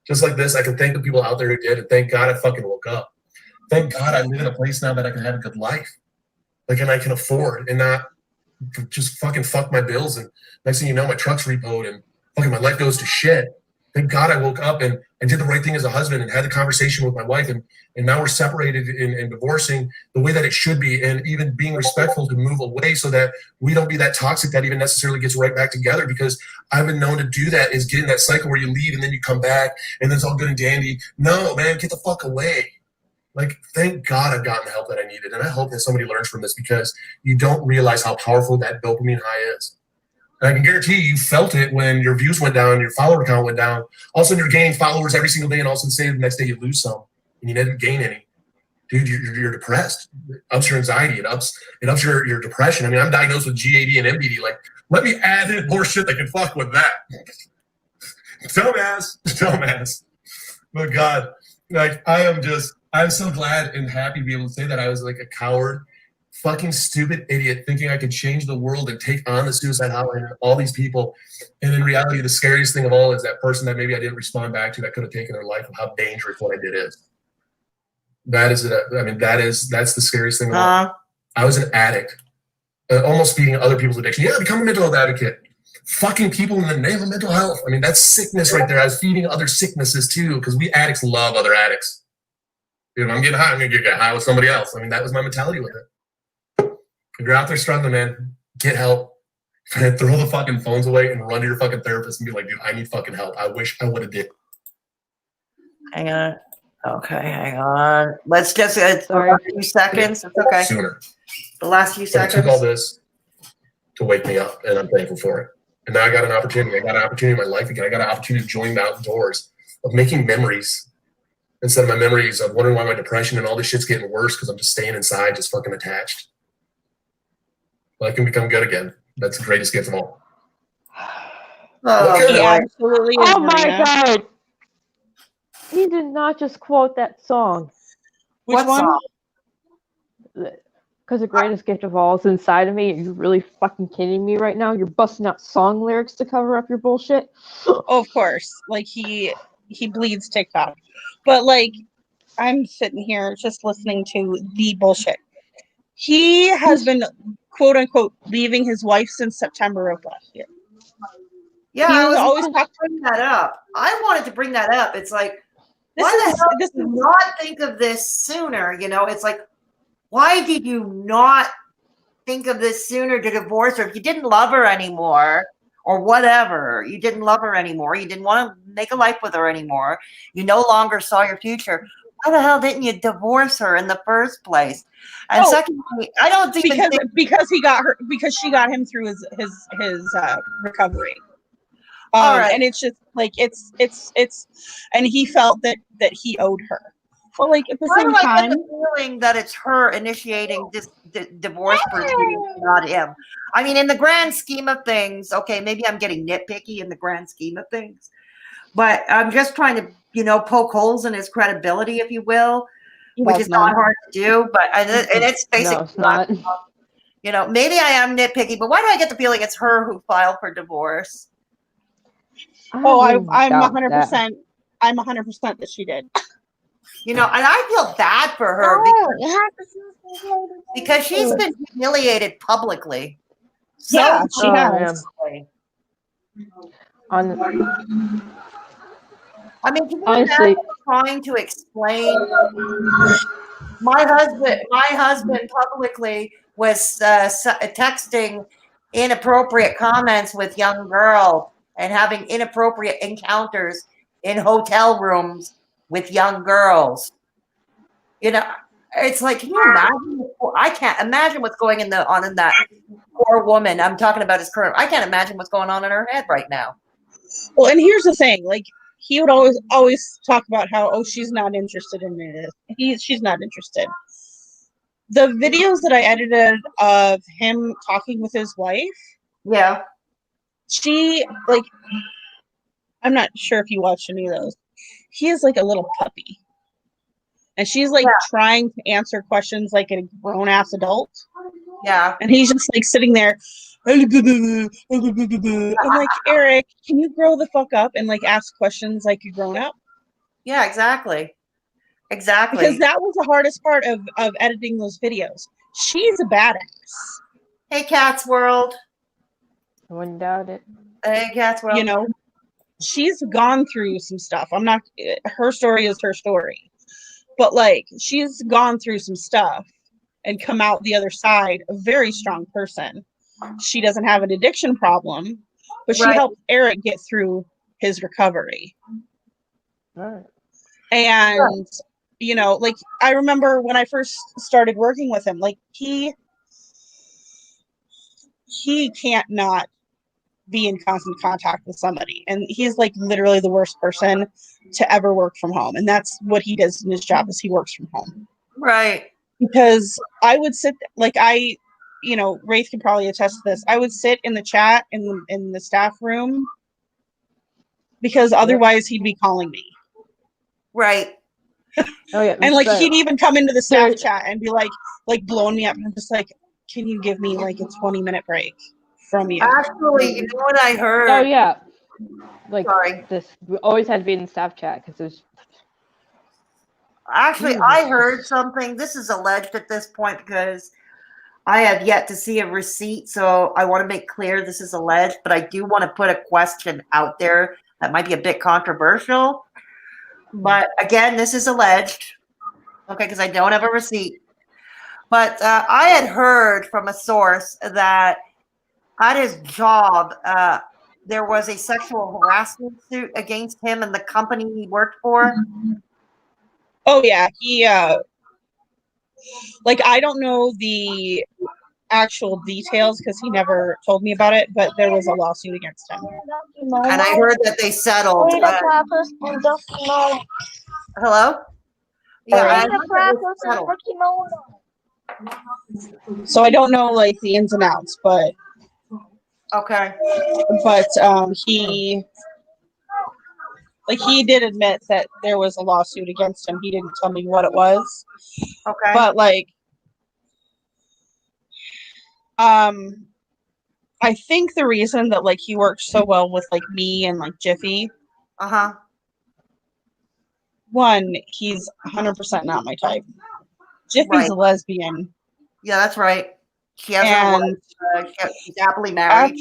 Just like this, I can thank the people out there who did, and thank God I fucking woke up. Thank God I live in a place now that I can have a good life. Like, and I can afford and not just fucking fuck my bills. And next thing you know, my truck's repoed and fucking my life goes to shit. Thank God I woke up and did the right thing as a husband and had the conversation with my wife. And now we're separated and divorcing the way that it should be, and even being respectful to move away so that we don't be that toxic that even necessarily gets right back together, because I've been known to do that, is get in that cycle where you leave and then you come back and then it's all good and dandy. No, man, get the fuck away. Like, thank God I've gotten the help that I needed. And I hope that somebody learns from this, because you don't realize how powerful that dopamine high is. And I can guarantee you felt it when your views went down, your follower count went down. All of a sudden you're gaining followers every single day, and all of a sudden say the next day you lose some and you didn't gain any. Dude, you're depressed. It ups your anxiety. It ups your depression. I mean, I'm diagnosed with GAD and MBD. Like, let me add in more shit that can fuck with that. Dumbass. But God, like, I'm so glad and happy to be able to say that I was like a coward, fucking stupid idiot thinking I could change the world and take on the suicide hotline and all these people. And in reality, the scariest thing of all is that person that maybe I didn't respond back to that could have taken their life, and how dangerous what I did is. That's the scariest thing of all. I was an addict, almost feeding other people's addiction. Yeah, become a mental health advocate. Fucking people in the name of mental health. I mean, that's sickness right there. I was feeding other sicknesses too, because we addicts love other addicts. If I'm getting high, I'm going to get high with somebody else. I mean, that was my mentality with it. If you're out there struggling, man, get help. Throw the fucking phones away and run to your fucking therapist and be like, dude, I need fucking help. I wish I would have did. Hang on. Okay, hang on. Let's just Sorry. a few seconds. It's okay. Sooner. The last few But it seconds. took all this to wake me up, and I'm thankful for it. And now I got an opportunity. I got an opportunity in my life again. I got an opportunity to join the outdoors, of making memories instead of my memories of wondering why my depression and all this shit's getting worse because I'm just staying inside, just fucking attached. Well, I can become good again. That's the greatest gift of all. Oh, Okay. He absolutely is. Oh my Marina. God! He did not just quote that song. Which what one? song? Because the greatest gift of all is inside of me. Are you really fucking kidding me right now? You're busting out song lyrics to cover up your bullshit? Oh, of course. Like, he bleeds TikTok. But, like, I'm sitting here just listening to the bullshit. He has been, quote unquote, leaving his wife since September of last year. Yeah, He I was was always going to bring that up. I wanted to bring that up. It's like, why the hell did you not think of this sooner? You know, it's like, why did you not think of this sooner to divorce her? If you didn't love her anymore, or whatever, you didn't love her anymore, you didn't want to make a life with her anymore, you no longer saw your future, why the hell didn't you divorce her in the first place? And secondly, I don't even think because he got her, because she got him through his recovery. All right. And it's just like it's and he felt that he owed her. Well, like, at the Why same do I time, get the feeling that it's her initiating this divorce proceedings, not him? I mean, in the grand scheme of things, okay, maybe I'm getting nitpicky in the grand scheme of things, but I'm just trying to, you know, poke holes in his credibility, if you will, which is not hard to do. But and it's basically, No, it's not. You know, maybe I am nitpicky, but why do I get the feeling it's her who filed for divorce? I'm 100%. I'm 100% that she did. You know, and I feel bad for her because she's been humiliated publicly. So Yeah, she has. I mean, can you Honestly, imagine trying to explain? My husband publicly was texting inappropriate comments with young girls and having inappropriate encounters in hotel rooms with young girls. You know, it's like, can you imagine? I can't imagine what's going on in that poor woman. I'm talking about his current. I can't imagine what's going on in her head right now. Well, and here's the thing: like, he would always talk about how, she's not interested in this. She's not interested. The videos that I edited of him talking with his wife, yeah, she, like, I'm not sure if you watched any of those. He is like a little puppy. And she's like Yeah. trying to answer questions like a grown ass adult. Yeah. And he's just like sitting there. I'm like, Eric, can you grow the fuck up and like ask questions like a grown up? Yeah, exactly. Exactly. Because that was the hardest part of editing those videos. She's a badass. Hey, Cat's World. I wouldn't doubt it. Hey, Cat's World. You know, she's gone through some stuff. I'm not, her story is her story. But like, she's gone through some stuff and come out the other side a very strong person. She doesn't have an addiction problem, but she Right. helped Eric get through his recovery. All right. And you know, like, I remember when I first started working with him, like he can't not be in constant contact with somebody, and he's like literally the worst person to ever work from home. And that's what he does in his job, is he works from home. Right. Because I would sit, like, you know, Wraith can probably attest to this, I would sit in the chat in the staff room, because otherwise he'd be calling me. Right. Oh yeah. And like, but he'd even come into the staff there- chat and be like blowing me up, and I'm just like, can you give me like a 20-minute break from you? Actually, you know what I heard? Oh yeah. Like Sorry. this, we always had to be in the staff chat because there's. Actually, I heard something. This is alleged at this point because I have yet to see a receipt. So I want to make clear this is alleged, but I do want to put a question out there that might be a bit controversial. But again, this is alleged. Okay, because I don't have a receipt. But I had heard from a source that at his job, there was a sexual harassment suit against him and the company he worked for. Oh yeah, he like, I don't know the actual details because he never told me about it, but there was a lawsuit against him. And I heard that they settled. Hello? Yeah, I heard that they settled. So I don't know like the ins and outs, but Okay. he did admit that there was a lawsuit against him. He didn't tell me what it was. Okay. But like, I think the reason that like he worked so well with like me and like Jiffy, Uh-huh. one, he's 100% not my type. Jiffy's Right. a lesbian, Yeah, that's right. She has her and wife. She's happily married.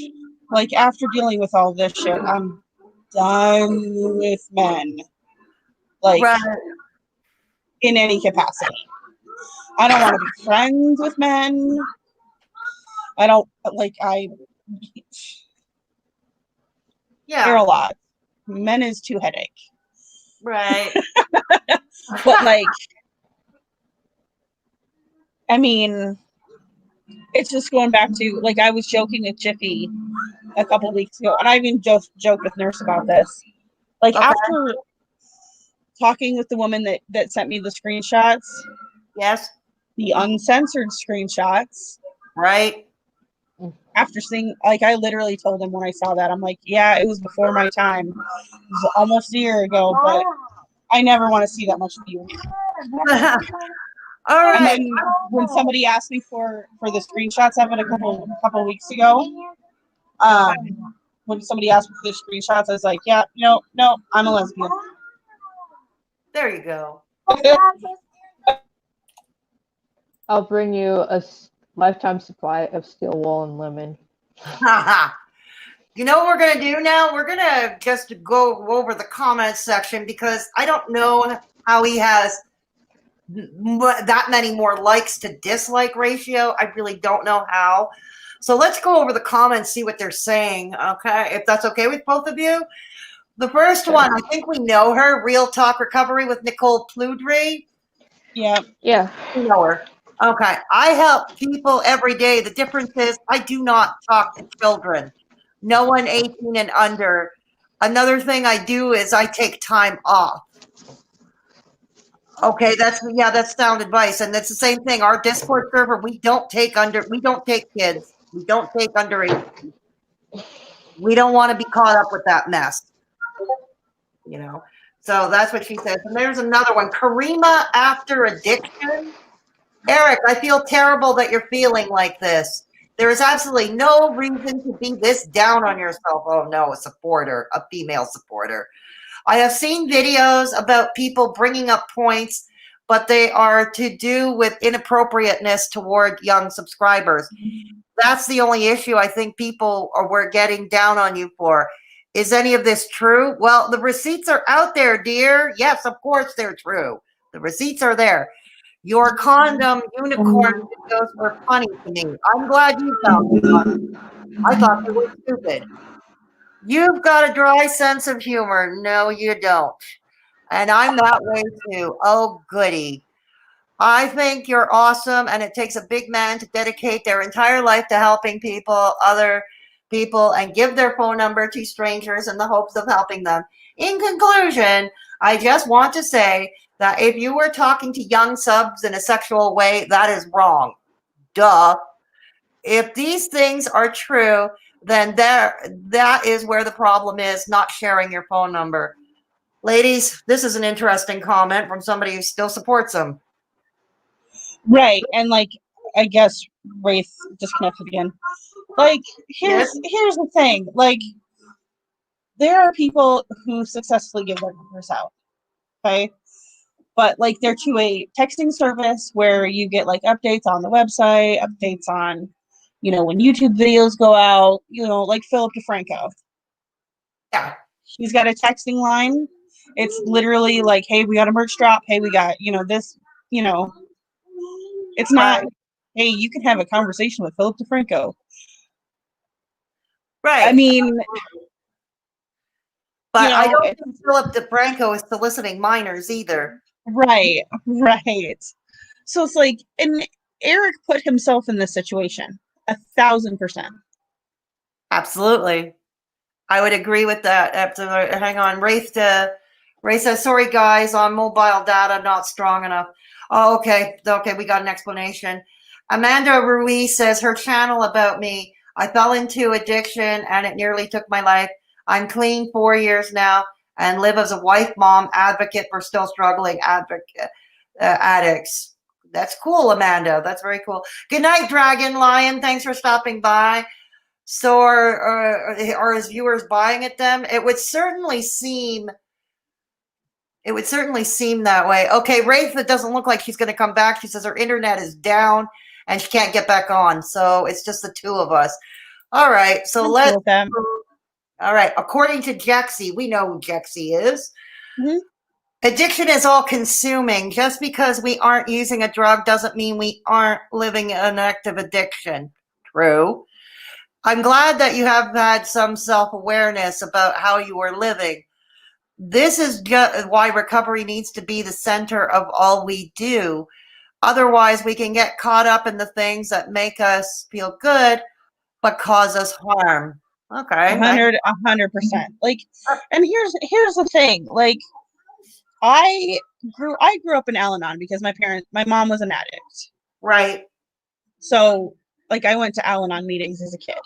after dealing with all this shit, I'm done with men. Like, Right. in any capacity. I don't want to be friends with men. I don't like, Yeah. they're a lot. Men is too headache. Right. But like, I mean, it's just going back to, like, I was joking with Jiffy a couple weeks ago, and I even joked with Nurse about this. Like, Okay. after talking with the woman that sent me the screenshots, Yes. the uncensored screenshots, Right. after seeing, like, I literally told him when I saw that, I'm like, yeah, it was before my time. It was almost a year ago, but I never want to see that much of you. All And right. then when somebody asked me for the screenshots of it a couple weeks ago, when somebody asked me for the screenshots, I was like, yeah, no, I'm a lesbian. There you go. I'll bring you a lifetime supply of steel wool and lemon. You know what we're going to do now? We're going to just go over the comments section because I don't know how he has that many more likes to dislike ratio. I really don't know how. So let's go over the comments, see what they're saying. Okay. If that's okay with both of you. The first one, I think we know her, Real Talk Recovery with Nicole Pludry. Yeah. Yeah. We know her. Okay. I help people every day. The difference is I do not talk to children. No one 18 and under. Another thing I do is I take time off. Okay, that's sound advice. And that's the same thing. Our Discord server, we don't take kids. We don't take under 18. We don't want to be caught up with that mess. You know. So that's what she says. And there's another one. Karima after addiction. Eric, I feel terrible that you're feeling like this. There is absolutely no reason to be this down on yourself. Oh no, a supporter, a female supporter. I have seen videos about people bringing up points, but they are to do with inappropriateness toward young subscribers. That's the only issue I think people were getting down on you for. Is any of this true? Well, the receipts are out there, dear. Yes, of course they're true. The receipts are there. Your condom unicorn videos were funny to me. I'm glad you found them funny. I thought they were stupid. You've got a dry sense of humor. No, you don't. And I'm that way too. Oh, goody. I think you're awesome, and it takes a big man to dedicate their entire life to helping people, other people, and give their phone number to strangers in the hopes of helping them. In conclusion, I just want to say that if you were talking to young subs in a sexual way, that is wrong. Duh. If these things are true, then that is where the problem is, not sharing your phone number. Ladies, this is an interesting comment from somebody who still supports them. Right. And like, I guess Wraith disconnected again. Like, here's the thing. Like, there are people who successfully give their numbers out. Okay. But like, they're to a texting service where you get like updates on the website, updates on, you know, when YouTube videos go out, you know, like Philip DeFranco. Yeah. He's got a texting line. It's literally like, hey, we got a merch drop. Hey, we got, you know, this, you know, it's not, hey, you can have a conversation with Philip DeFranco. Right. I mean, but you know, I don't think Philip DeFranco is soliciting minors either. Right. So it's like, and Eric put himself in this situation 1,000%. Absolutely. I would agree with that. Hang on. Wraith says, sorry, guys, on mobile data, not strong enough. Oh, okay. Okay, we got an explanation. Amanda Ruiz says, her channel about me. I fell into addiction and it nearly took my life. I'm clean 4 years now and live as a wife, mom, advocate for still struggling addicts. That's cool, Amanda. That's very cool. Good night, Dragon Lion. Thanks for stopping by. So are his viewers buying at them? It would certainly seem that way. Okay, Wraith, it doesn't look like she's going to come back. She says her internet is down and she can't get back on. So it's just the two of us. All right. So all right. According to Jexy, we know who Jexy is. Mm-hmm. Addiction is all consuming. Just because we aren't using a drug doesn't mean we aren't living an active addiction. True. I'm glad that you have had some self-awareness about how you are living. This is why recovery needs to be the center of all we do. Otherwise, we can get caught up in the things that make us feel good, but cause us harm. Okay. 100%. Like, and here's the thing. Like, I grew up in Al-Anon because my mom was an addict. Right. So, like, I went to Al-Anon meetings as a kid.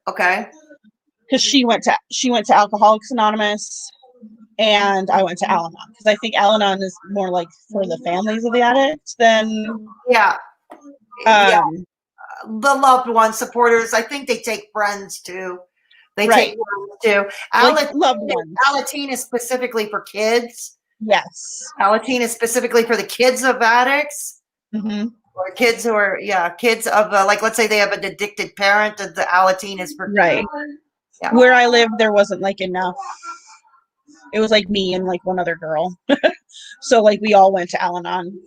Okay. Because she went to Alcoholics Anonymous, and I went to Al-Anon because I think Al-Anon is more like for the families of the addicts than the loved ones, supporters. I think they take friends too. They take friends too. Like loved ones. Alateen is specifically for kids. Yes. Alateen is specifically for the kids of addicts. Mm-hmm. Or kids who are, kids of, like, let's say they have an addicted parent, the Alateen is for right. Yeah. Where I lived, there wasn't like enough. It was like me and like one other girl. So like we all went to Al-Anon.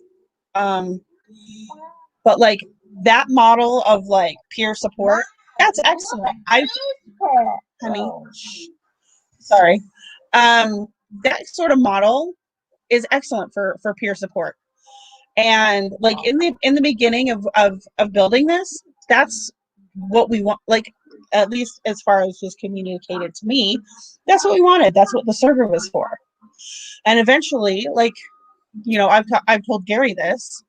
But like that model of like peer support, that's excellent. Honey, sorry. That sort of model is excellent for peer support. And like in the beginning of building this, that's what we want. Like, at least as far as was communicated to me, that's what we wanted. That's what the server was for. And eventually, like, you know, I've told Gary this.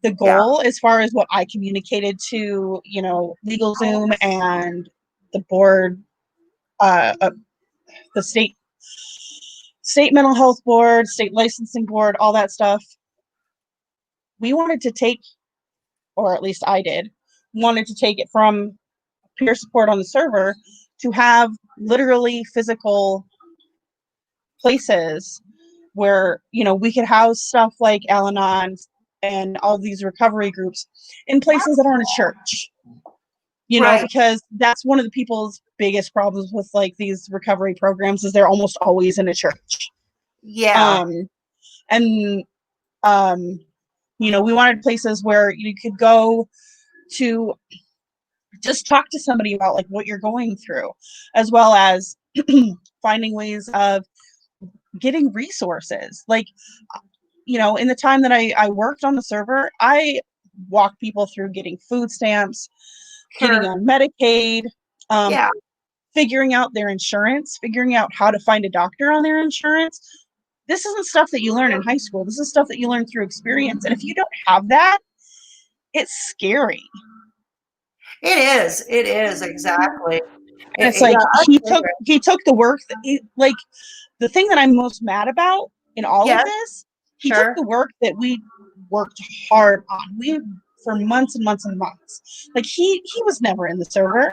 The goal, as far as what I communicated to, you know, LegalZoom and the board, the state state mental health board, state licensing board, all that stuff. We wanted to take, or at least I did, wanted to take it from peer support on the server to have literally physical places where, you know, we could house stuff like Al-Anon and all these recovery groups in places that aren't a church. You know, Right. because that's one of the people's biggest problems with like these recovery programs is they're almost always in a church. Yeah. And you know, we wanted places where you could go to just talk to somebody about like what you're going through, as well as finding ways of getting resources. Like, you know, in the time that I worked on the server, I walked people through getting food stamps, getting Sure. on Medicaid, Yeah. figuring out their insurance, figuring out how to find a doctor on their insurance. This isn't stuff that you learn in high school. This is stuff that you learn through experience. And if you don't have that, it's scary. It is. It is exactly. And it's like Yeah. he took the work that like the thing that I'm most mad about in all of Yes. this, he took Sure. the work that we worked hard on. We for months and months and months. Like he was never in the server.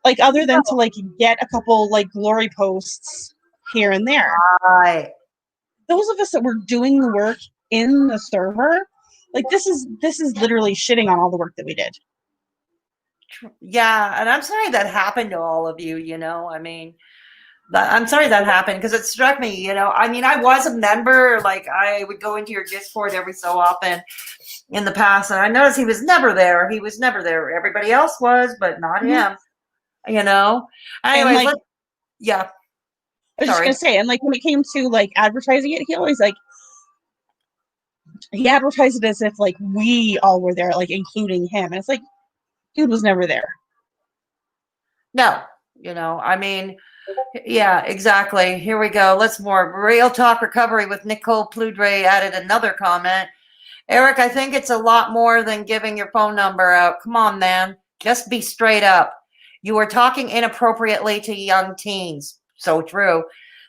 Like other than to like get a couple like glory posts here and there. Right. Those of us that were doing the work in the server, like this is literally shitting on all the work that we did. Yeah, and I'm sorry that happened to all of you, you know. I mean, I'm sorry that happened because it struck me, you know. I mean, I was a member, like I would go into your Discord every so often in the past, and I noticed he was never there. He was never there. Everybody else was, but not him, you know. Anyways, like, yeah. I was just gonna say, and like when it came to like advertising it, he always like he advertised it as if like we all were there, like including him. And it's like, dude was never there. No, you know, I mean, yeah, exactly. Here we go. Let's more real talk recovery with Nicole Pludre added another comment. Eric, I think it's a lot more than giving your phone number out. Come on, man. Just be straight up. You are talking inappropriately to young teens. So true.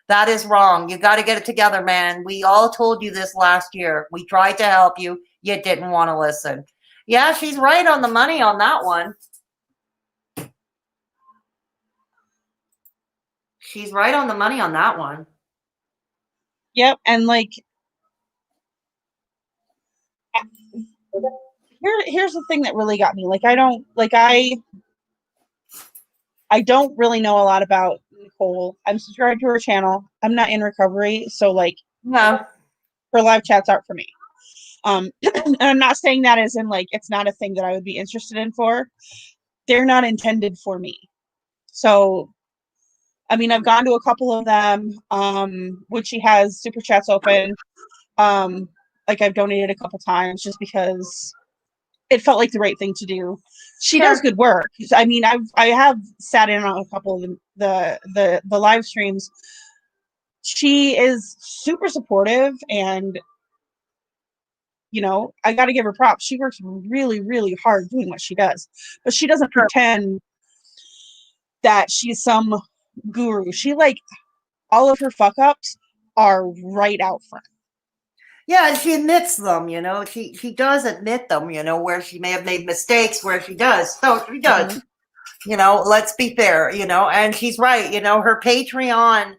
That is wrong. You got to get it together, man. We all told you this last year. We tried to help you. You didn't want to listen. Yeah, she's right on the money on that one. She's right on the money on that one. Yep, and like here's the thing that really got me. Like I don't really know a lot about Nicole. I'm subscribed to her channel. I'm not in recovery, so like No. her live chats aren't for me. And I'm not saying that as in like it's not a thing that I would be interested in for. They're not intended for me. So I mean, I've gone to a couple of them, when she has super chats open. Like I've donated a couple times just because it felt like the right thing to do. She does good work. I mean, I have sat in on a couple of the live streams. She is super supportive, and you know, I got to give her props. She works really, really hard doing what she does, but she doesn't pretend that she's some guru. She like all of her fuck ups are right out front. Yeah, and she admits them, you know. She does admit them, you know, where she may have made mistakes, where she does. So she does. Mm-hmm. You know, let's be fair, you know, and she's right, you know, her Patreon,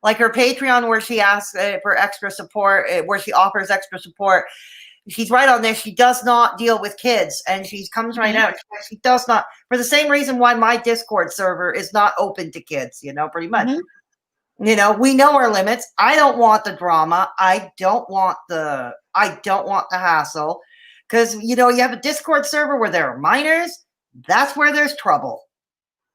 like her Patreon where she asks for extra support, where she offers extra support. She's right on this. She does not deal with kids, and she comes right out. She does not, for the same reason why my Discord server is not open to kids, you know, pretty much. You know, we know our limits. I don't want the drama. I don't want the hassle. Because, you know, you have a Discord server where there are minors. That's where there's trouble.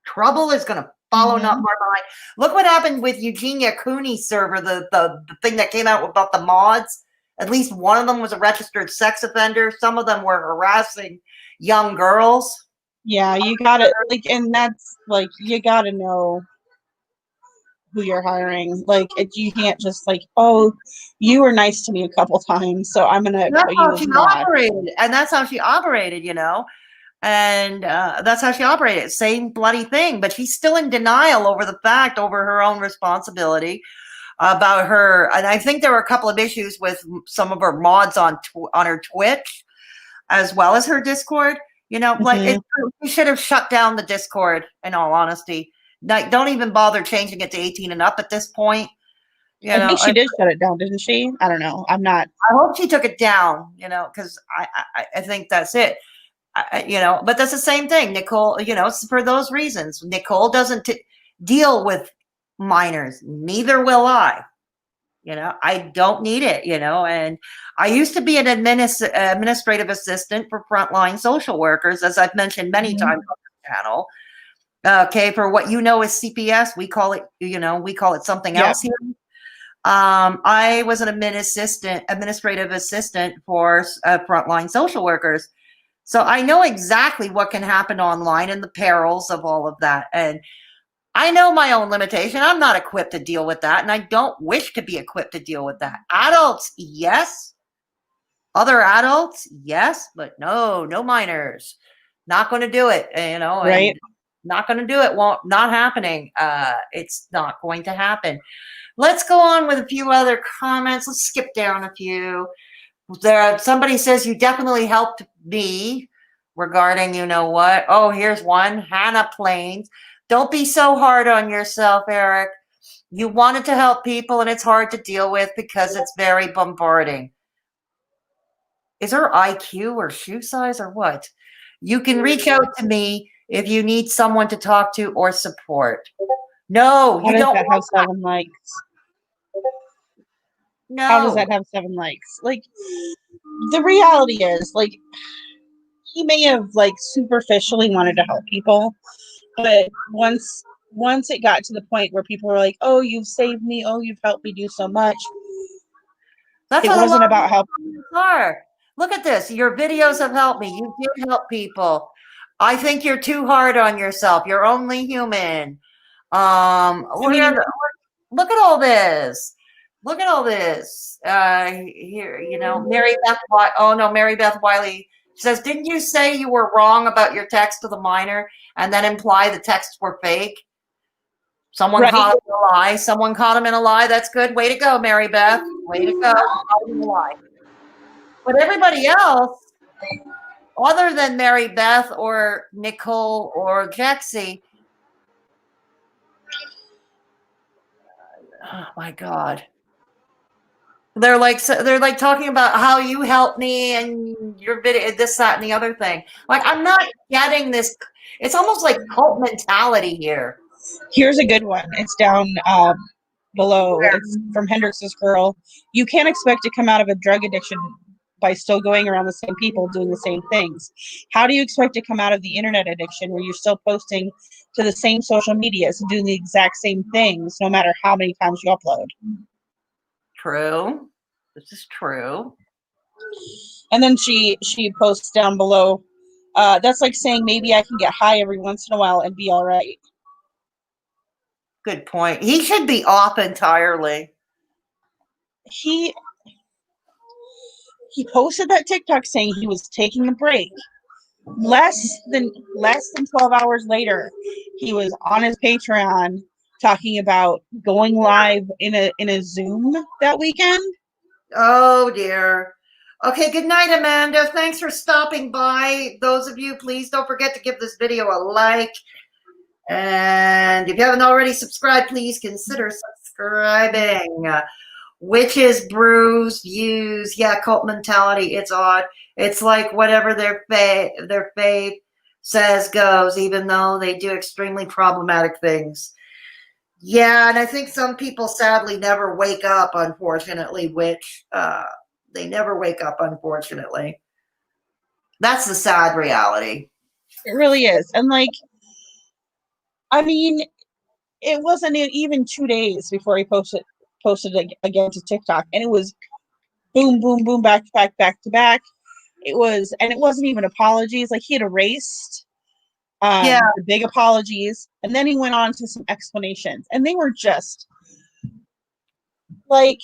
Trouble is going to follow not far behind. Look what happened with Eugenia Cooney's server, the thing that came out about the mods. At least one of them was a registered sex offender. Some of them were harassing young girls. Yeah, you got it. Like, and that's like, you got to know who you're hiring. Like, you can't just like, oh, you were nice to me a couple times, so I'm gonna put you as mod. And that's how she operated, you know. And that's how she operated. Same bloody thing, but she's still in denial over the fact, over her own responsibility about her. And I think there were a couple of issues with some of her mods on her Twitch, as well as her Discord. You know, like we should have shut down the Discord. In all honesty, like, don't even bother changing it to 18 and up at this point. You know, I think she did shut it down, didn't she? I don't know. I'm not. I hope she took it down. You know, because I think that's it. You know, but that's the same thing. Nicole, you know, for those reasons, Nicole doesn't deal with minors. Neither will I. You know, I don't need it, you know, and I used to be an administrative assistant for frontline social workers, as I've mentioned many times on the channel. Okay, for what you know is CPS, we call it, you know, we call it something else here. I was an administrative assistant for frontline social workers. So I know exactly what can happen online and the perils of all of that. And I know my own limitation. I'm not equipped to deal with that, and I don't wish to be equipped to deal with that. Adults, yes. Other adults, yes, but no minors. Not going to do it, you know, Right. and not going to do it. Not happening. It's not going to happen. Let's go on with a few other comments. Let's skip down a few. Somebody says you definitely helped me regarding, you know what? Oh, here's one. Hannah Plains. Don't be so hard on yourself, Eric. You wanted to help people and it's hard to deal with because it's very bombarding. Is her IQ or shoe size or what? You can reach out to me if you need someone to talk to or support. No, How you does don't. that have 7 likes? No. How does that have 7 likes? Like, the reality is, like, he may have, like, superficially wanted to help people, but once it got to the point where people were like, oh, you've saved me, oh, you've helped me do so much, That's it what wasn't about helping. Look at this. Your videos have helped me. You did help people. I think you're too hard on yourself. You're only human. Look at all this. Look at all this. Here, you know, Mary Beth. Oh no, Mary Beth Wiley says, "Didn't you say you were wrong about your text to the minor, and then imply the texts were fake?" Someone caught him in a lie. Someone caught him in a lie. That's good. Way to go, Mary Beth. Way to go. Caught him in a lie. But everybody else, other than Mary Beth or Nicole or Jexy, oh my God. They're like talking about how you helped me and your video, this, that, and the other thing. Like, I'm not getting this. It's almost like cult mentality here. Here's a good one. It's down below. It's from Hendrix's girl. You can't expect to come out of a drug addiction by still going around the same people doing the same things. How do you expect to come out of the internet addiction where you're still posting to the same social medias and doing the exact same things no matter how many times you upload? True. This is true. And then she posts down below, that's like saying maybe I can get high every once in a while and be all right. Good point. He should be off entirely. He posted that TikTok saying he was taking a break. Less than 12 hours later, he was on his Patreon talking about going live in a Zoom that weekend. Oh dear. Okay, good night, Amanda. Thanks for stopping by. Those of you, please don't forget to give this video a like. And if you haven't already subscribed, please consider subscribing. Witches, brews, views, yeah, cult mentality. It's odd. It's like whatever their fave says goes, even though they do extremely problematic things. Yeah, and I think some people sadly never wake up, unfortunately, which they never wake up, unfortunately. That's the sad reality. It really is. And like, I mean, it wasn't even 2 days before he posted again to TikTok, and it was boom, boom, boom, back to back. It wasn't even apologies. Like, he had erased the big apologies, and then he went on to some explanations, and they were just like,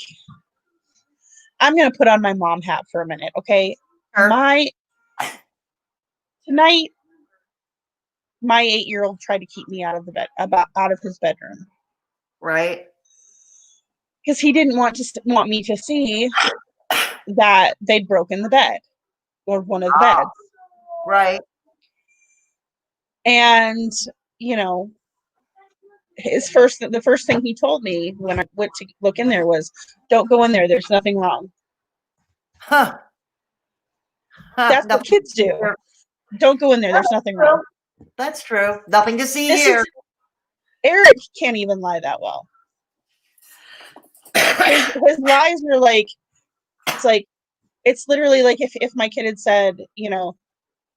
I'm gonna put on my mom hat for a minute, okay? Sure. Tonight my 8-year-old tried to keep me out of the bed, out of his bedroom, Right. because he didn't want me to see that they'd broken the bed or one of the beds. Right. And you know, the first thing he told me when I went to look in there was, "Don't go in there. There's nothing wrong." Huh. That's what kids do. Don't go in there. There's nothing wrong. That's true. Nothing to see This here. is Eric can't even lie that well. His lies are like, it's literally like if my kid had said, you know,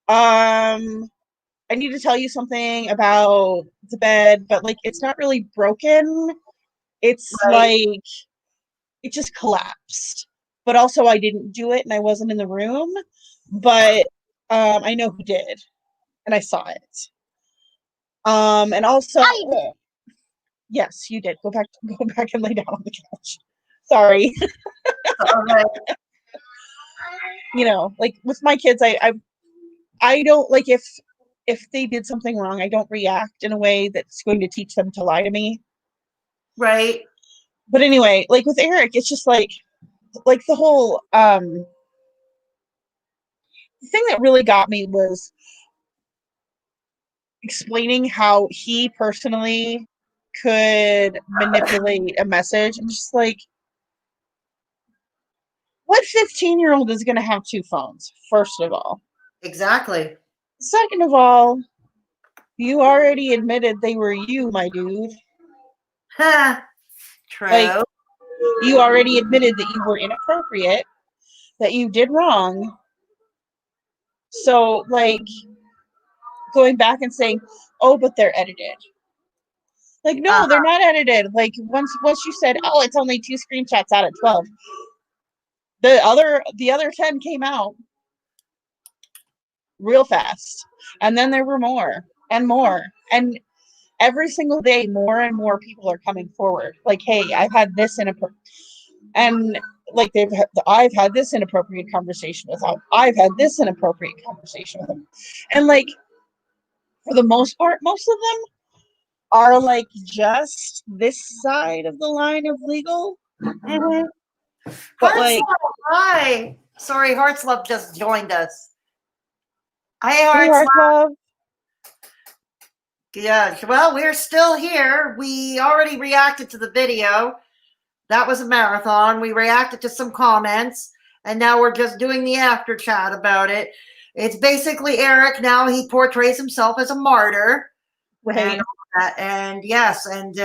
I need to tell you something about the bed, but like it's not really broken. It's Right. like it just collapsed. But also I didn't do it and I wasn't in the room, but I know who did and I saw it. And also yes, you did. Go back and lay down on the couch. Sorry. Okay. You know, like with my kids, I don't like if they did something wrong, I don't react in a way that's going to teach them to lie to me. Right. But anyway, like with Eric, it's just like the whole the thing that really got me was explaining how he personally could manipulate a message. I'm just like, what 15-year-old is going to have 2 phones, first of all? Exactly. Second of all, you already admitted they were you, my dude. Huh. True. Like, you already admitted that you were inappropriate, that you did wrong. So, like, going back and saying, "Oh, but they're edited." Like, no, they're not edited. Like, once you said, "Oh, it's only 2 screenshots out of 12," the other 10 came out real fast, and then there were more and more, and every single day, more and more people are coming forward. Like, hey, I've had this and like I've had this inappropriate conversation with him. I've had this inappropriate conversation with him, and like for the most part, most of them are like just this side of the line of legal. Mm-hmm. But like, Hi. Sorry, Hearts Love just joined us. Hi, hey, Hearts Heart Love. Yeah, well, we're still here. We already reacted to the video. That was a marathon. We reacted to some comments, and now we're just doing the after chat about it. It's basically Eric. Now he portrays himself as a martyr. Right. And all that. And yes, and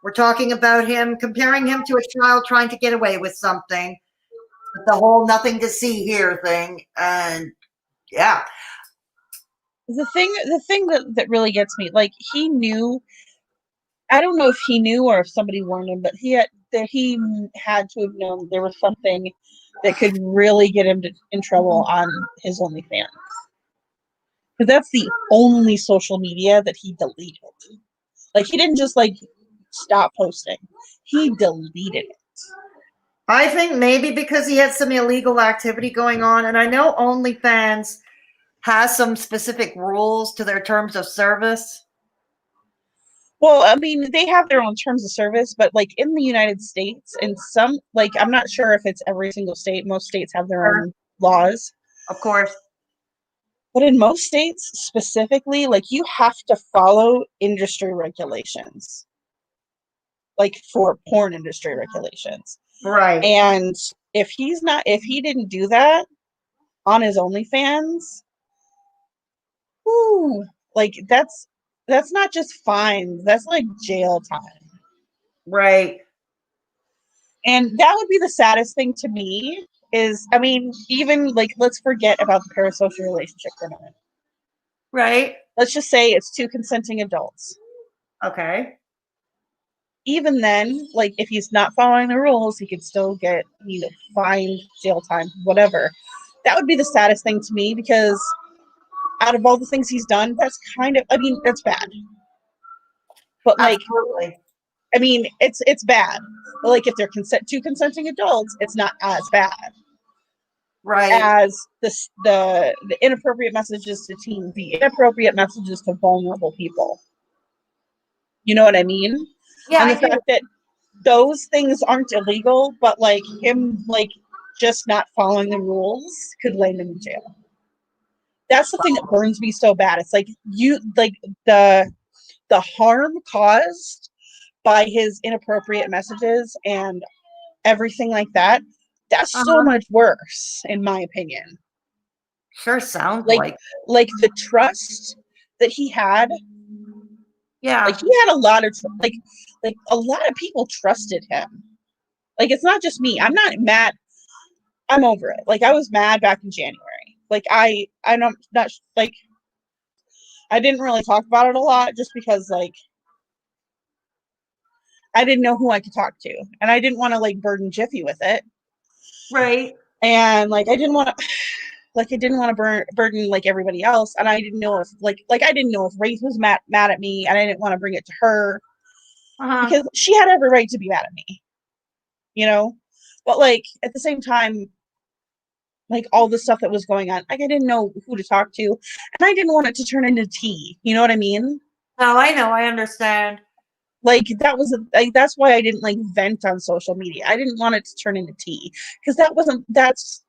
we're talking about him, comparing him to a child trying to get away with something. The whole nothing to see here thing. And yeah. The thing that really gets me, like, he knew, I don't know if he knew or if somebody warned him, but he had to have known there was something that could really get him in trouble on his OnlyFans. Because that's the only social media that he deleted. Like, he didn't just like stop posting. He deleted it. I think maybe because he had some illegal activity going on. And I know OnlyFans has some specific rules to their terms of service. Well, I mean, they have their own terms of service, but like in the United States, and some, like, I'm not sure if it's every single state. Most states have their own laws. Of course. But in most states, specifically, like, you have to follow industry regulations, like for porn industry regulations. Right. And if he didn't do that on his OnlyFans, whoo, like that's not just fines, that's like jail time. Right. And that would be the saddest thing to me is, I mean, even like, let's forget about the parasocial relationship for a minute. Right. Let's just say it's 2 consenting adults. Okay. Even then, like, if he's not following the rules, he could still get, you know, fined, jail time, whatever. That would be the saddest thing to me, because out of all the things he's done, that's kind of, I mean, that's bad. But like, absolutely. I mean, it's bad. But like, if they're 2 consenting adults, it's not as bad. Right. as the inappropriate messages to teens, the inappropriate messages to vulnerable people. You know what I mean? Yeah, And the I do. fact that those things aren't illegal, but like him like just not following the rules could land him in jail. That's the thing that burns me so bad. It's like the harm caused by his inappropriate messages and everything like that. That's so much worse, in my opinion. Sure sounds Like the trust that he had. yeah. Like he had a lot of like a lot of people trusted him. Like it's not just me. I'm not mad. I'm over it. Like I was mad back in January. Like I'm not like I didn't really talk about it a lot just because like I didn't know who I could talk to, and I didn't want to like burden Jiffy with it. Right. And like I didn't want to burden like everybody else, and I didn't know if I didn't know if Wraith was mad at me, and I didn't want to bring it to her because she had every right to be mad at me, you know. But like at the same time, like all the stuff that was going on, like I didn't know who to talk to, and I didn't want it to turn into tea. You know what I mean? No, I know. I understand. Like that was that's why I didn't like vent on social media. I didn't want it to turn into tea because that's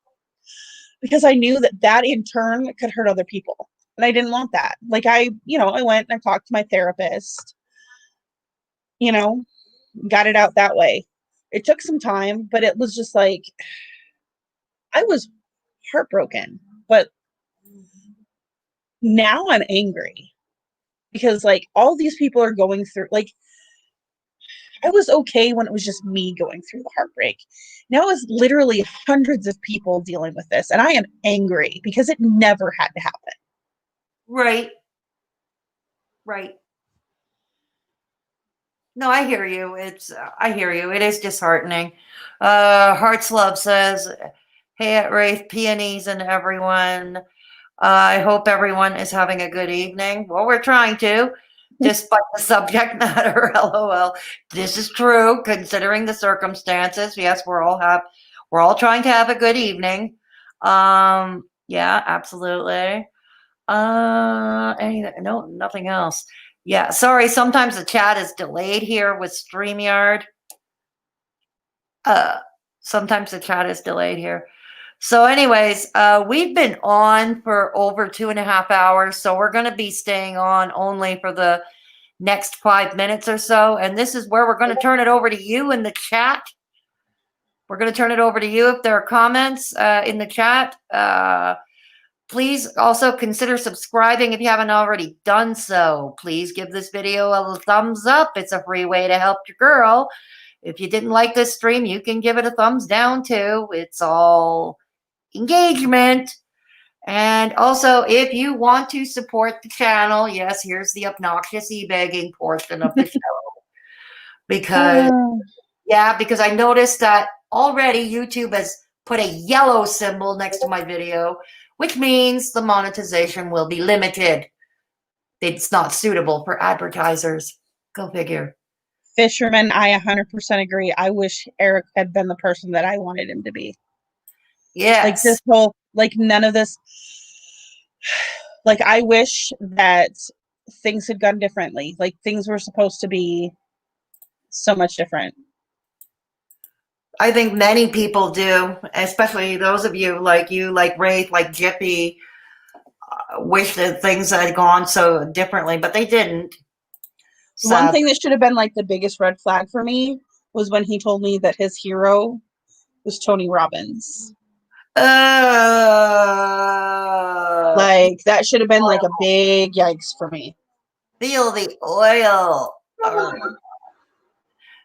because I knew that in turn could hurt other people, and I didn't want that. Like I went and I talked to my therapist, got it out that way. It took some time, but it was just like I was heartbroken, but now I'm angry because like all these people are going through, like I was okay when it was just me going through the heartbreak. Now it's literally hundreds of people dealing with this, and I am angry because it never had to happen. Right. Right. No, I hear you. I hear you. It is disheartening. Hearts Love says, hey, at Wraith, peonies and everyone. I hope everyone is having a good evening. Well, we're trying to, despite the subject matter. LOL. This is true, considering the circumstances. Yes, we're all trying to have a good evening. Yeah, absolutely. No, nothing else. Yeah, sorry. Sometimes the chat is delayed here with StreamYard. Sometimes the chat is delayed here. So anyways, we've been on for over 2.5 hours. So we're going to be staying on only for the next 5 minutes or so. And this is where we're going to turn it over to you in the chat. We're going to turn it over to you if there are comments in the chat. Please also consider subscribing if you haven't already done so. Please give this video a thumbs up. It's a free way to help your girl. If you didn't like this stream, you can give it a thumbs down too. It's all engagement. And also, if you want to support the channel, yes, here's the obnoxious e-begging portion of the show. Because I noticed that already YouTube has put a yellow symbol next to my video, which means the monetization will be limited. It's not suitable for advertisers. Go figure. Fisherman, I 100% agree. I wish Eric had been the person that I wanted him to be. Yes. Like this whole, like none of this, like I wish that things had gone differently. Like things were supposed to be so much different. I think many people do, especially those of you, like Wraith, like Jippy, wish that things had gone so differently, but they didn't. One thing that should have been like the biggest red flag for me was when he told me that his hero was Tony Robbins. Like that should have been like a big yikes for me. Feel the oil.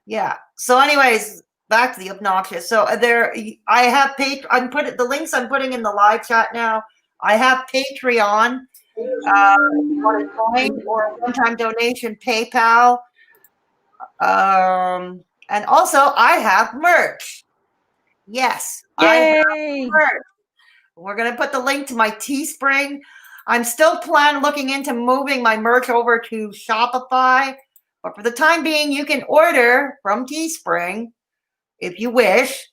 Yeah. So anyways, back to the obnoxious. So I have the links I'm putting in the live chat now. I have Patreon. Want to join or a one-time donation, PayPal. And also I have merch. Yes. Yay! I have merch. We're going to put the link to my Teespring. I'm still looking into moving my merch over to Shopify. But for the time being, you can order from Teespring if you wish.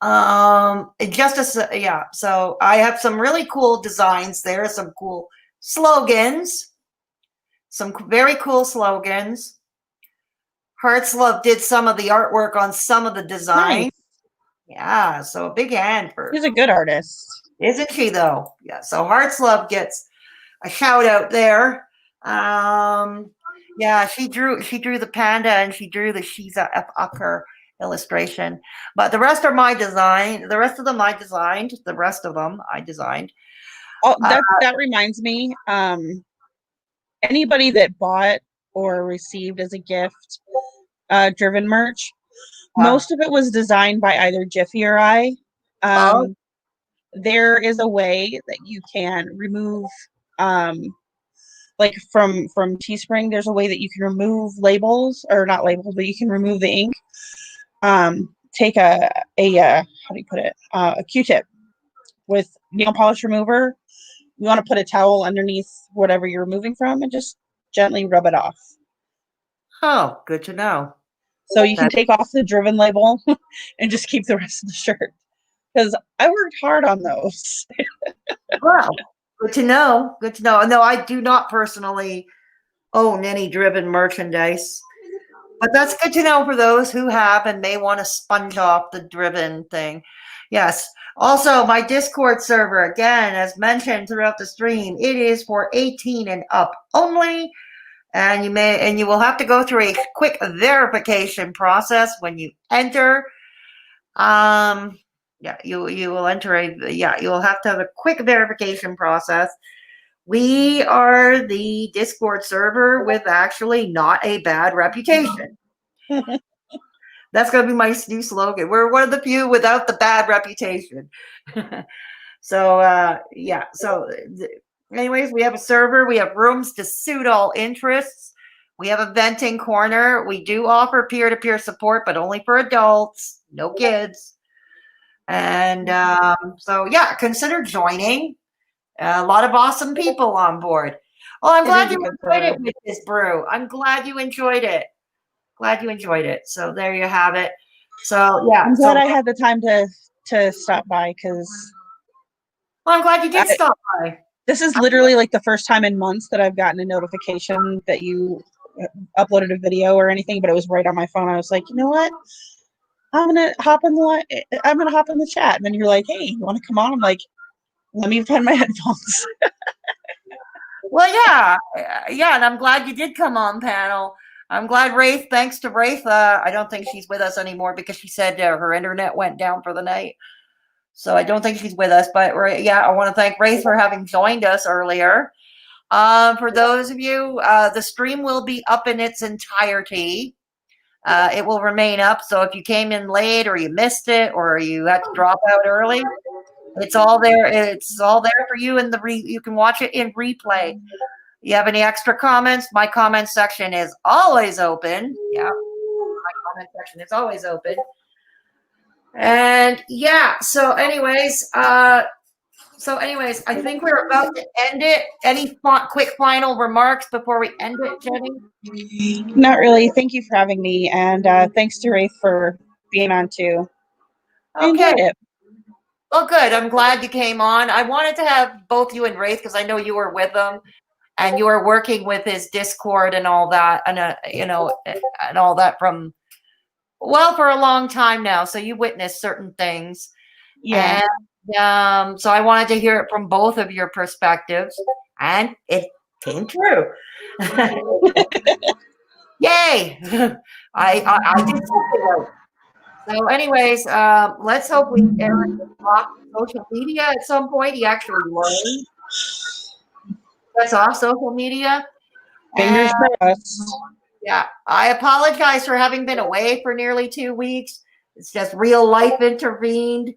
Yeah. So I have some really cool designs there, some cool slogans, some very cool slogans. Hearts Love did some of the artwork on some of the designs. Nice. Yeah, so a big hand for, She's a good artist. isn't she though? Yeah, so Hearts Love gets a shout out there. Yeah, she drew the panda and she drew the Shiza F. Ucker illustration. But the rest are my design. The rest of them I designed. Oh, that reminds me. Anybody that bought or received as a gift Driven merch, most of it was designed by either Jiffy or I. Oh. There is a way that you can remove, like from Teespring, there's a way that you can remove labels, or not labels, but you can remove the ink. Take a how do you put it? A Q-tip with nail polish remover. You want to put a towel underneath whatever you're removing from and just gently rub it off. Oh, good to know. So you can take off the Driven label and just keep the rest of the shirt. Because I worked hard on those. Wow, good to know. Good to know. No, I do not personally own any Driven merchandise, but that's good to know for those who have and may want to sponge off the Driven thing. Yes. Also, my Discord server, again, as mentioned throughout the stream, it is for 18 and up only. And you will have to go through a quick verification process when you enter. Yeah, you will enter you will have to have a quick verification process. We are the Discord server with actually not a bad reputation. That's going to be my new slogan. We're one of the few without the bad reputation. So, yeah. So, anyways, we have a server. We have rooms to suit all interests. We have a venting corner. We do offer peer-to-peer support, but only for adults, no kids. And so, yeah, consider joining. A lot of awesome people on board. Oh, I'm glad you enjoyed it with this brew. I'm glad you enjoyed it. So there you have it. So yeah, I'm glad I had the time to stop by, because I'm glad you did stop by. This is literally like the first time in months that I've gotten a notification that you uploaded a video or anything, but it was right on my phone. I was like, you know what? I'm gonna hop in the chat. And then you're like, hey, you want to come on? I'm like, let me find my headphones. Well, yeah, and I'm glad you did come on panel. I'm glad Wraith, thanks to Wraith, I don't think she's with us anymore because she said her internet went down for the night. So I don't think she's with us, but yeah, I want to thank Wraith for having joined us earlier. For those of you, the stream will be up in its entirety. It will remain up. So if you came in late or you missed it or you had to drop out early, it's all there. It's all there for you in you can watch it in replay. You have any extra comments? My comment section is always open. Yeah, my comment section is always open. And yeah, so anyways, I think we're about to end it. Any quick final remarks before we end it, Jenny? Not really. Thank you for having me, and thanks to Wraith for being on too. I enjoyed it. Well, good. I'm glad you came on. I wanted to have both you and Wraith because I know you were with them and you were working with his Discord and all that, and and all that for a long time now. So you witnessed certain things. Yeah. And so I wanted to hear it from both of your perspectives, and it came true. Yay! I did something right. So, anyways, let's hope we Eric off social media at some point. He actually learned that's off social media. Fingers crossed. Yeah, I apologize for having been away for nearly 2 weeks. It's just real life intervened.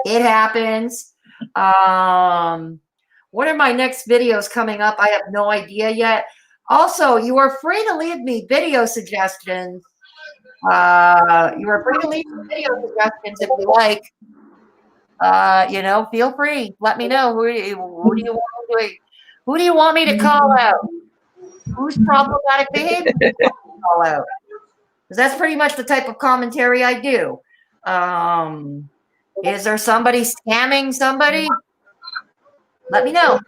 It happens. What are my next videos coming up? I have no idea yet. Also, you are free to leave me video suggestions. You are free to leave me video suggestions if you like. Feel free. Let me know who do you want me to call out? Who's problematic behavior do you want me to call out? Because that's pretty much the type of commentary I do. Is there somebody scamming somebody? Let me know.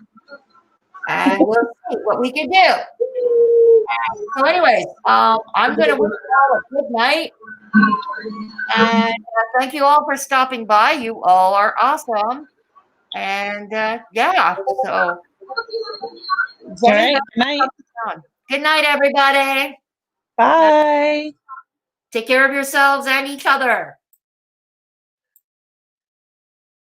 And we'll see what we can do. So anyways, I'm going to wish you all a good night. And thank you all for stopping by. You all are awesome. And yeah, so All right. Good night. good night, everybody. Bye. Take care of yourselves and each other.